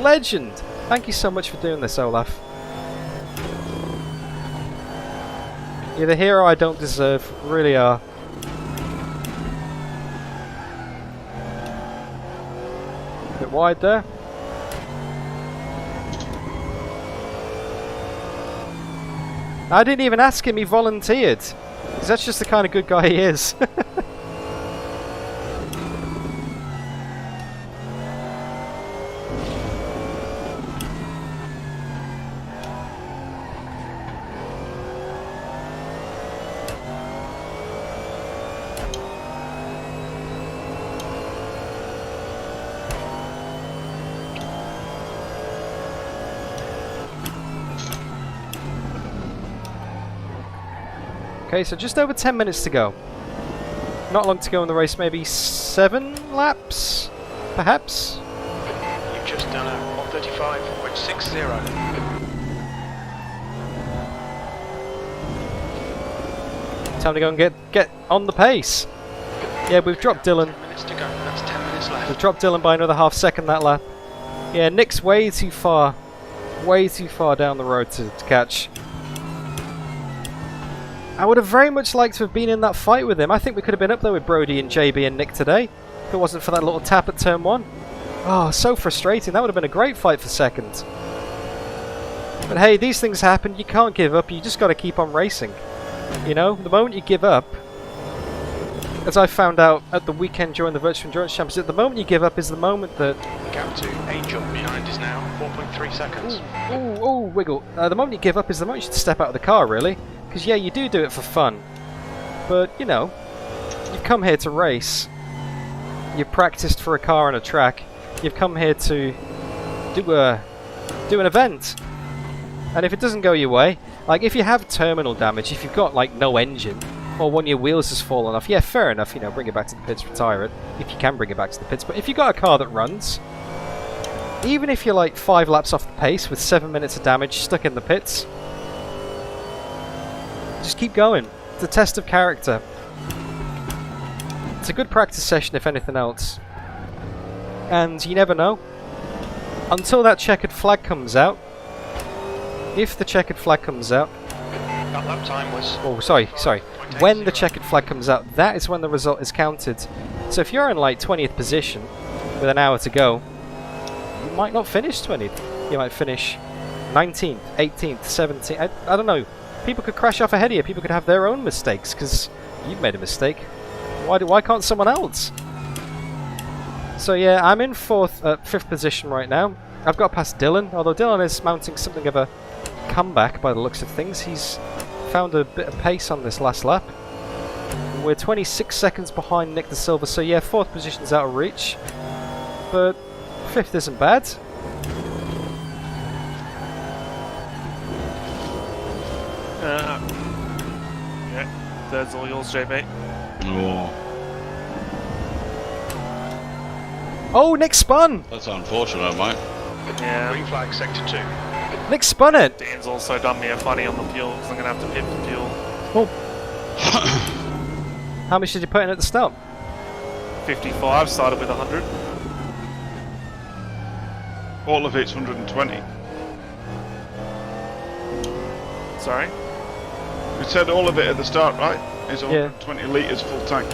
Speaker 1: legend. Thank you so much for doing this, Olaf. You're the hero I don't deserve, really are. A bit wide there. I didn't even ask him, he volunteered. Because that's just the kind of good guy he is. Okay, so just over 10 minutes to go. Not long to go in the race, maybe 7 laps, perhaps?
Speaker 2: You've just done a 135.60.
Speaker 1: Time to go and get on the pace. Yeah, we've dropped Dylan.
Speaker 2: 10 minutes to go. That's 10 minutes left.
Speaker 1: We've dropped Dylan by another half second that lap. Yeah, Nick's way too far down the road to catch. I would have very much liked to have been in that fight with him. I think we could have been up there with Brodie and JB and Nick today, if it wasn't for that little tap at turn 1. Oh, so frustrating. That would have been a great fight for second. But hey, these things happen. You can't give up. You just got to keep on racing. You know, the moment you give up, as I found out at the weekend during the Virtual Endurance Championship, the moment you give up is the moment that...
Speaker 2: The gap to Angel behind is now 4.3 seconds.
Speaker 1: Ooh, wiggle. The moment you give up is the moment you should step out of the car, really. Because yeah, you do it for fun. But, you know, you've come here to race. You've practiced for a car on a track. You've come here to do an event. And if it doesn't go your way, like if you have terminal damage, if you've got like no engine, or one of your wheels has fallen off, yeah, fair enough, you know, bring it back to the pits, retire it, if you can bring it back to the pits. But if you've got a car that runs, even if you're like 5 laps off the pace with 7 minutes of damage stuck in the pits, just keep going. It's a test of character. It's a good practice session if anything else. And you never know. Until that checkered flag comes out. If the checkered flag comes out...
Speaker 2: That lap time was...
Speaker 1: Oh, sorry. When the checkered flag comes out, that is when the result is counted. So if you're in like 20th position, with an hour to go, you might not finish 20th. You might finish 19th, 18th, 17th. I don't know. People could crash off ahead of you. People could have their own mistakes because you've made a mistake. Why can't someone else? So yeah, I'm in 5th position right now. I've got past Dylan, although Dylan is mounting something of a comeback by the looks of things. He's found a bit of pace on this last lap. We're 26 seconds behind Nick De Silva, so yeah, 4th position's out of reach. But 5th isn't bad.
Speaker 10: Yeah, third's all yours, JB.
Speaker 4: Oh,
Speaker 1: Oh, Nick spun!
Speaker 4: that's unfortunate, mate.
Speaker 10: Yeah.
Speaker 2: Green flag, sector 2.
Speaker 1: Nick spun it!
Speaker 10: Dan's also done me a funny on the fuel, because I'm going to have to pit for fuel.
Speaker 1: How much did you put in at the start?
Speaker 10: 55, started with 100.
Speaker 6: All of it's 120.
Speaker 10: Sorry?
Speaker 6: We said all of it at the start, right? It's 120 litres full tank.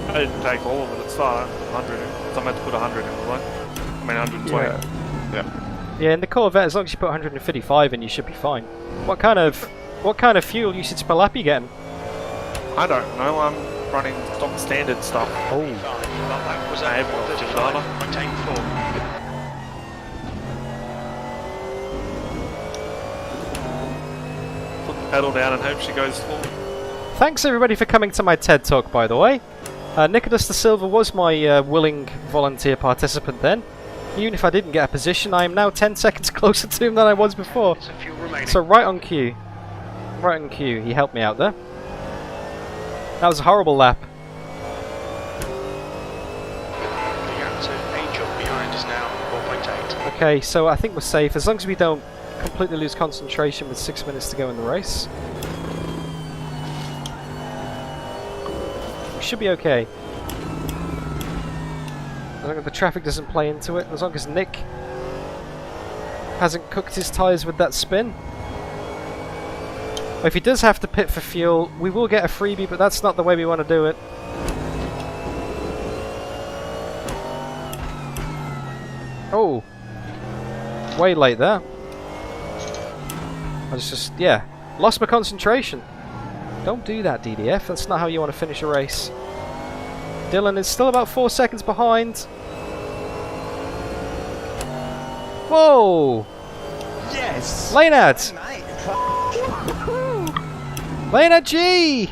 Speaker 10: I didn't take all of it at the start, I put 100 in. So I meant to put 100 in, was I? I mean 120.
Speaker 1: Yeah, in the Corvette, as long as you put 155 in, you should be fine. What kind of fuel usage per lap are you getting?
Speaker 10: I don't know, I'm running stock standard stuff.
Speaker 1: Oh.
Speaker 2: That was
Speaker 10: I
Speaker 2: at
Speaker 10: have
Speaker 2: 135. Maintain 4.
Speaker 10: Put the pedal down and hope she goes full.
Speaker 1: Thanks everybody for coming to my TED Talk, by the way. Nicholas De Silva was my willing volunteer participant then. Even if I didn't get a position, I am now 10 seconds closer to him than I was before.
Speaker 2: It's a few remaining.
Speaker 1: So right on cue. Right on cue, he helped me out there. That was a horrible lap.
Speaker 2: The gap to Angel behind is now 4.8.
Speaker 1: Okay, so I think we're safe, as long as we don't completely lose concentration with 6 minutes to go in the race. We should be okay. As long as the traffic doesn't play into it, as long as Nick hasn't cooked his tyres with that spin. If he does have to pit for fuel, we will get a freebie, but that's not the way we want to do it. Oh, way late there. I was just, yeah, lost my concentration. Don't do that, DDF. That's not how you want to finish a race. Dylan is still about 4 seconds behind. Whoa!
Speaker 9: Yes!
Speaker 1: Laynard! Laynard G!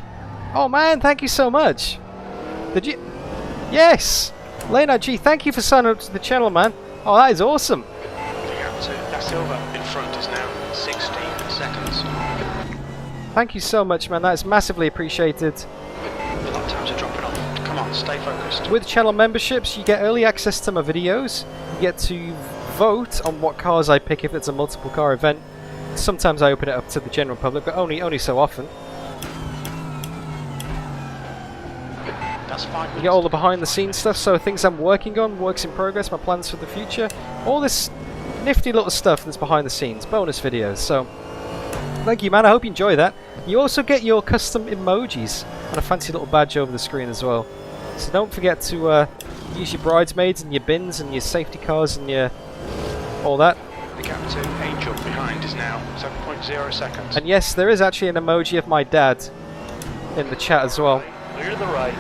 Speaker 1: Oh man, thank you so much. Did you? Yes! Laynard G, thank you for signing up to the channel, man. Oh, that is awesome.
Speaker 2: The gap to Da Silva in front is now 16 seconds.
Speaker 1: Thank you so much, man. That is massively appreciated.
Speaker 2: Lap times are dropping off. Come on, stay focused.
Speaker 1: With channel memberships, you get early access to my videos. You get to vote on what cars I pick if it's a multiple car event. Sometimes I open it up to the general public, but only so often.
Speaker 2: That's 5 minutes.
Speaker 1: You get all the behind the scenes stuff, so things I'm working on, works in progress, my plans for the future. All this nifty little stuff that's behind the scenes, bonus videos. So, thank you, man. I hope you enjoy that. You also get your custom emojis and a fancy little badge over the screen as well. So don't forget to use your bridesmaids and your bins and your safety cars and your all that.
Speaker 2: The gap to Angel behind is now 7.0 seconds.
Speaker 1: And yes, there is actually an emoji of my dad in the chat as well.
Speaker 8: Clear to the right.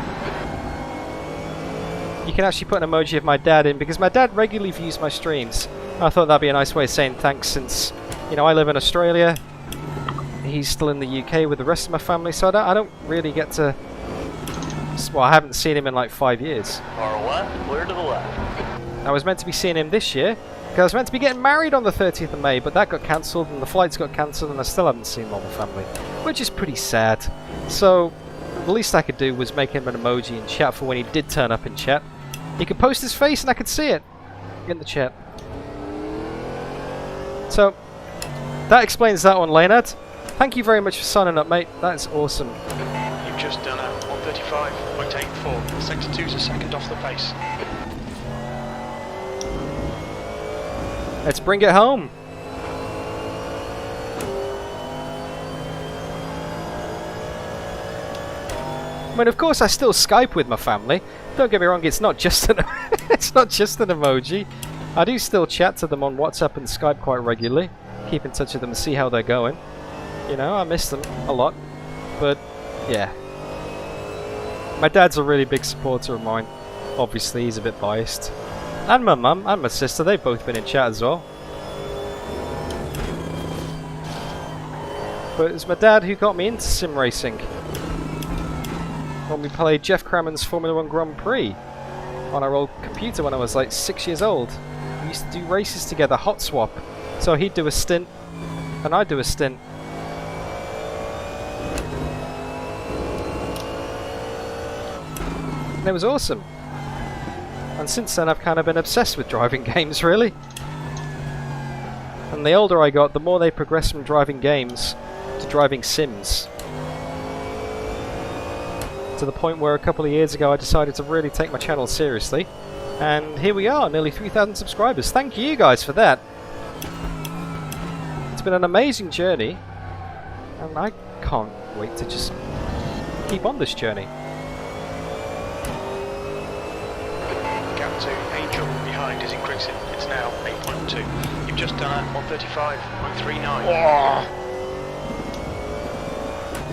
Speaker 1: You can actually put an emoji of my dad in because my dad regularly views my streams. I thought that'd be a nice way of saying thanks since, you know, I live in Australia. He's still in the UK with the rest of my family, so I don't really get to... Well, I haven't seen him in like 5 years.
Speaker 8: Far left, clear to the left.
Speaker 1: I was meant to be seeing him this year because I was meant to be getting married on the 30th of May, but that got cancelled and the flights got cancelled and I still haven't seen all the family, which is pretty sad. So the least I could do was make him an emoji in chat for when he did turn up in chat. He could post his face and I could see it in the chat. So that explains that one, Leonard. Thank you very much for signing up, mate. That is awesome.
Speaker 2: You've just done a 135.84. Sector 2's a second off the pace.
Speaker 1: Let's bring it home. I mean, of course, I still Skype with my family. Don't get me wrong; it's not just an it's not just an emoji. I do still chat to them on WhatsApp and Skype quite regularly. Keep in touch with them and see how they're going. You know, I miss them a lot. But yeah, my dad's a really big supporter of mine. Obviously, he's a bit biased. And my mum and my sister, they've both been in chat as well. But it's my dad who got me into sim racing. When we played Jeff Crammond's Formula 1 Grand Prix on our old computer when I was like 6 years old. We used to do races together, hot swap. So he'd do a stint, and I'd do a stint. And it was awesome. And since then I've kind of been obsessed with driving games, really. And the older I got, the more they progressed from driving games to driving sims. To the point where a couple of years ago I decided to really take my channel seriously. And here we are, nearly 3,000 subscribers. Thank you guys for that. It's been an amazing journey. And I can't wait to just keep on this journey.
Speaker 2: Gap to Angel behind is increasing. It's now 8.2. You've just done a 135.39.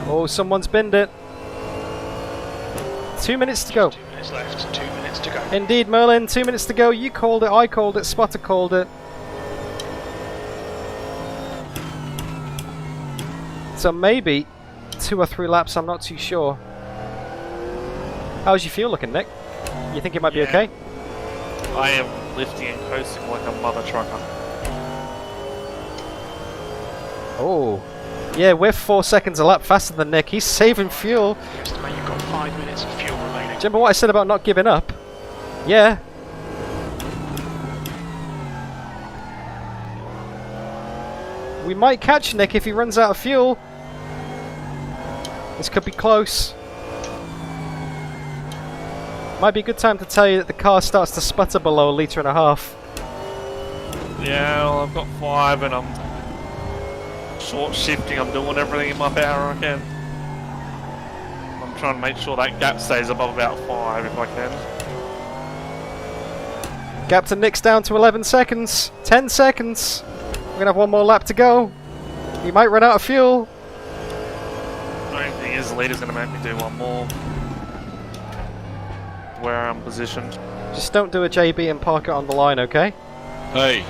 Speaker 1: Oh, someone's binned it. 2 minutes to go.
Speaker 2: 2 minutes left, 2 minutes to go.
Speaker 1: Indeed, Merlin, 2 minutes to go. You called it, I called it, Spotter called it. So maybe 2 or 3 laps, I'm not too sure. How's your fuel looking, Nick? You think it might be okay?
Speaker 10: I am lifting and coasting like a mother trucker.
Speaker 1: Oh. Yeah, we're 4 seconds a lap faster than Nick. He's saving fuel.
Speaker 2: You estimate you've got 5 minutes of fuel remaining.
Speaker 1: Do you remember what I said about not giving up? Yeah. We might catch Nick if he runs out of fuel. This could be close. Might be a good time to tell you that the car starts to sputter below 1.5 litres.
Speaker 10: Yeah, well, I've got 5 and I'm short shifting. I'm doing everything in my power I can. I'm trying to make sure that gap stays above about 5 if I can.
Speaker 1: Gap to Nick's down to 11 seconds. 10 seconds. We're going to have 1 more lap to go. He might run out of fuel.
Speaker 10: The only thing is the leader's going to make me do 1 more. Where I'm positioned.
Speaker 1: Just don't do a JB and park it on the line, okay?
Speaker 4: Hey.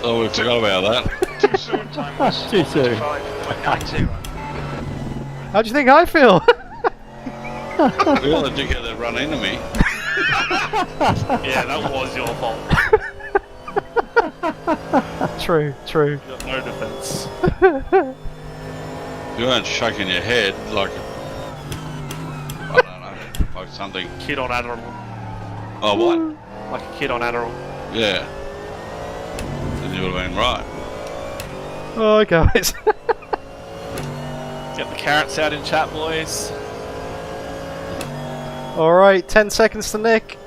Speaker 4: Oh, we forgot about that.
Speaker 2: Too soon. Time was
Speaker 7: Too soon.
Speaker 2: 1:35.90.
Speaker 1: How do you think I feel?
Speaker 4: You're the dickhead that run into me.
Speaker 10: Yeah, that was your fault.
Speaker 1: True, true.
Speaker 10: You got no defense.
Speaker 4: You weren't shaking your head like, I don't know, like something.
Speaker 10: Kid on Adderall.
Speaker 4: Oh, what?
Speaker 10: Like a kid on Adderall.
Speaker 4: Yeah. Then you would have been right.
Speaker 1: Oh, guys.
Speaker 10: Get the carrots out in chat, boys.
Speaker 1: Alright, 10 seconds to Nick.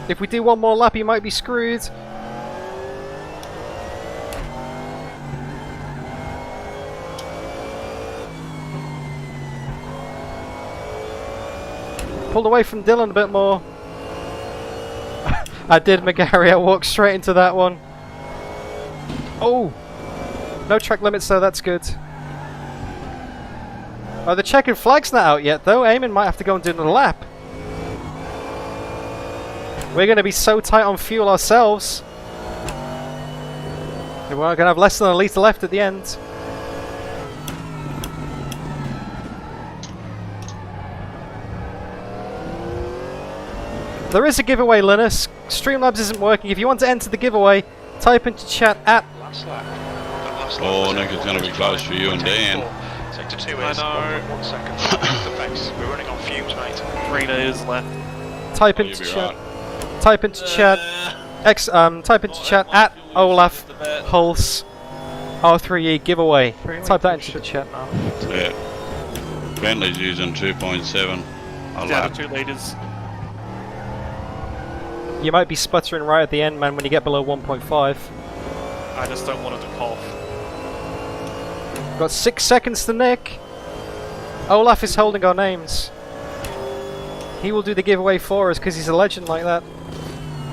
Speaker 1: If we do 1 more lap, he might be screwed. Pulled away from Dylan a bit more. I did, McGarry. I walked straight into that one. Oh! No track limits though, that's good. Oh, the checkered flag's not out yet though. Ayman might have to go and do another lap. We're going to be so tight on fuel ourselves. We're going to have less than 1 litre left at the end. There is a giveaway, Linus. Streamlabs isn't working. If you want to enter the giveaway, type into chat at...
Speaker 2: Last lap.
Speaker 4: Oh, Nick, it's going to be close for you and Dan.
Speaker 2: Sector 2
Speaker 10: I
Speaker 2: is
Speaker 10: know.
Speaker 2: 1.1 seconds. The pace. We're running on fumes, mate.
Speaker 10: 3 days left.
Speaker 1: Type
Speaker 4: Oh,
Speaker 1: into
Speaker 4: you'll be
Speaker 1: chat.
Speaker 4: right.
Speaker 1: Type into chat. Type into chat at Olaf Hulse R3E giveaway. Type that into the chat.
Speaker 4: Yeah. Bentley's using 2.7 a
Speaker 10: Down
Speaker 4: lap.
Speaker 10: to 2 litres.
Speaker 1: You might be sputtering right at the end, man, when you get below 1.5.
Speaker 10: I just don't want it to cough.
Speaker 1: Got 6 seconds to Nick. Olaf is holding our names. He will do the giveaway for us because he's a legend like that.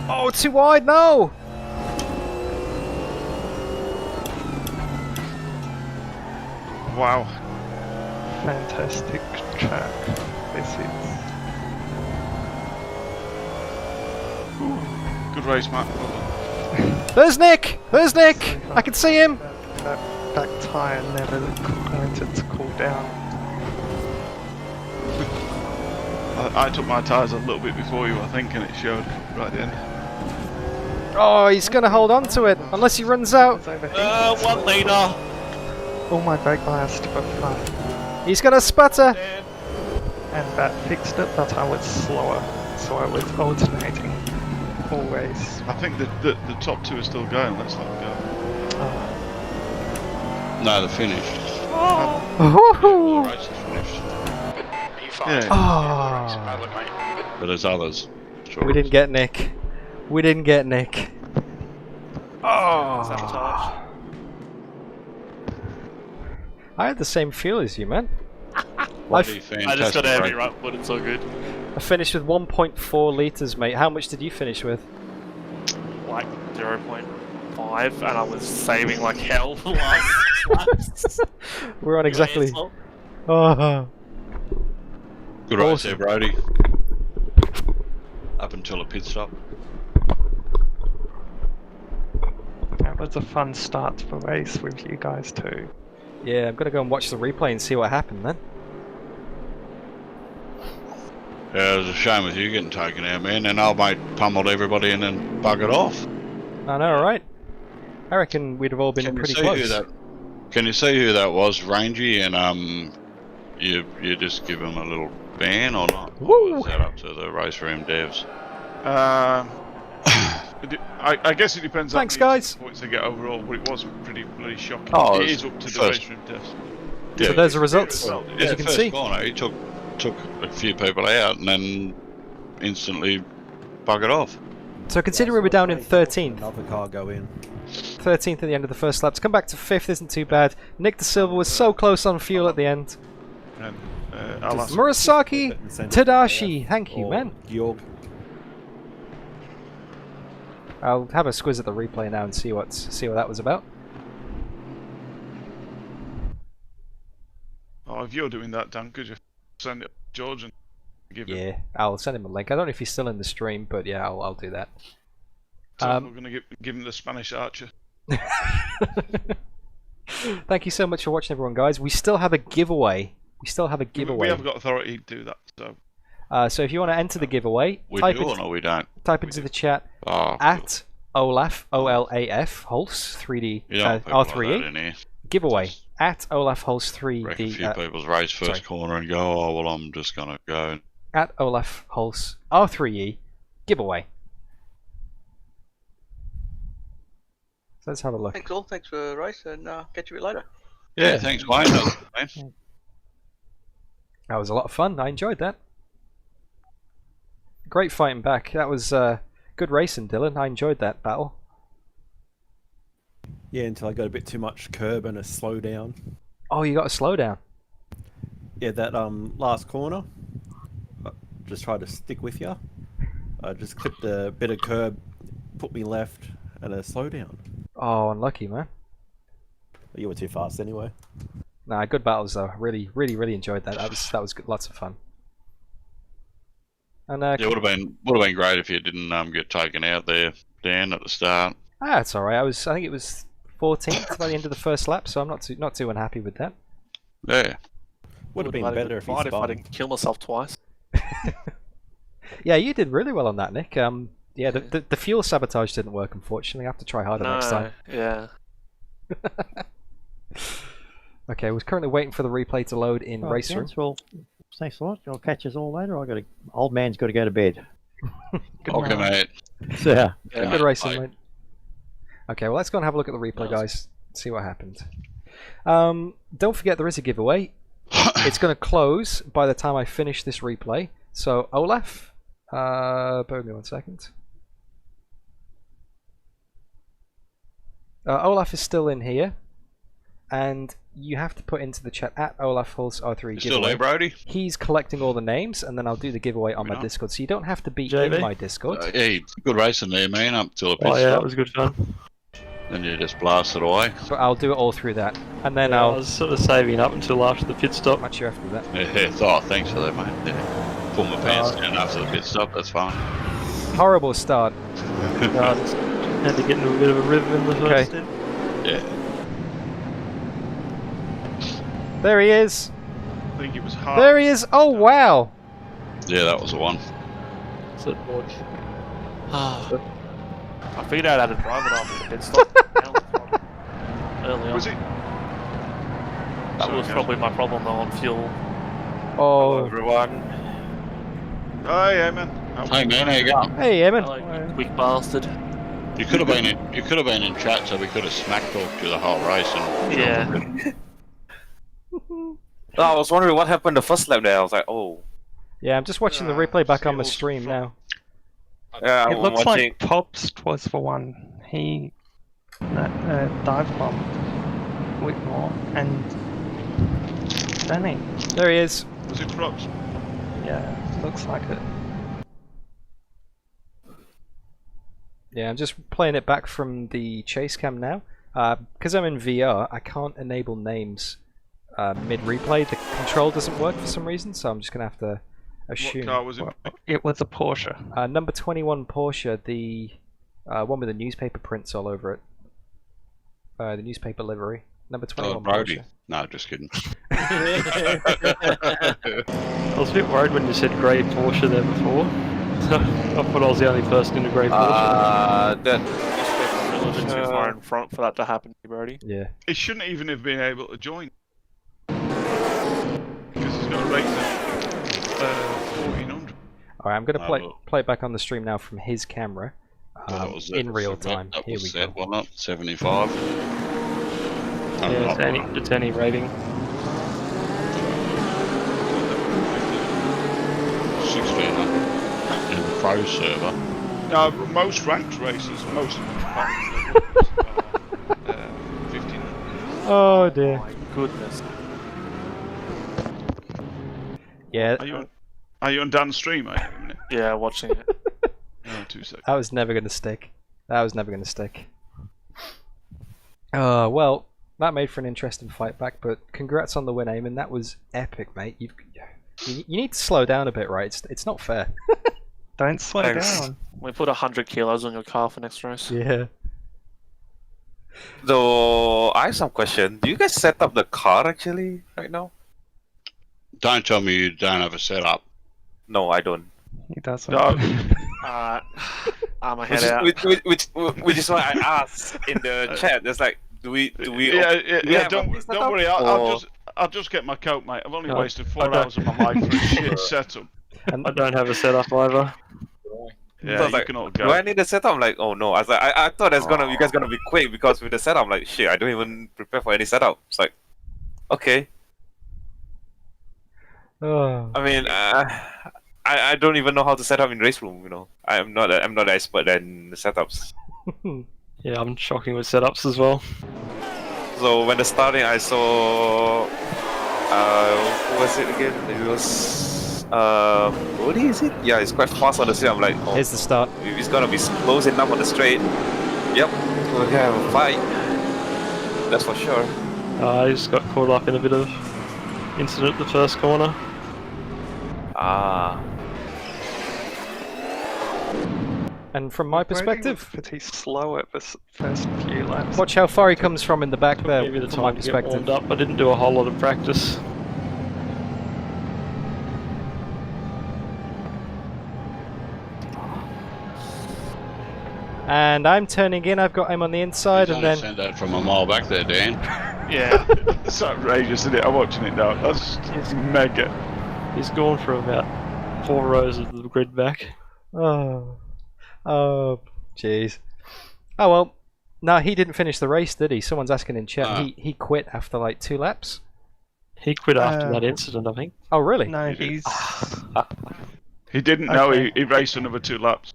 Speaker 1: Oh, too wide, no!
Speaker 6: Wow.
Speaker 5: Fantastic track. This is.
Speaker 6: Good race, Matt.
Speaker 1: There's Nick! There's Nick! I can see him!
Speaker 5: That back tyre never wanted to cool down.
Speaker 6: I took my tyres a little bit before you, I think, and it showed right at the end.
Speaker 1: Oh, he's gonna hold on to it unless he runs out.
Speaker 10: 1 litre.
Speaker 5: All my brake bias were fun,
Speaker 1: He's gonna sputter.
Speaker 5: and that fixed it, but I was slower, so I was alternating always.
Speaker 6: I think the top two are still going. Let's let them go.
Speaker 4: No, they're finished.
Speaker 1: Woohoo!
Speaker 4: The race is finished.
Speaker 6: Yeah.
Speaker 1: Oh,
Speaker 4: But there's others. Sure.
Speaker 1: we didn't get Nick. We didn't get Nick. Oh,
Speaker 10: Sabotage.
Speaker 1: I had the same feel as you, man.
Speaker 4: Bloody
Speaker 10: I just got a
Speaker 4: fantastic
Speaker 10: heavy
Speaker 4: race.
Speaker 10: right foot, it's all good.
Speaker 1: I finished with 1.4 litres, mate. How much did you finish with?
Speaker 10: Like 0.5, and I was saving like hell for the last laps.
Speaker 1: We're on exactly.
Speaker 10: Yeah,
Speaker 1: Oh.
Speaker 4: Good race
Speaker 1: Awesome.
Speaker 4: there, Brodie. Up until a pit stop.
Speaker 5: That was a fun start to the race with you guys too.
Speaker 1: Yeah, I'm gonna go and watch the replay and see what happened then.
Speaker 4: Yeah, it was a shame with you getting taken out, man. And our mate pummeled everybody and then buggered off.
Speaker 1: I know, right? I reckon we'd have all been pretty close.
Speaker 4: Can you see who that was, Rangy? And you just give him a little ban or not?
Speaker 1: Woo!
Speaker 4: Or is that up to the RaceRoom devs?
Speaker 6: I guess it depends
Speaker 1: Thanks,
Speaker 6: on how many
Speaker 1: guys.
Speaker 6: points they get overall, but it was pretty bloody shocking.
Speaker 4: Oh,
Speaker 6: it
Speaker 4: it
Speaker 6: is
Speaker 4: was
Speaker 6: up to the
Speaker 4: first.
Speaker 6: RaceRoom test.
Speaker 4: Yeah,
Speaker 1: So there's the results,
Speaker 6: Well,
Speaker 1: as you can
Speaker 4: first
Speaker 1: see.
Speaker 4: corner, he took a few people out and then instantly buggered off.
Speaker 1: So considering we were down in 13th,
Speaker 9: Another car go in.
Speaker 1: 13th at the end of the first lap, to come back to 5th isn't too bad. Nick De Silva was so close on fuel at the end.
Speaker 6: And I'll ask
Speaker 1: Murasaki Tadashi, thank you,
Speaker 9: Or
Speaker 1: man.
Speaker 9: Georg.
Speaker 1: I'll have a squiz at the replay now and see what that was about.
Speaker 6: Oh, if you're doing that, Dan, could you send it to George and give it?
Speaker 1: Yeah, I'll send him a link. I don't know if he's still in the stream, but yeah, I'll do that.
Speaker 6: We're going to give him the Spanish Archer.
Speaker 1: Thank you so much for watching, everyone, guys. We still have a giveaway. We
Speaker 6: haven't got authority to do that, so.
Speaker 1: So if you want to enter the giveaway,
Speaker 4: We
Speaker 1: type
Speaker 4: do or no, we don't?
Speaker 1: into the chat
Speaker 4: Oh,
Speaker 1: at Olaf OLAF Hulse 3D
Speaker 4: you don't people like that
Speaker 1: R3E
Speaker 4: in here.
Speaker 1: giveaway at Olaf Hulse
Speaker 4: Wreck a
Speaker 1: 3D
Speaker 4: few people's race first
Speaker 1: sorry.
Speaker 4: corner and go, oh well, I'm just gonna go.
Speaker 1: at Olaf Hulse R3E giveaway. So let's have a look.
Speaker 8: Thanks all, thanks for the race, and catch you a bit later.
Speaker 4: Yeah, thanks, Wayne. That was good, man.
Speaker 1: That was a lot of fun. I enjoyed that. Great fighting back. That was good racing, Dylan. I enjoyed that battle.
Speaker 9: Yeah, until I got a bit too much curb and a slow down.
Speaker 1: Oh, you got to slow down.
Speaker 9: Yeah, that last corner. I just tried to stick with you. I just clipped a bit of curb, put me left, and a slow down.
Speaker 1: Oh, unlucky, man.
Speaker 9: You were too fast anyway.
Speaker 1: Nah, good battles though. Really enjoyed that. That was good. Lots of fun. And
Speaker 4: Yeah, would have been great if you didn't get taken out there, Dan, at the start.
Speaker 1: it's all right. I think it was 14th by the end of the first lap, so I'm not too unhappy with that.
Speaker 4: Yeah.
Speaker 9: Would have been better if you
Speaker 10: if I
Speaker 9: spun.
Speaker 10: didn't kill myself twice.
Speaker 1: Yeah, you did really well on that, Nick. Yeah, the fuel sabotage didn't work, unfortunately. I have to try harder next time.
Speaker 10: Yeah.
Speaker 1: Okay, we're currently waiting for the replay to load in RaceRoom.
Speaker 7: Well, thanks a lot. I'll catch us all later. Old man's got to go to bed.
Speaker 4: Okay, mate.
Speaker 7: Yeah.
Speaker 1: Good racing, mate. Okay, well, let's go and have a look at the replay, guys. See what happened. Don't forget there is a giveaway. It's going to close by the time I finish this replay. So, Olaf, bear with me 1 second. Olaf is still in here, and you have to put into the chat at Olaf Hulse R3
Speaker 4: You still there,
Speaker 1: giveaway.
Speaker 4: Brodie?
Speaker 1: He's collecting all the names, and then I'll do the giveaway on my Discord. So you don't have to be
Speaker 3: JB?
Speaker 1: in my Discord.
Speaker 4: Yeah, good racing there, man, up till the pit
Speaker 3: Oh yeah,
Speaker 4: stop.
Speaker 3: it was good fun.
Speaker 4: Then you just blast it away.
Speaker 1: But I'll do it all through that, and then
Speaker 3: I
Speaker 1: I'll
Speaker 3: was sort of saving up until after the pit stop.
Speaker 1: match you after that.
Speaker 4: Yeah, oh, thanks for that, mate. Yeah. Pull my pants down after the pit stop, that's fine.
Speaker 1: Horrible start.
Speaker 3: I just had to get into a bit of a rhythm in the first stint.
Speaker 4: Yeah.
Speaker 1: There he is.
Speaker 6: I think it was hard.
Speaker 1: There he is. Oh wow.
Speaker 4: Yeah, that was the one.
Speaker 3: So,
Speaker 10: I figured out how to drive it after the pit stop. Early on.
Speaker 6: Was it?
Speaker 10: That was probably my problem though on fuel.
Speaker 1: Oh.
Speaker 7: Everyone.
Speaker 6: Hi, Ayman.
Speaker 4: Hey man, how you going?
Speaker 1: Hey, Eamon.
Speaker 10: Like, you quick bastard.
Speaker 4: You could have been in chat, so we could have smack talked you the whole race and
Speaker 10: Yeah.
Speaker 7: I was wondering what happened the first lap there. I was like, oh.
Speaker 1: Yeah, I'm just watching the replay back on the stream now.
Speaker 7: Yeah,
Speaker 5: It
Speaker 7: I'm
Speaker 5: looks
Speaker 7: watching.
Speaker 5: like Popst was for one. He dive bombed Whitmore and Danny.
Speaker 1: There he is.
Speaker 6: Was it Props?
Speaker 5: Yeah, looks like it.
Speaker 1: Yeah, I'm just playing it back from the chase cam now. Because I'm in VR, I can't enable names mid-replay. The control doesn't work for some reason, so I'm just going to have to assume.
Speaker 6: What car was it?
Speaker 5: It was a Porsche.
Speaker 1: Number 21 Porsche, the one with the newspaper prints all over it. The newspaper livery. Number 21
Speaker 4: Brodie.
Speaker 1: Porsche.
Speaker 4: No, just kidding.
Speaker 3: I was a bit worried when you said grey Porsche there before. I thought I was the only person in a grey Porsche.
Speaker 7: That
Speaker 10: A little bit too far in front for that to happen, Brodie.
Speaker 1: Yeah.
Speaker 6: He shouldn't even have been able to join. Because he's got a rate of 1400.
Speaker 1: Alright, I'm going to
Speaker 4: Oh.
Speaker 1: play it back on the stream now from his camera.
Speaker 4: That was
Speaker 1: in real time.
Speaker 4: That
Speaker 1: Here
Speaker 4: was
Speaker 1: we
Speaker 4: set,
Speaker 1: go.
Speaker 4: wasn't it? 75.
Speaker 3: Yeah, it's any rating.
Speaker 4: 1600 in the pro server.
Speaker 6: Now, most ranked races, most 1500.
Speaker 1: Oh dear.
Speaker 10: My goodness.
Speaker 1: Yeah,
Speaker 6: Are you on Dan's stream, are you? A minute?
Speaker 10: Yeah, watching it.
Speaker 6: No, 2 seconds.
Speaker 1: that was never going to stick. That was never going to stick. Well, that made for an interesting fight back, but congrats on the win, Ayman. That was epic, mate. You need to slow down a bit, right? It's not fair.
Speaker 5: Don't slow
Speaker 7: Thanks.
Speaker 5: down.
Speaker 10: We put 100 kilos on your car for next race.
Speaker 1: Yeah.
Speaker 7: So I have some question. Do you guys set up the car actually right now?
Speaker 4: Don't tell me you don't have a setup.
Speaker 7: No, I don't.
Speaker 5: He doesn't.
Speaker 6: No.
Speaker 10: I'm a head out.
Speaker 7: Which is why I asked in the chat. It's like, do we?
Speaker 6: Yeah, don't worry.
Speaker 7: Or-
Speaker 6: I'll just get my coat, mate. I've only
Speaker 3: No,
Speaker 6: wasted
Speaker 3: I
Speaker 6: 4
Speaker 3: don't.
Speaker 6: hours of my life for a shit setup.
Speaker 3: I don't have a setup either.
Speaker 6: Yeah,
Speaker 7: So I was
Speaker 6: you
Speaker 7: like,
Speaker 6: can all
Speaker 7: do
Speaker 6: go.
Speaker 7: I need a setup? I'm like, oh no. I was like, I thought that's you guys gonna be quick because with the setup, I'm like, shit, I don't even prepare for any setup. It's like, okay.
Speaker 1: Oh.
Speaker 7: I mean, I don't even know how to set up in RaceRoom. You know, I'm not an expert in the setups.
Speaker 3: Yeah, I'm shocking with setups as well.
Speaker 7: So when the starting, I saw, who was it again? It was Brodie, is it? Yeah, it's quite fast on the straight. I'm like, oh,
Speaker 1: Here's the start.
Speaker 7: if it's gonna be close enough on the straight, yep, we're gonna have a fight. That's for sure.
Speaker 3: I just got caught up in a bit of incident at the first corner.
Speaker 7: Ah.
Speaker 1: And from my
Speaker 5: Brodie
Speaker 1: perspective,
Speaker 5: was pretty slow at the first few laps.
Speaker 1: watch how far he comes from in the back there.
Speaker 3: Maybe the
Speaker 1: From my
Speaker 3: time to get
Speaker 1: perspective.
Speaker 3: warmed up. I didn't do a whole lot of practice.
Speaker 1: And I'm turning in. I've got him on the inside,
Speaker 4: He's
Speaker 1: and
Speaker 4: only
Speaker 1: then
Speaker 4: sent that from a mile back there, Dan.
Speaker 10: Yeah.
Speaker 6: It's outrageous, isn't it? I'm watching it now. That's mega.
Speaker 3: He's gone for about 4 rows of the grid back.
Speaker 1: oh, jeez. Oh well. No, he didn't finish the race, did he? Someone's asking in chat.
Speaker 4: Ah.
Speaker 1: He quit after like 2 laps.
Speaker 3: He quit after
Speaker 5: Uh,
Speaker 3: that incident, I think.
Speaker 1: Oh really?
Speaker 5: No, he's
Speaker 6: He didn't know
Speaker 5: Okay.
Speaker 6: he raced another 2 laps.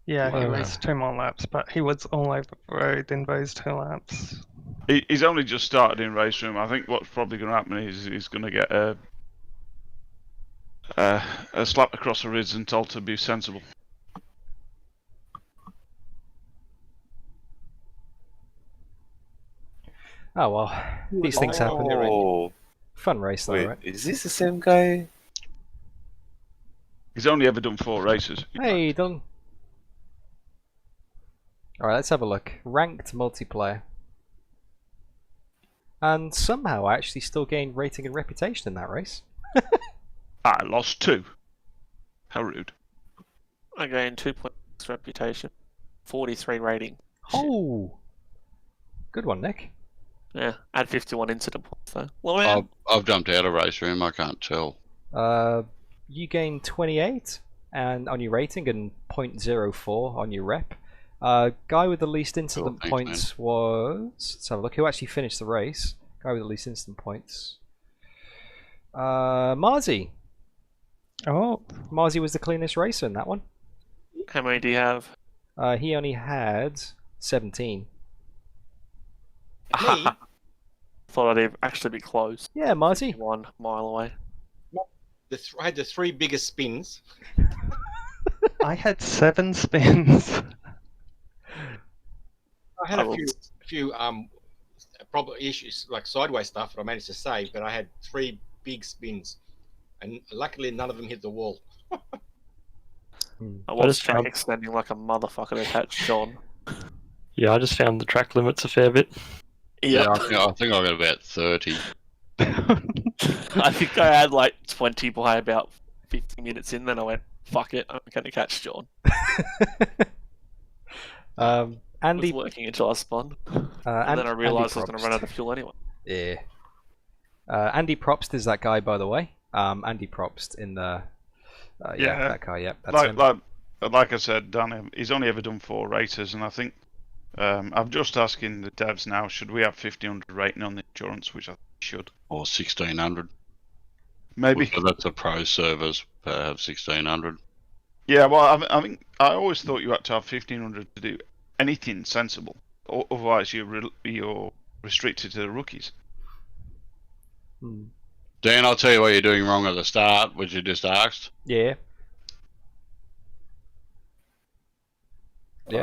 Speaker 5: Yeah, he
Speaker 1: Wow.
Speaker 5: raced 2 more laps, but he was all over the road in those 2 laps.
Speaker 6: He's only just started in RaceRoom. I think what's probably going to happen is he's going to get a slap across the ribs and told to be sensible.
Speaker 1: Oh well, these things happen.
Speaker 7: Oh,
Speaker 1: Fun race though,
Speaker 7: wait,
Speaker 1: right?
Speaker 7: is this the same guy?
Speaker 6: He's only ever done 4 races.
Speaker 1: Hey, done. Alright, let's have a look. Ranked multiplayer. And somehow I actually still gained rating and reputation in that race.
Speaker 6: I lost 2. How rude.
Speaker 10: I gained 2 points reputation, 43 rating.
Speaker 1: Oh! Good one, Nick.
Speaker 10: Yeah, add 51 incident points though. Well, yeah.
Speaker 4: I've jumped out of RaceRoom, I can't tell.
Speaker 1: You gained 28 and on your rating and 0.04 on your rep. Guy with the least incident
Speaker 4: Thanks,
Speaker 1: points was... Let's have a look. Who actually finished the race? Guy with the least incident points. Marzi.
Speaker 5: Oh,
Speaker 1: Marzi was the cleanest racer in that one.
Speaker 10: How many do you have?
Speaker 1: He only had 17.
Speaker 11: Me?
Speaker 10: Thought I'd actually be close.
Speaker 1: Yeah, Marzi.
Speaker 10: 1 mile away.
Speaker 11: I had the 3 biggest spins.
Speaker 5: I had 7 spins.
Speaker 11: I had a few problem issues, like sideways stuff that I managed to save, but I had 3 big spins, and luckily none of them hit the wall.
Speaker 10: I was track extending like a motherfucker to catch John.
Speaker 3: Yeah, I just found the track limits a fair bit.
Speaker 4: Yeah, I think I got about 30.
Speaker 10: I think I had like 20 by about 50 minutes in, then I went, fuck it, I'm going to catch John.
Speaker 1: Andy...
Speaker 10: It was working until I spun. And then I realised I was going to run out of fuel anyway.
Speaker 1: Yeah. Andy Probst is that guy, by the way. Andy Probst in the... yeah, that guy, yeah. That's him.
Speaker 6: Like I said, Dan, he's only ever done 4 races, and I think I'm just asking the devs now, should we have 1500 rating on the endurance, which I think we should.
Speaker 4: Or 1600.
Speaker 6: Maybe.
Speaker 4: So that's a pro servers have 1600.
Speaker 6: Yeah, well, I mean, I always thought you had to have 1500 to do anything sensible. Otherwise, you're restricted to the rookies.
Speaker 4: Dan, I'll tell you what you're doing wrong at the start, which you just asked.
Speaker 1: Yeah.
Speaker 4: You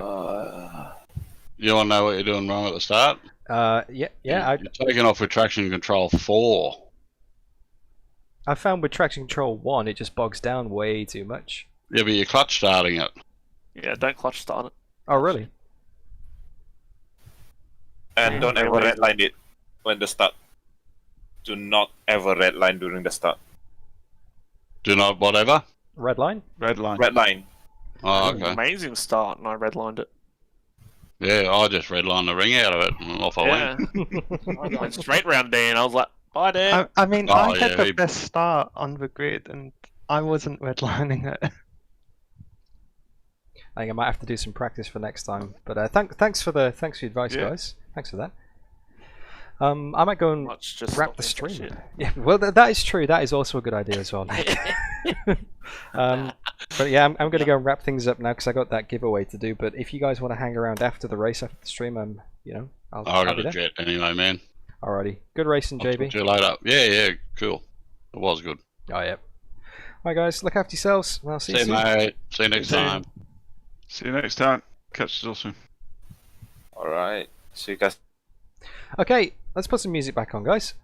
Speaker 4: want to know what you're doing wrong at the start?
Speaker 1: Yeah.
Speaker 4: You're taking off with traction control 4.
Speaker 1: I found with traction control 1, it just bogs down way too much.
Speaker 4: Yeah, but you're clutch starting it.
Speaker 10: Yeah, don't clutch start it.
Speaker 1: Oh, really?
Speaker 7: And don't ever redline it when the start. Do not ever redline during the start.
Speaker 4: Do not whatever?
Speaker 1: Red line?
Speaker 7: Redline.
Speaker 4: Oh, okay.
Speaker 10: Amazing start, and I redlined it.
Speaker 4: Yeah, I just redlined the ring out of it and off I went.
Speaker 10: I went straight round Dan. I was like, bye, Dan.
Speaker 5: I mean,
Speaker 4: Oh,
Speaker 5: I had
Speaker 4: yeah,
Speaker 5: the best start on the grid, and I wasn't redlining it.
Speaker 1: I think I might have to do some practice for next time. But thanks for the advice, guys. Thanks for that. I might go and wrap the stream. Yeah, well, that is true. That is also a good idea as well, Nick. But yeah, I'm going to go and wrap things up now because I got that giveaway to do. But if you guys want to hang around after the race, after the stream, you know,
Speaker 4: I
Speaker 1: I'll
Speaker 4: got
Speaker 1: be
Speaker 4: a
Speaker 1: there.
Speaker 4: jet anyway, man.
Speaker 1: Alrighty, good racing,
Speaker 4: I'll
Speaker 1: JB.
Speaker 4: talk to you later. Yeah, cool. It was good.
Speaker 1: Oh yeah. Alright, guys, look after yourselves. And I'll see you
Speaker 4: See you,
Speaker 1: soon.
Speaker 4: mate. See you next time.
Speaker 6: See you next time. Catch us soon.
Speaker 7: Alright. See you guys.
Speaker 1: Okay, let's put some music back on, guys.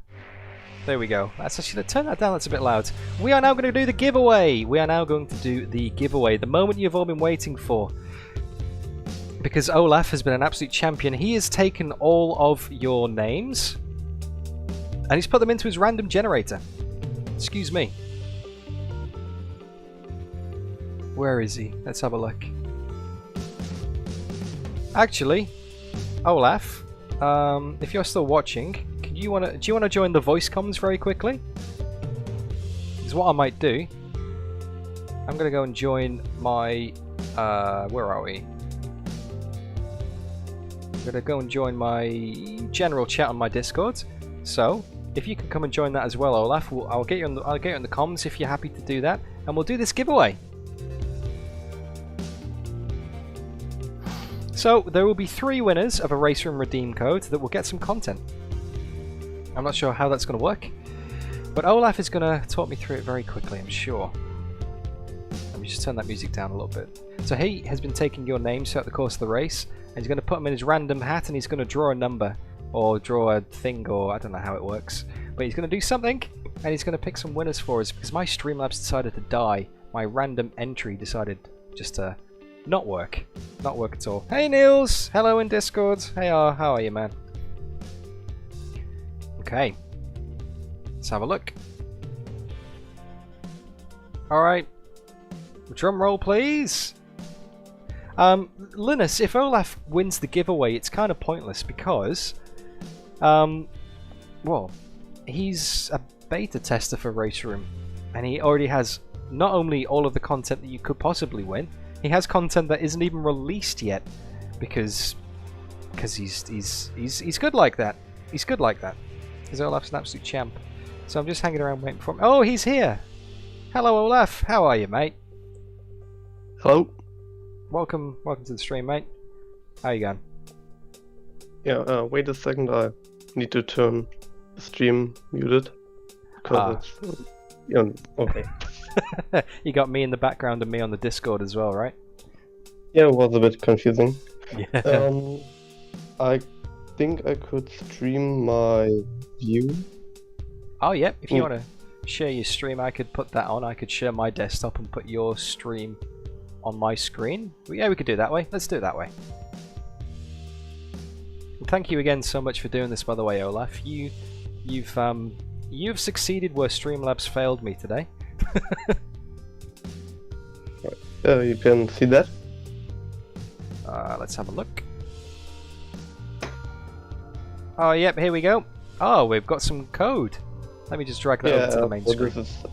Speaker 1: There we go. That's actually, turn that down, that's a bit loud. We are now going to do the giveaway. The moment you've all been waiting for. Because Olaf has been an absolute champion. He has taken all of your names and he's put them into his random generator. Excuse me. Where is he? Let's have a look. Actually, Olaf, if you're still watching, do you want to join the voice comms very quickly? Is what I might do. I'm gonna go and join my where are we? I'm gonna go and join my general chat on my Discord. So if you can come and join that as well, Olaf, I'll get you on the comms if you're happy to do that, and we'll do this giveaway. So there will be 3 winners of a RaceRoom redeem code that will get some content. I'm not sure how that's going to work, but Olaf is going to talk me through it very quickly, I'm sure. Let me just turn that music down a little bit. So he has been taking your names throughout the course of the race, and he's going to put them in his random hat, and he's going to draw a number, or draw a thing, or I don't know how it works. But he's going to do something, and he's going to pick some winners for us, because my Streamlabs decided to die. My random entry decided just to not work. Not work at all. Hey Niels! Hello in Discord. Hey how are you, man? Okay. Let's have a look. Alright. Drum roll, please! Linus, if Olaf wins the giveaway, it's kind of pointless because... well, he's a beta tester for RaceRoom, and he already has not only all of the content that you could possibly win, he has content that isn't even released yet, because he's good like that. He's good like that. Because Olaf's an absolute champ. So I'm just hanging around waiting for him. Oh, he's here! Hello, Olaf. How are you, mate?
Speaker 12: Hello.
Speaker 1: Welcome to the stream, mate. How you going?
Speaker 12: Yeah, wait a second. I need to turn the stream muted. Because it's... yeah, okay.
Speaker 1: You got me in the background and me on the Discord as well, right?
Speaker 12: Yeah, it was a bit confusing.
Speaker 1: Yeah.
Speaker 12: I think I could stream my view.
Speaker 1: Oh, yep. If you want to share your stream, I could put that on. I could share my desktop and put your stream on my screen. Yeah, we could do it that way. Let's do it that way. And thank you again so much for doing this, by the way, Olaf. You've succeeded where Streamlabs failed me today.
Speaker 12: You can see that.
Speaker 1: Let's have a look. Oh, yep, here we go. Oh, we've got some code. Let me just drag that over to the main screen.
Speaker 12: This is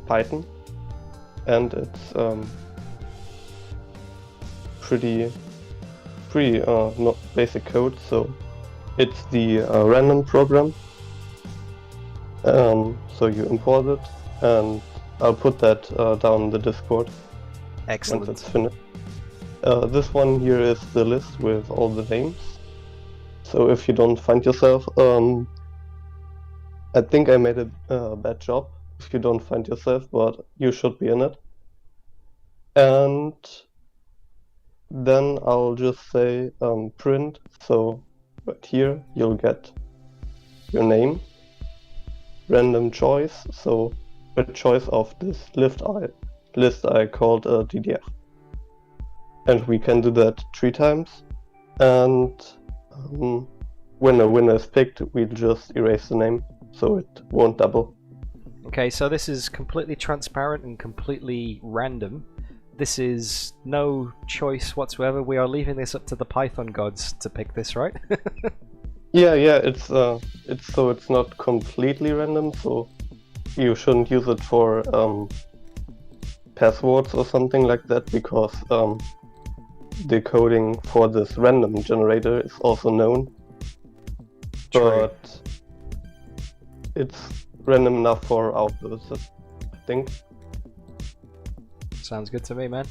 Speaker 12: Python, and it's pretty not basic code. So it's the random program. So you import it, and I'll put that down in the Discord.
Speaker 1: Excellent.
Speaker 12: Once it's finished. This one here is the list with all the names. So if you don't find yourself, I think I made a bad job if you don't find yourself, but you should be in it. And then I'll just say print. So right here you'll get your name, random choice. So a choice of this list I called DDF. And we can do that 3 times. And when a winner is picked, we'll just erase the name, so it won't double.
Speaker 1: Okay, so this is completely transparent and completely random. This is no choice whatsoever. We are leaving this up to the Python gods to pick this, right?
Speaker 12: Yeah, it's so it's not completely random, so you shouldn't use it for passwords or something like that, because the coding for this random generator is also known.
Speaker 1: True.
Speaker 12: But it's random enough for our purposes, I think.
Speaker 1: Sounds good to me, man.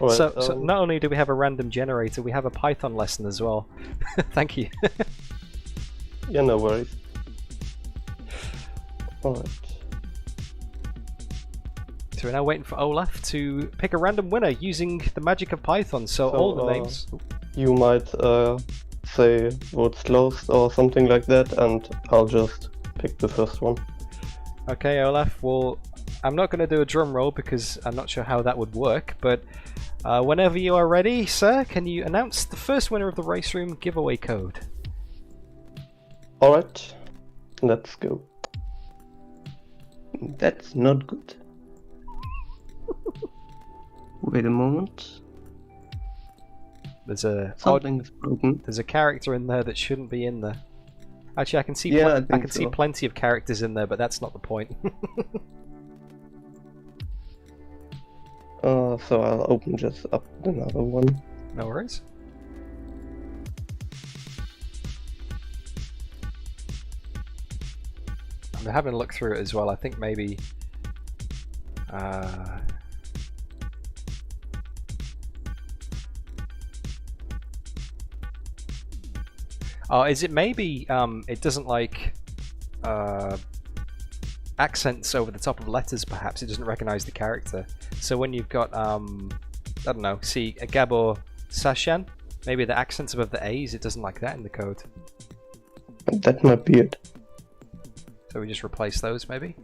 Speaker 12: Right,
Speaker 1: so not only do we have a random generator, we have a Python lesson as well. Thank you.
Speaker 12: Yeah, no worries. Alright.
Speaker 1: So we're now waiting for Olaf to pick a random winner using the magic of Python. So all the names.
Speaker 12: You might say votes closed or something like that, and I'll just pick the first one.
Speaker 1: Okay, Olaf. Well, I'm not going to do a drum roll because I'm not sure how that would work, but whenever you are ready, sir, can you announce the first winner of the RaceRoom giveaway code?
Speaker 12: Alright, let's go. That's not good. Wait a moment.
Speaker 1: There's a
Speaker 12: Something's broken.
Speaker 1: There's a character in there that shouldn't be in there. Actually, I can see I can see plenty of characters in there, but that's not the point.
Speaker 12: So I'll open just up another one.
Speaker 1: No worries. I'm having a look through it as well. I think maybe Oh, is it maybe it doesn't like accents over the top of letters? Perhaps it doesn't recognize the character. So when you've got I don't know, see a Gabor Sashan, maybe the accents above the A's, it doesn't like that in the code.
Speaker 12: That might be it.
Speaker 1: So we just replace those maybe.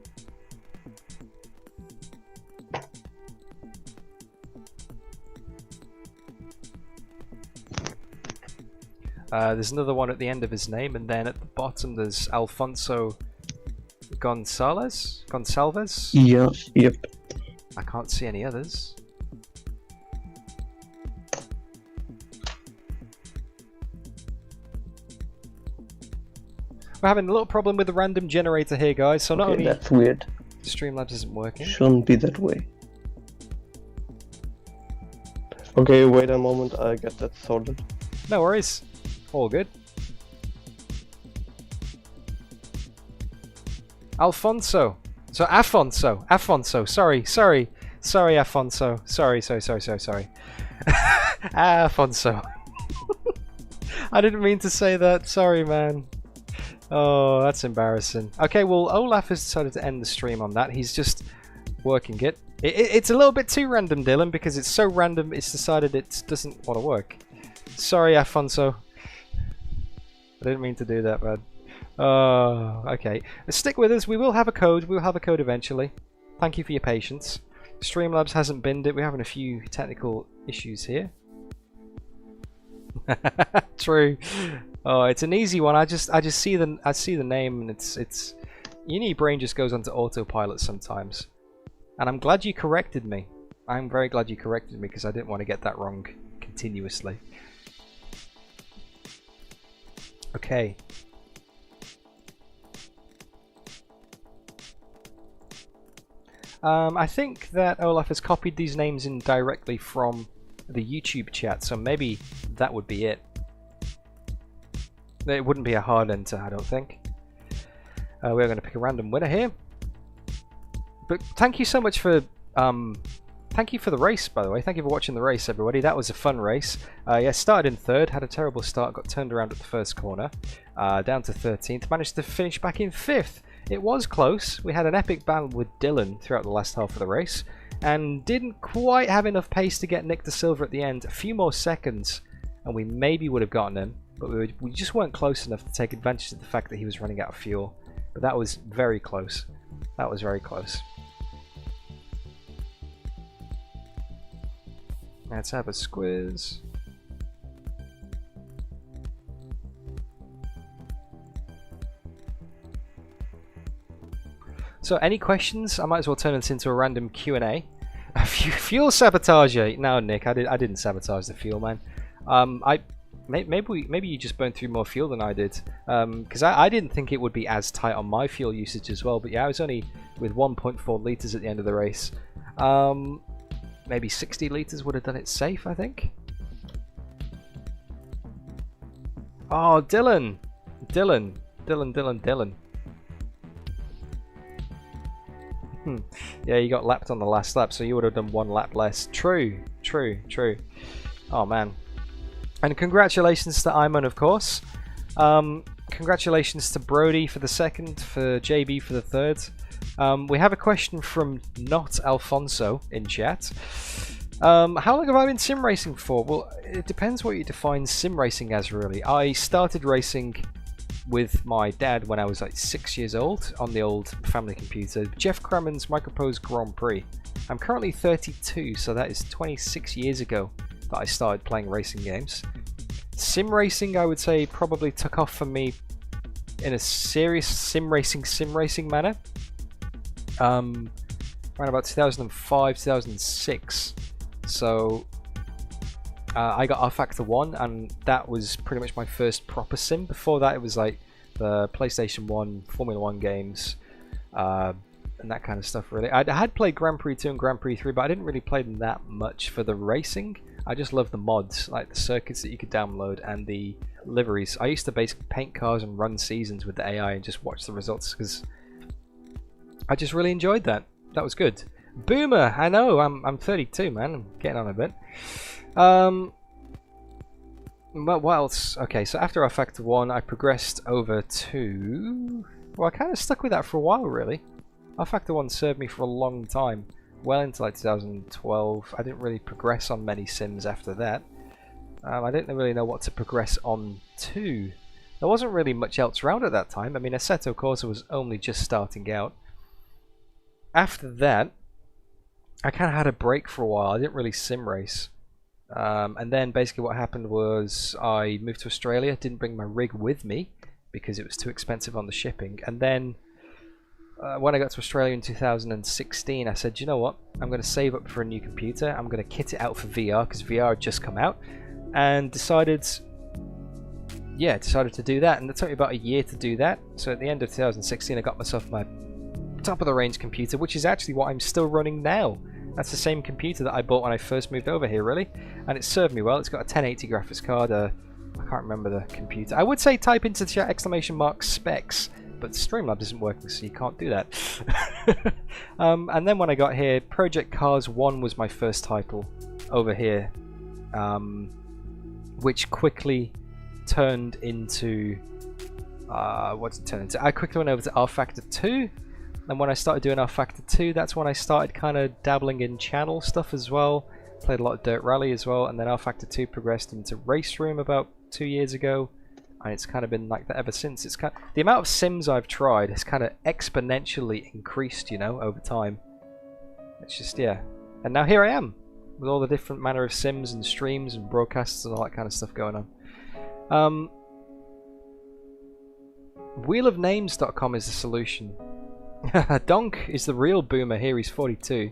Speaker 1: There's another one at the end of his name, and then at the bottom there's Alfonso Gonçalves?
Speaker 12: Yeah, yep.
Speaker 1: I can't see any others. We're having a little problem with the random generator here, guys, so not only
Speaker 12: that's weird.
Speaker 1: Streamlabs isn't working.
Speaker 12: Shouldn't be that way. Okay, wait a moment, I get that sorted.
Speaker 1: No worries. All good. Alfonso. So Afonso. Sorry, Afonso. Sorry. Afonso. I didn't mean to say that. Sorry, man. Oh, that's embarrassing. Okay, well, Olaf has decided to end the stream on that. He's just working it. It's a little bit too random, Dylan, because it's so random it's decided it doesn't want to work. Sorry, Afonso. I didn't mean to do that, man. Okay. Stick with us. We will have a code. We'll have a code eventually. Thank you for your patience. Streamlabs hasn't binned it. We're having a few technical issues here. True. Oh, it's an easy one. I just see the name, and it's your brain just goes onto autopilot sometimes. And I'm glad you corrected me. I'm very glad you corrected me because I didn't want to get that wrong continuously. Okay. I think that Olaf has copied these names in directly from the YouTube chat, so maybe that would be it. It wouldn't be a hard enter, I don't think. We're going to pick a random winner here. But thank you so much for thank you for the race, by the way. Thank you for watching the race, everybody. That was a fun race. Yeah, started in 3rd, had a terrible start, got turned around at the first corner, down to 13th, managed to finish back in 5th. It was close. We had an epic battle with Dylan throughout the last half of the race, and didn't quite have enough pace to get Nick to silver at the end. A few more seconds, and we maybe would have gotten him, but we just weren't close enough to take advantage of the fact that he was running out of fuel. But that was very close. That was very close. Let's have a squiz. So, any questions? I might as well turn this into a random Q&A. Fuel sabotage. No, Nick, I didn't sabotage the fuel, man. Maybe you just burned through more fuel than I did, because I didn't think it would be as tight on my fuel usage as well. But yeah, I was only with 1.4 liters at the end of the race. Maybe 60 liters would have done it safe, I think. Oh, Dylan. Yeah, you got lapped on the last lap, so you would have done 1 lap less. True. Oh, man. And congratulations to Ayman, of course. Congratulations to Brodie for the 2nd, for JB for the 3rd. We have a question from Not Alfonso in chat. How long have I been sim racing for? Well, it depends what you define sim racing as, really. I started racing with my dad when I was like 6 years old on the old family computer, Jeff Crammond's Micropose Grand Prix. I'm currently 32, so that is 26 years ago that I started playing racing games. Sim racing, I would say, probably took off for me in a serious sim racing manner around about 2005, 2006. So I got rFactor 1, and that was pretty much my first proper sim. Before that, it was like the PlayStation 1, Formula 1 games, and that kind of stuff, really. I had played Grand Prix 2 and Grand Prix 3, but I didn't really play them that much for the racing. I just loved the mods, like the circuits that you could download and the liveries. I used to basically paint cars and run seasons with the AI and just watch the results, because I just really enjoyed that. That was good. Boomer, I know, I'm 32, man. I'm getting on a bit. But what else? Okay, so after rFactor 1, I progressed over to... Well, I kind of stuck with that for a while, really. rFactor 1 served me for a long time. Well into like 2012. I didn't really progress on many sims after that. I didn't really know what to progress on to. There wasn't really much else around at that time. I mean, Assetto Corsa was only just starting out. After that, I kind of had a break for a while. I didn't really sim race. And then basically what happened was I moved to Australia, didn't bring my rig with me because it was too expensive on the shipping. And then when I got to Australia in 2016, I said, you know what, I'm going to save up for a new computer. I'm going to kit it out for VR because VR had just come out, and decided to do that. And it took me about a year to do that. So at the end of 2016, I got myself my top of the range computer, which is actually what I'm still running now. That's the same computer that I bought when I first moved over here, really, and it served me well. It's got a 1080 graphics card. I can't remember the computer. I would say type into the chat ! Specs, but Streamlabs isn't working, so you can't do that. And then when I got here, Project Cars 1 was my first title over here, which quickly turned into what's it turned into? I quickly went over to rFactor 2. And when I started doing rFactor 2, that's when I started kind of dabbling in channel stuff as well. Played a lot of Dirt Rally as well, and then rFactor 2 progressed into RaceRoom about 2 years ago, and it's kind of been like that ever since. It's kind of, the amount of sims I've tried has kind of exponentially increased, you know, over time. It's just, yeah. And now here I am, with all the different manner of sims and streams and broadcasts and all that kind of stuff going on. Wheelofnames.com is the solution. Donk is the real boomer here, he's 42.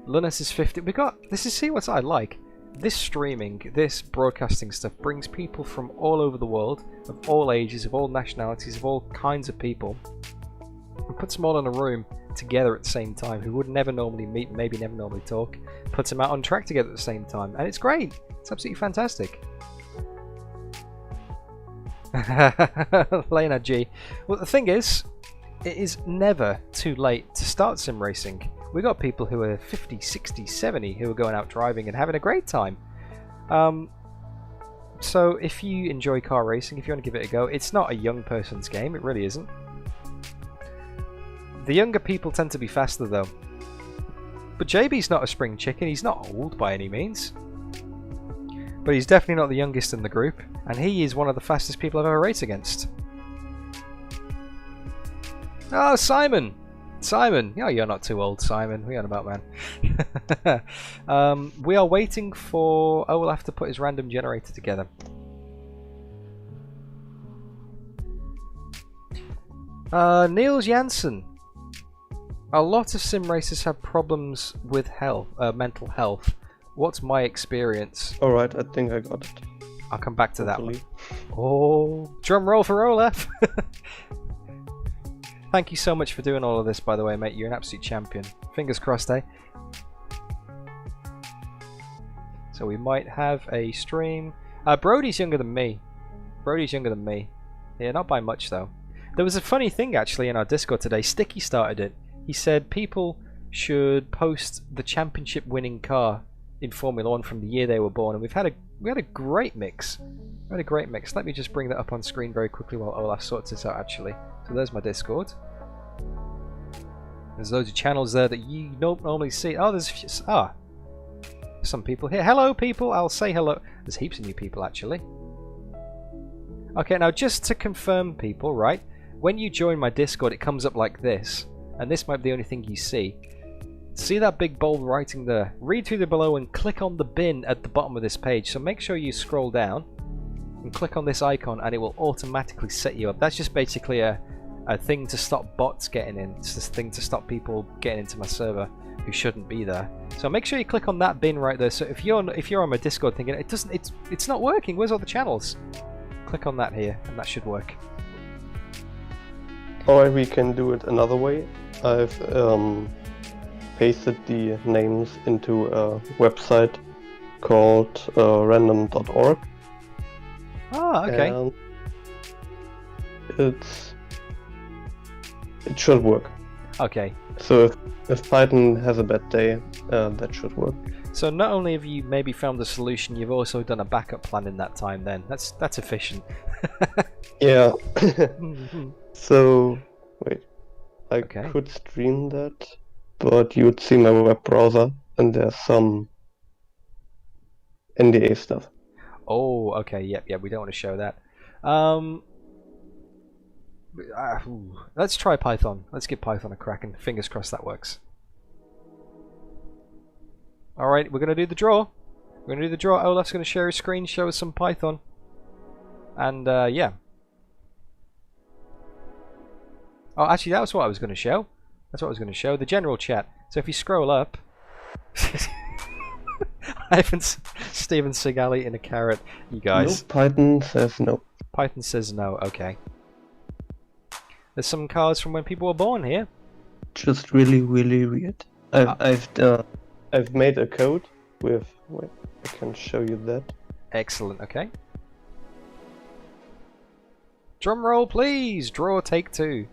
Speaker 1: Linus is 50. See what I like. This streaming, this broadcasting stuff brings people from all over the world, of all ages, of all nationalities, of all kinds of people, and puts them all in a room together at the same time, who would never normally meet, maybe never normally talk, puts them out on track together at the same time, and it's great. It's absolutely fantastic. Lena G. Well, the thing is, it is never too late to start sim racing. We got people who are 50, 60, 70 who are going out driving and having a great time. So if you enjoy car racing, if you want to give it a go, it's not a young person's game, it really isn't. The younger people tend to be faster though. But JB's not a spring chicken, he's not old by any means. But he's definitely not the youngest in the group, and he is one of the fastest people I've ever raced against. Oh, Simon! Simon! Oh, you're not too old, Simon. What are you on about, man? We are waiting for... Oh, we'll have to put his random generator together. Niels Janssen. A lot of sim racers have problems with mental health. What's my experience?
Speaker 12: Alright, I think I got it.
Speaker 1: I'll come back to that one. Oh, drum roll for Olaf! Thank you so much for doing all of this, by the way, mate. You're an absolute champion. Fingers crossed, eh? So we might have a stream. Brodie's younger than me. Brodie's younger than me. Yeah, not by much, though. There was a funny thing, actually, in our Discord today. Sticky started it. He said people should post the championship-winning car in Formula 1 from the year they were born, and we had a great mix. We had a great mix. Let me just bring that up on screen very quickly while Olaf sorts this out, actually. So there's my Discord. There's loads of channels there that you don't normally see. Oh, there's some people here. Hello, people. I'll say hello. There's heaps of new people, actually. Okay, now just to confirm, people, right? When you join my Discord, it comes up like this, and this might be the only thing you see. See that big bold writing there? Read through the below and click on the bin at the bottom of this page. So make sure you scroll down and click on this icon, and it will automatically set you up. That's just basically a thing to stop bots getting in. It's this thing to stop people getting into my server who shouldn't be there. So make sure you click on that bin right there. So if you're on my Discord thinking it's not working, where's all the channels? Click on that here, and that should work.
Speaker 12: Or we can do it another way. I've pasted the names into a website called random.org.
Speaker 1: Ah, okay.
Speaker 12: And it should work.
Speaker 1: Okay.
Speaker 12: So if Python has a bad day, that should work.
Speaker 1: So not only have you maybe found the solution, you've also done a backup plan in that time. Then that's efficient.
Speaker 12: Yeah. So wait, I could stream that, but you'd see my web browser, and there's some NDA stuff.
Speaker 1: Oh, okay. Yep. We don't want to show that. Let's try Python. Let's give Python a crack, and fingers crossed that works. Alright, we're going to do the draw. We're going to do the draw. Olaf's going to share his screen, show us some Python. And, yeah. Oh, actually, that was what I was going to show. That's what I was going to show. The general chat. So if you scroll up... Steven Seagal eating a carrot, you guys.
Speaker 12: No, Python says no.
Speaker 1: Python says no, okay. There's some cards from when people were born here.
Speaker 12: Just really weird. I've made a code with... Wait, I can show you that.
Speaker 1: Excellent, okay. Drum roll, please! Draw, take 2.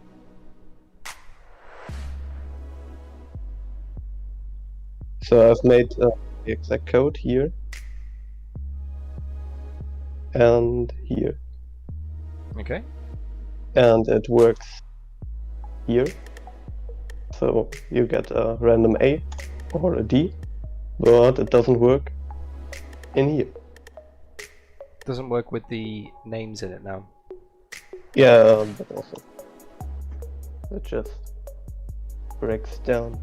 Speaker 12: So I've made the exact code here. And here.
Speaker 1: Okay.
Speaker 12: And it works here. So you get a random A or a D, but it doesn't work in here.
Speaker 1: Doesn't work with the names in it now.
Speaker 12: Yeah, but also it just breaks down.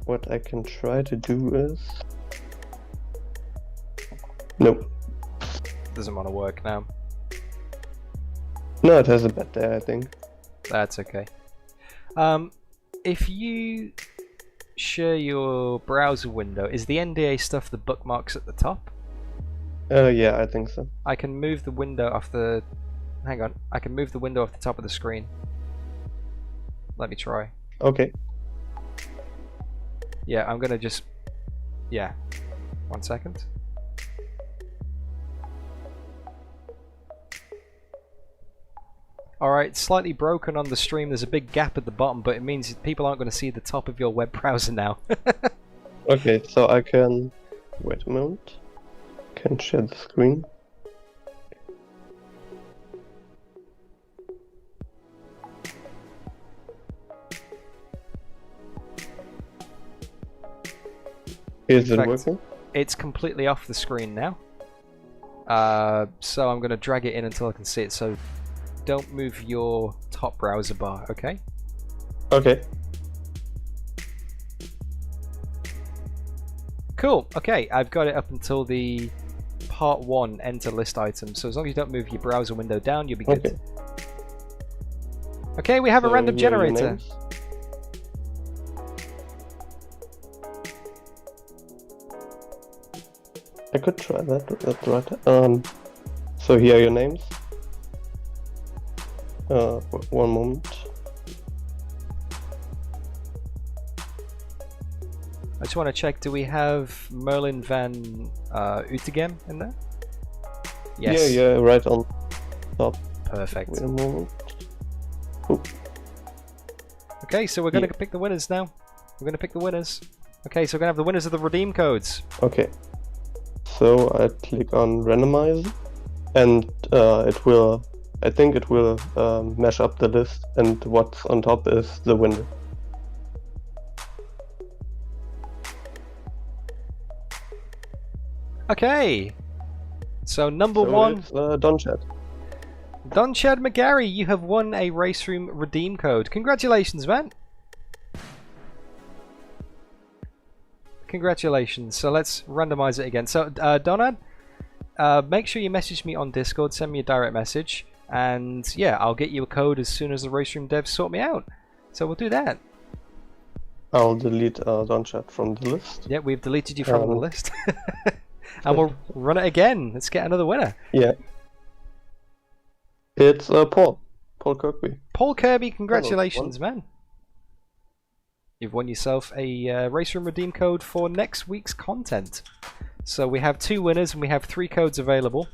Speaker 12: What I can try to do is... Nope.
Speaker 1: Doesn't want to work now.
Speaker 12: No, it has a bad day, I think.
Speaker 1: That's okay. If you share your browser window, is the NDA stuff the bookmarks at the top?
Speaker 12: Yeah, I think so.
Speaker 1: I can move the window off the... Hang on. I can move the window off the top of the screen. Let me try.
Speaker 12: Okay.
Speaker 1: Yeah, I'm gonna just... Yeah. 1 second. Alright, slightly broken on the stream. There's a big gap at the bottom, but it means people aren't going to see the top of your web browser now.
Speaker 12: Okay, so I can... Wait a moment. Can share the screen. Is it working?
Speaker 1: It's completely off the screen now. So I'm going to drag it in until I can see it. So don't move your top browser bar, okay?
Speaker 12: Okay.
Speaker 1: Cool. Okay, I've got it up until the part 1 enter list item. So as long as you don't move your browser window down, you'll be good.
Speaker 12: Okay.
Speaker 1: Okay, we have a random
Speaker 12: here are your
Speaker 1: generator.
Speaker 12: names. I could try that right. So here are your names. One moment.
Speaker 1: I just want to check, do we have Merlin van Utegem in there? Yes.
Speaker 12: Yeah, right on top.
Speaker 1: Perfect.
Speaker 12: Wait a moment. Ooh.
Speaker 1: Okay, so we're going to pick the winners now. We're going to pick the winners. Okay, so we're going to have the winners of the redeem codes.
Speaker 12: Okay. So I click on randomize, and it will... I think it will mash up the list, and what's on top is the winner.
Speaker 1: Okay, so number 1,
Speaker 12: it's Donchad.
Speaker 1: Donchad McGarry, you have won a RaceRoom redeem code. Congratulations, man. Congratulations. So let's randomize it again. So Donad, make sure you message me on Discord, send me a direct message, and yeah, I'll get you a code as soon as the RaceRoom devs sort me out. So we'll do that.
Speaker 12: I'll delete Donchad from the list.
Speaker 1: Yeah, we've deleted you from the list. And we'll run it again. Let's get another winner.
Speaker 12: Yeah. It's Paul. Paul Kirkby.
Speaker 1: Paul Kirby, congratulations, man. You've won yourself a RaceRoom redeem code for next week's content. So we have 2 winners and we have 3 codes available.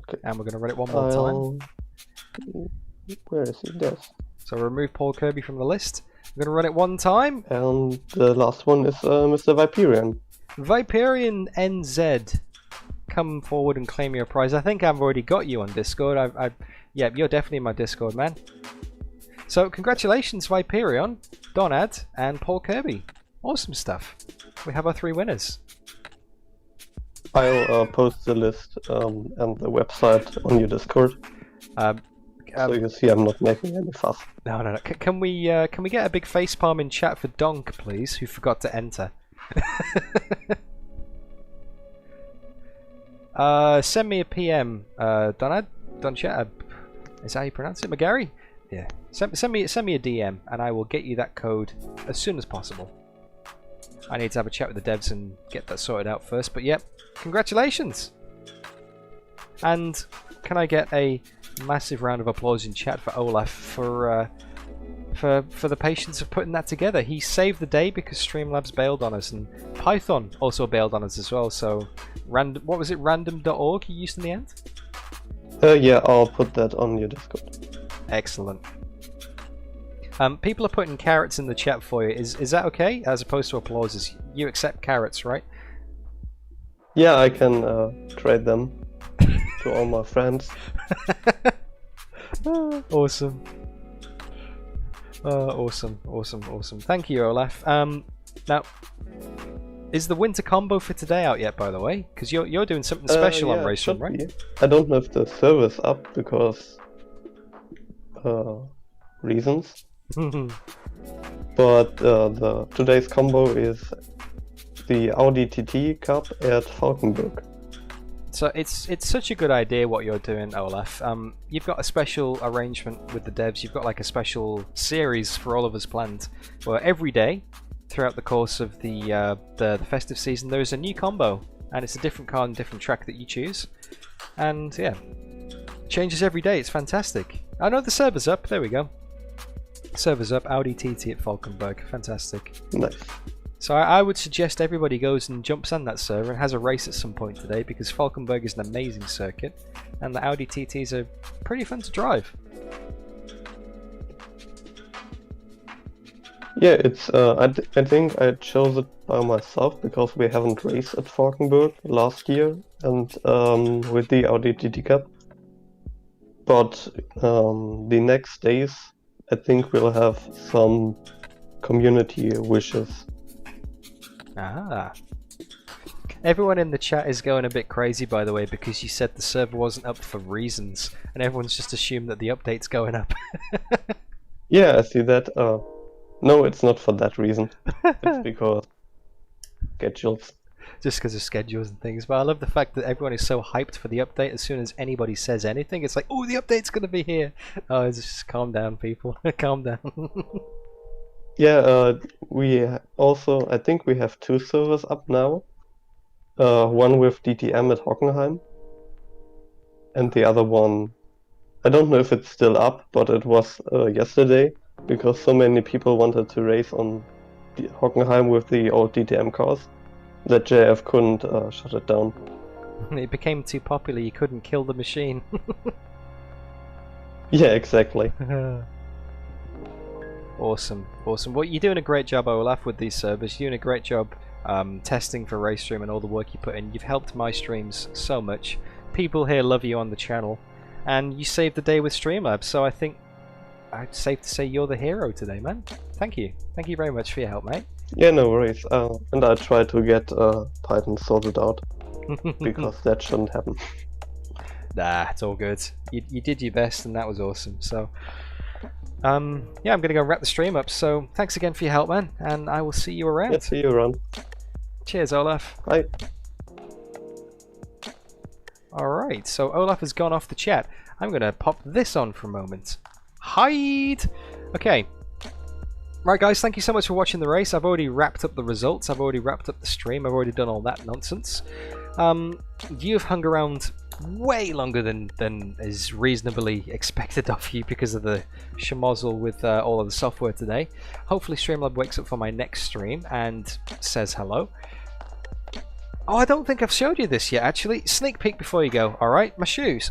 Speaker 12: Okay.
Speaker 1: And we're going to run it one more time.
Speaker 12: Where is he? Yes.
Speaker 1: So remove Paul Kirby from the list. We're going to run it one time.
Speaker 12: And the last one is Mr. Viperian.
Speaker 1: Viperian NZ. Come forward and claim your prize. I think I've already got you on Discord. Yeah, you're definitely in my Discord, man. So congratulations, Viperion, Donad, and Paul Kirby. Awesome stuff. We have our 3 winners.
Speaker 12: I'll post the list and the website on your Discord. So you see I'm not making any fuss.
Speaker 1: No. Can we get a big facepalm in chat for Donk, please, who forgot to enter? Send me a PM, Donad, Donchat. Is that how you pronounce it, McGarry? Yeah. Send me a DM, and I will get you that code as soon as possible. I need to have a chat with the devs and get that sorted out first. But yep, congratulations! And can I get a massive round of applause in chat for Olaf for the patience of putting that together? He saved the day because Streamlabs bailed on us, and Python also bailed on us as well. So, what was it? Random.org you used in the end?
Speaker 12: Yeah, I'll put that on your Discord.
Speaker 1: Excellent. People are putting carrots in the chat for you. Is that okay? As opposed to applauses, you accept carrots, right?
Speaker 12: Yeah, I can trade them to all my friends.
Speaker 1: Awesome. Awesome. Thank you, Olaf. Now, is the winter combo for today out yet, by the way? Because you're doing something special on RaceRoom, right?
Speaker 12: Be. I don't know if the server's up because reasons. But today's combo is the Audi TT Cup at Falkenberg.
Speaker 1: So it's such a good idea what you're doing, Olaf. You've got a special arrangement with the devs. You've got like a special series for all of us planned, where every day throughout the course of the festive season there is a new combo, and it's a different car and different track that you choose. And yeah, changes every day. It's fantastic. I know the server's up. There we go. Server's up. Audi TT at Falkenberg. Fantastic.
Speaker 12: Nice.
Speaker 1: So I would suggest everybody goes and jumps on that server and has a race at some point today, because Falkenberg is an amazing circuit and the Audi TTs are pretty fun to drive.
Speaker 12: Yeah, it's. I think I chose it by myself because we haven't raced at Falkenberg last year and with the Audi TT Cup. But the next days, I think we'll have some community wishes.
Speaker 1: Ah. Everyone in the chat is going a bit crazy, by the way, because you said the server wasn't up for reasons, and everyone's just assumed that the update's going up.
Speaker 12: Yeah, I see that. No, it's not for that reason. It's because schedules.
Speaker 1: Just because of schedules and things. But I love the fact that everyone is so hyped for the update. As soon as anybody says anything, it's like, oh, the update's going to be here. Oh, just calm down, people. Calm down.
Speaker 12: Yeah, we also, I think we have 2 servers up now. One with DTM at Hockenheim. And the other one, I don't know if it's still up, but it was yesterday, because so many people wanted to race on Hockenheim with the old DTM cars that JF couldn't shut it down.
Speaker 1: It became too popular, you couldn't kill the machine.
Speaker 12: Yeah, exactly.
Speaker 1: Awesome. Well, you're doing a great job, Olaf, with these servers. You're doing a great job testing for RaceRoom and all the work you put in. You've helped my streams so much. People here love you on the channel, and you saved the day with Streamlabs, so I think it's safe to say you're the hero today, man. Thank you. Thank you very much for your help, mate.
Speaker 12: Yeah, no worries. And I try to get Python sorted out, because that shouldn't happen.
Speaker 1: Nah, it's all good. You did your best, and that was awesome. So, yeah, I'm going to go wrap the stream up. So, thanks again for your help, man, and I will see you around.
Speaker 12: Yeah, see you around.
Speaker 1: Cheers, Olaf.
Speaker 12: Bye.
Speaker 1: Alright, so Olaf has gone off the chat. I'm going to pop this on for a moment. Hide! Okay. Right, guys, thank you so much for watching the race. I've already wrapped up the results. I've already wrapped up the stream. I've already done all that nonsense. You've hung around way longer than is reasonably expected of you because of the schmozzle with all of the software today. Hopefully Streamlab wakes up for my next stream and says hello. Oh, I don't think I've showed you this yet, actually. Sneak peek before you go, alright? My shoes.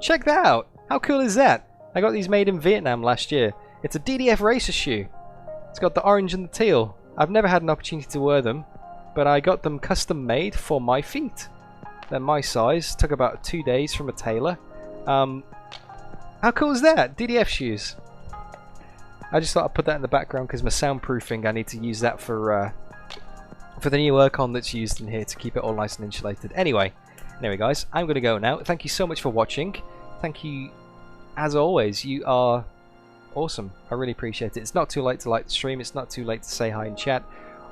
Speaker 1: Check that out! How cool is that? I got these made in Vietnam last year. It's a DDF racer shoe. It's got the orange and the teal. I've never had an opportunity to wear them, but I got them custom made for my feet. They're my size. Took about 2 days from a tailor. How cool is that? DDF shoes. I just thought I'd put that in the background because my soundproofing, I need to use that for the new aircon that's used in here to keep it all nice and insulated. Anyway guys, I'm going to go now. Thank you so much for watching. Thank you, as always. You are awesome. I really appreciate it. It's not too late to like the stream. It's not too late to say hi in chat,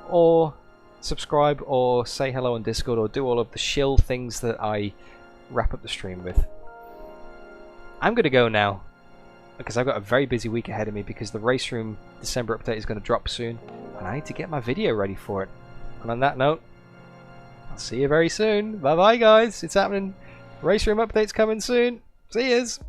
Speaker 1: or subscribe, or say hello on Discord, or do all of the shill things that I wrap up the stream with. I'm going to go now because I've got a very busy week ahead of me because the RaceRoom December update is going to drop soon and I need to get my video ready for it. And on that note, I'll see you very soon. Bye bye guys, it's happening. RaceRoom update's coming soon. See yous.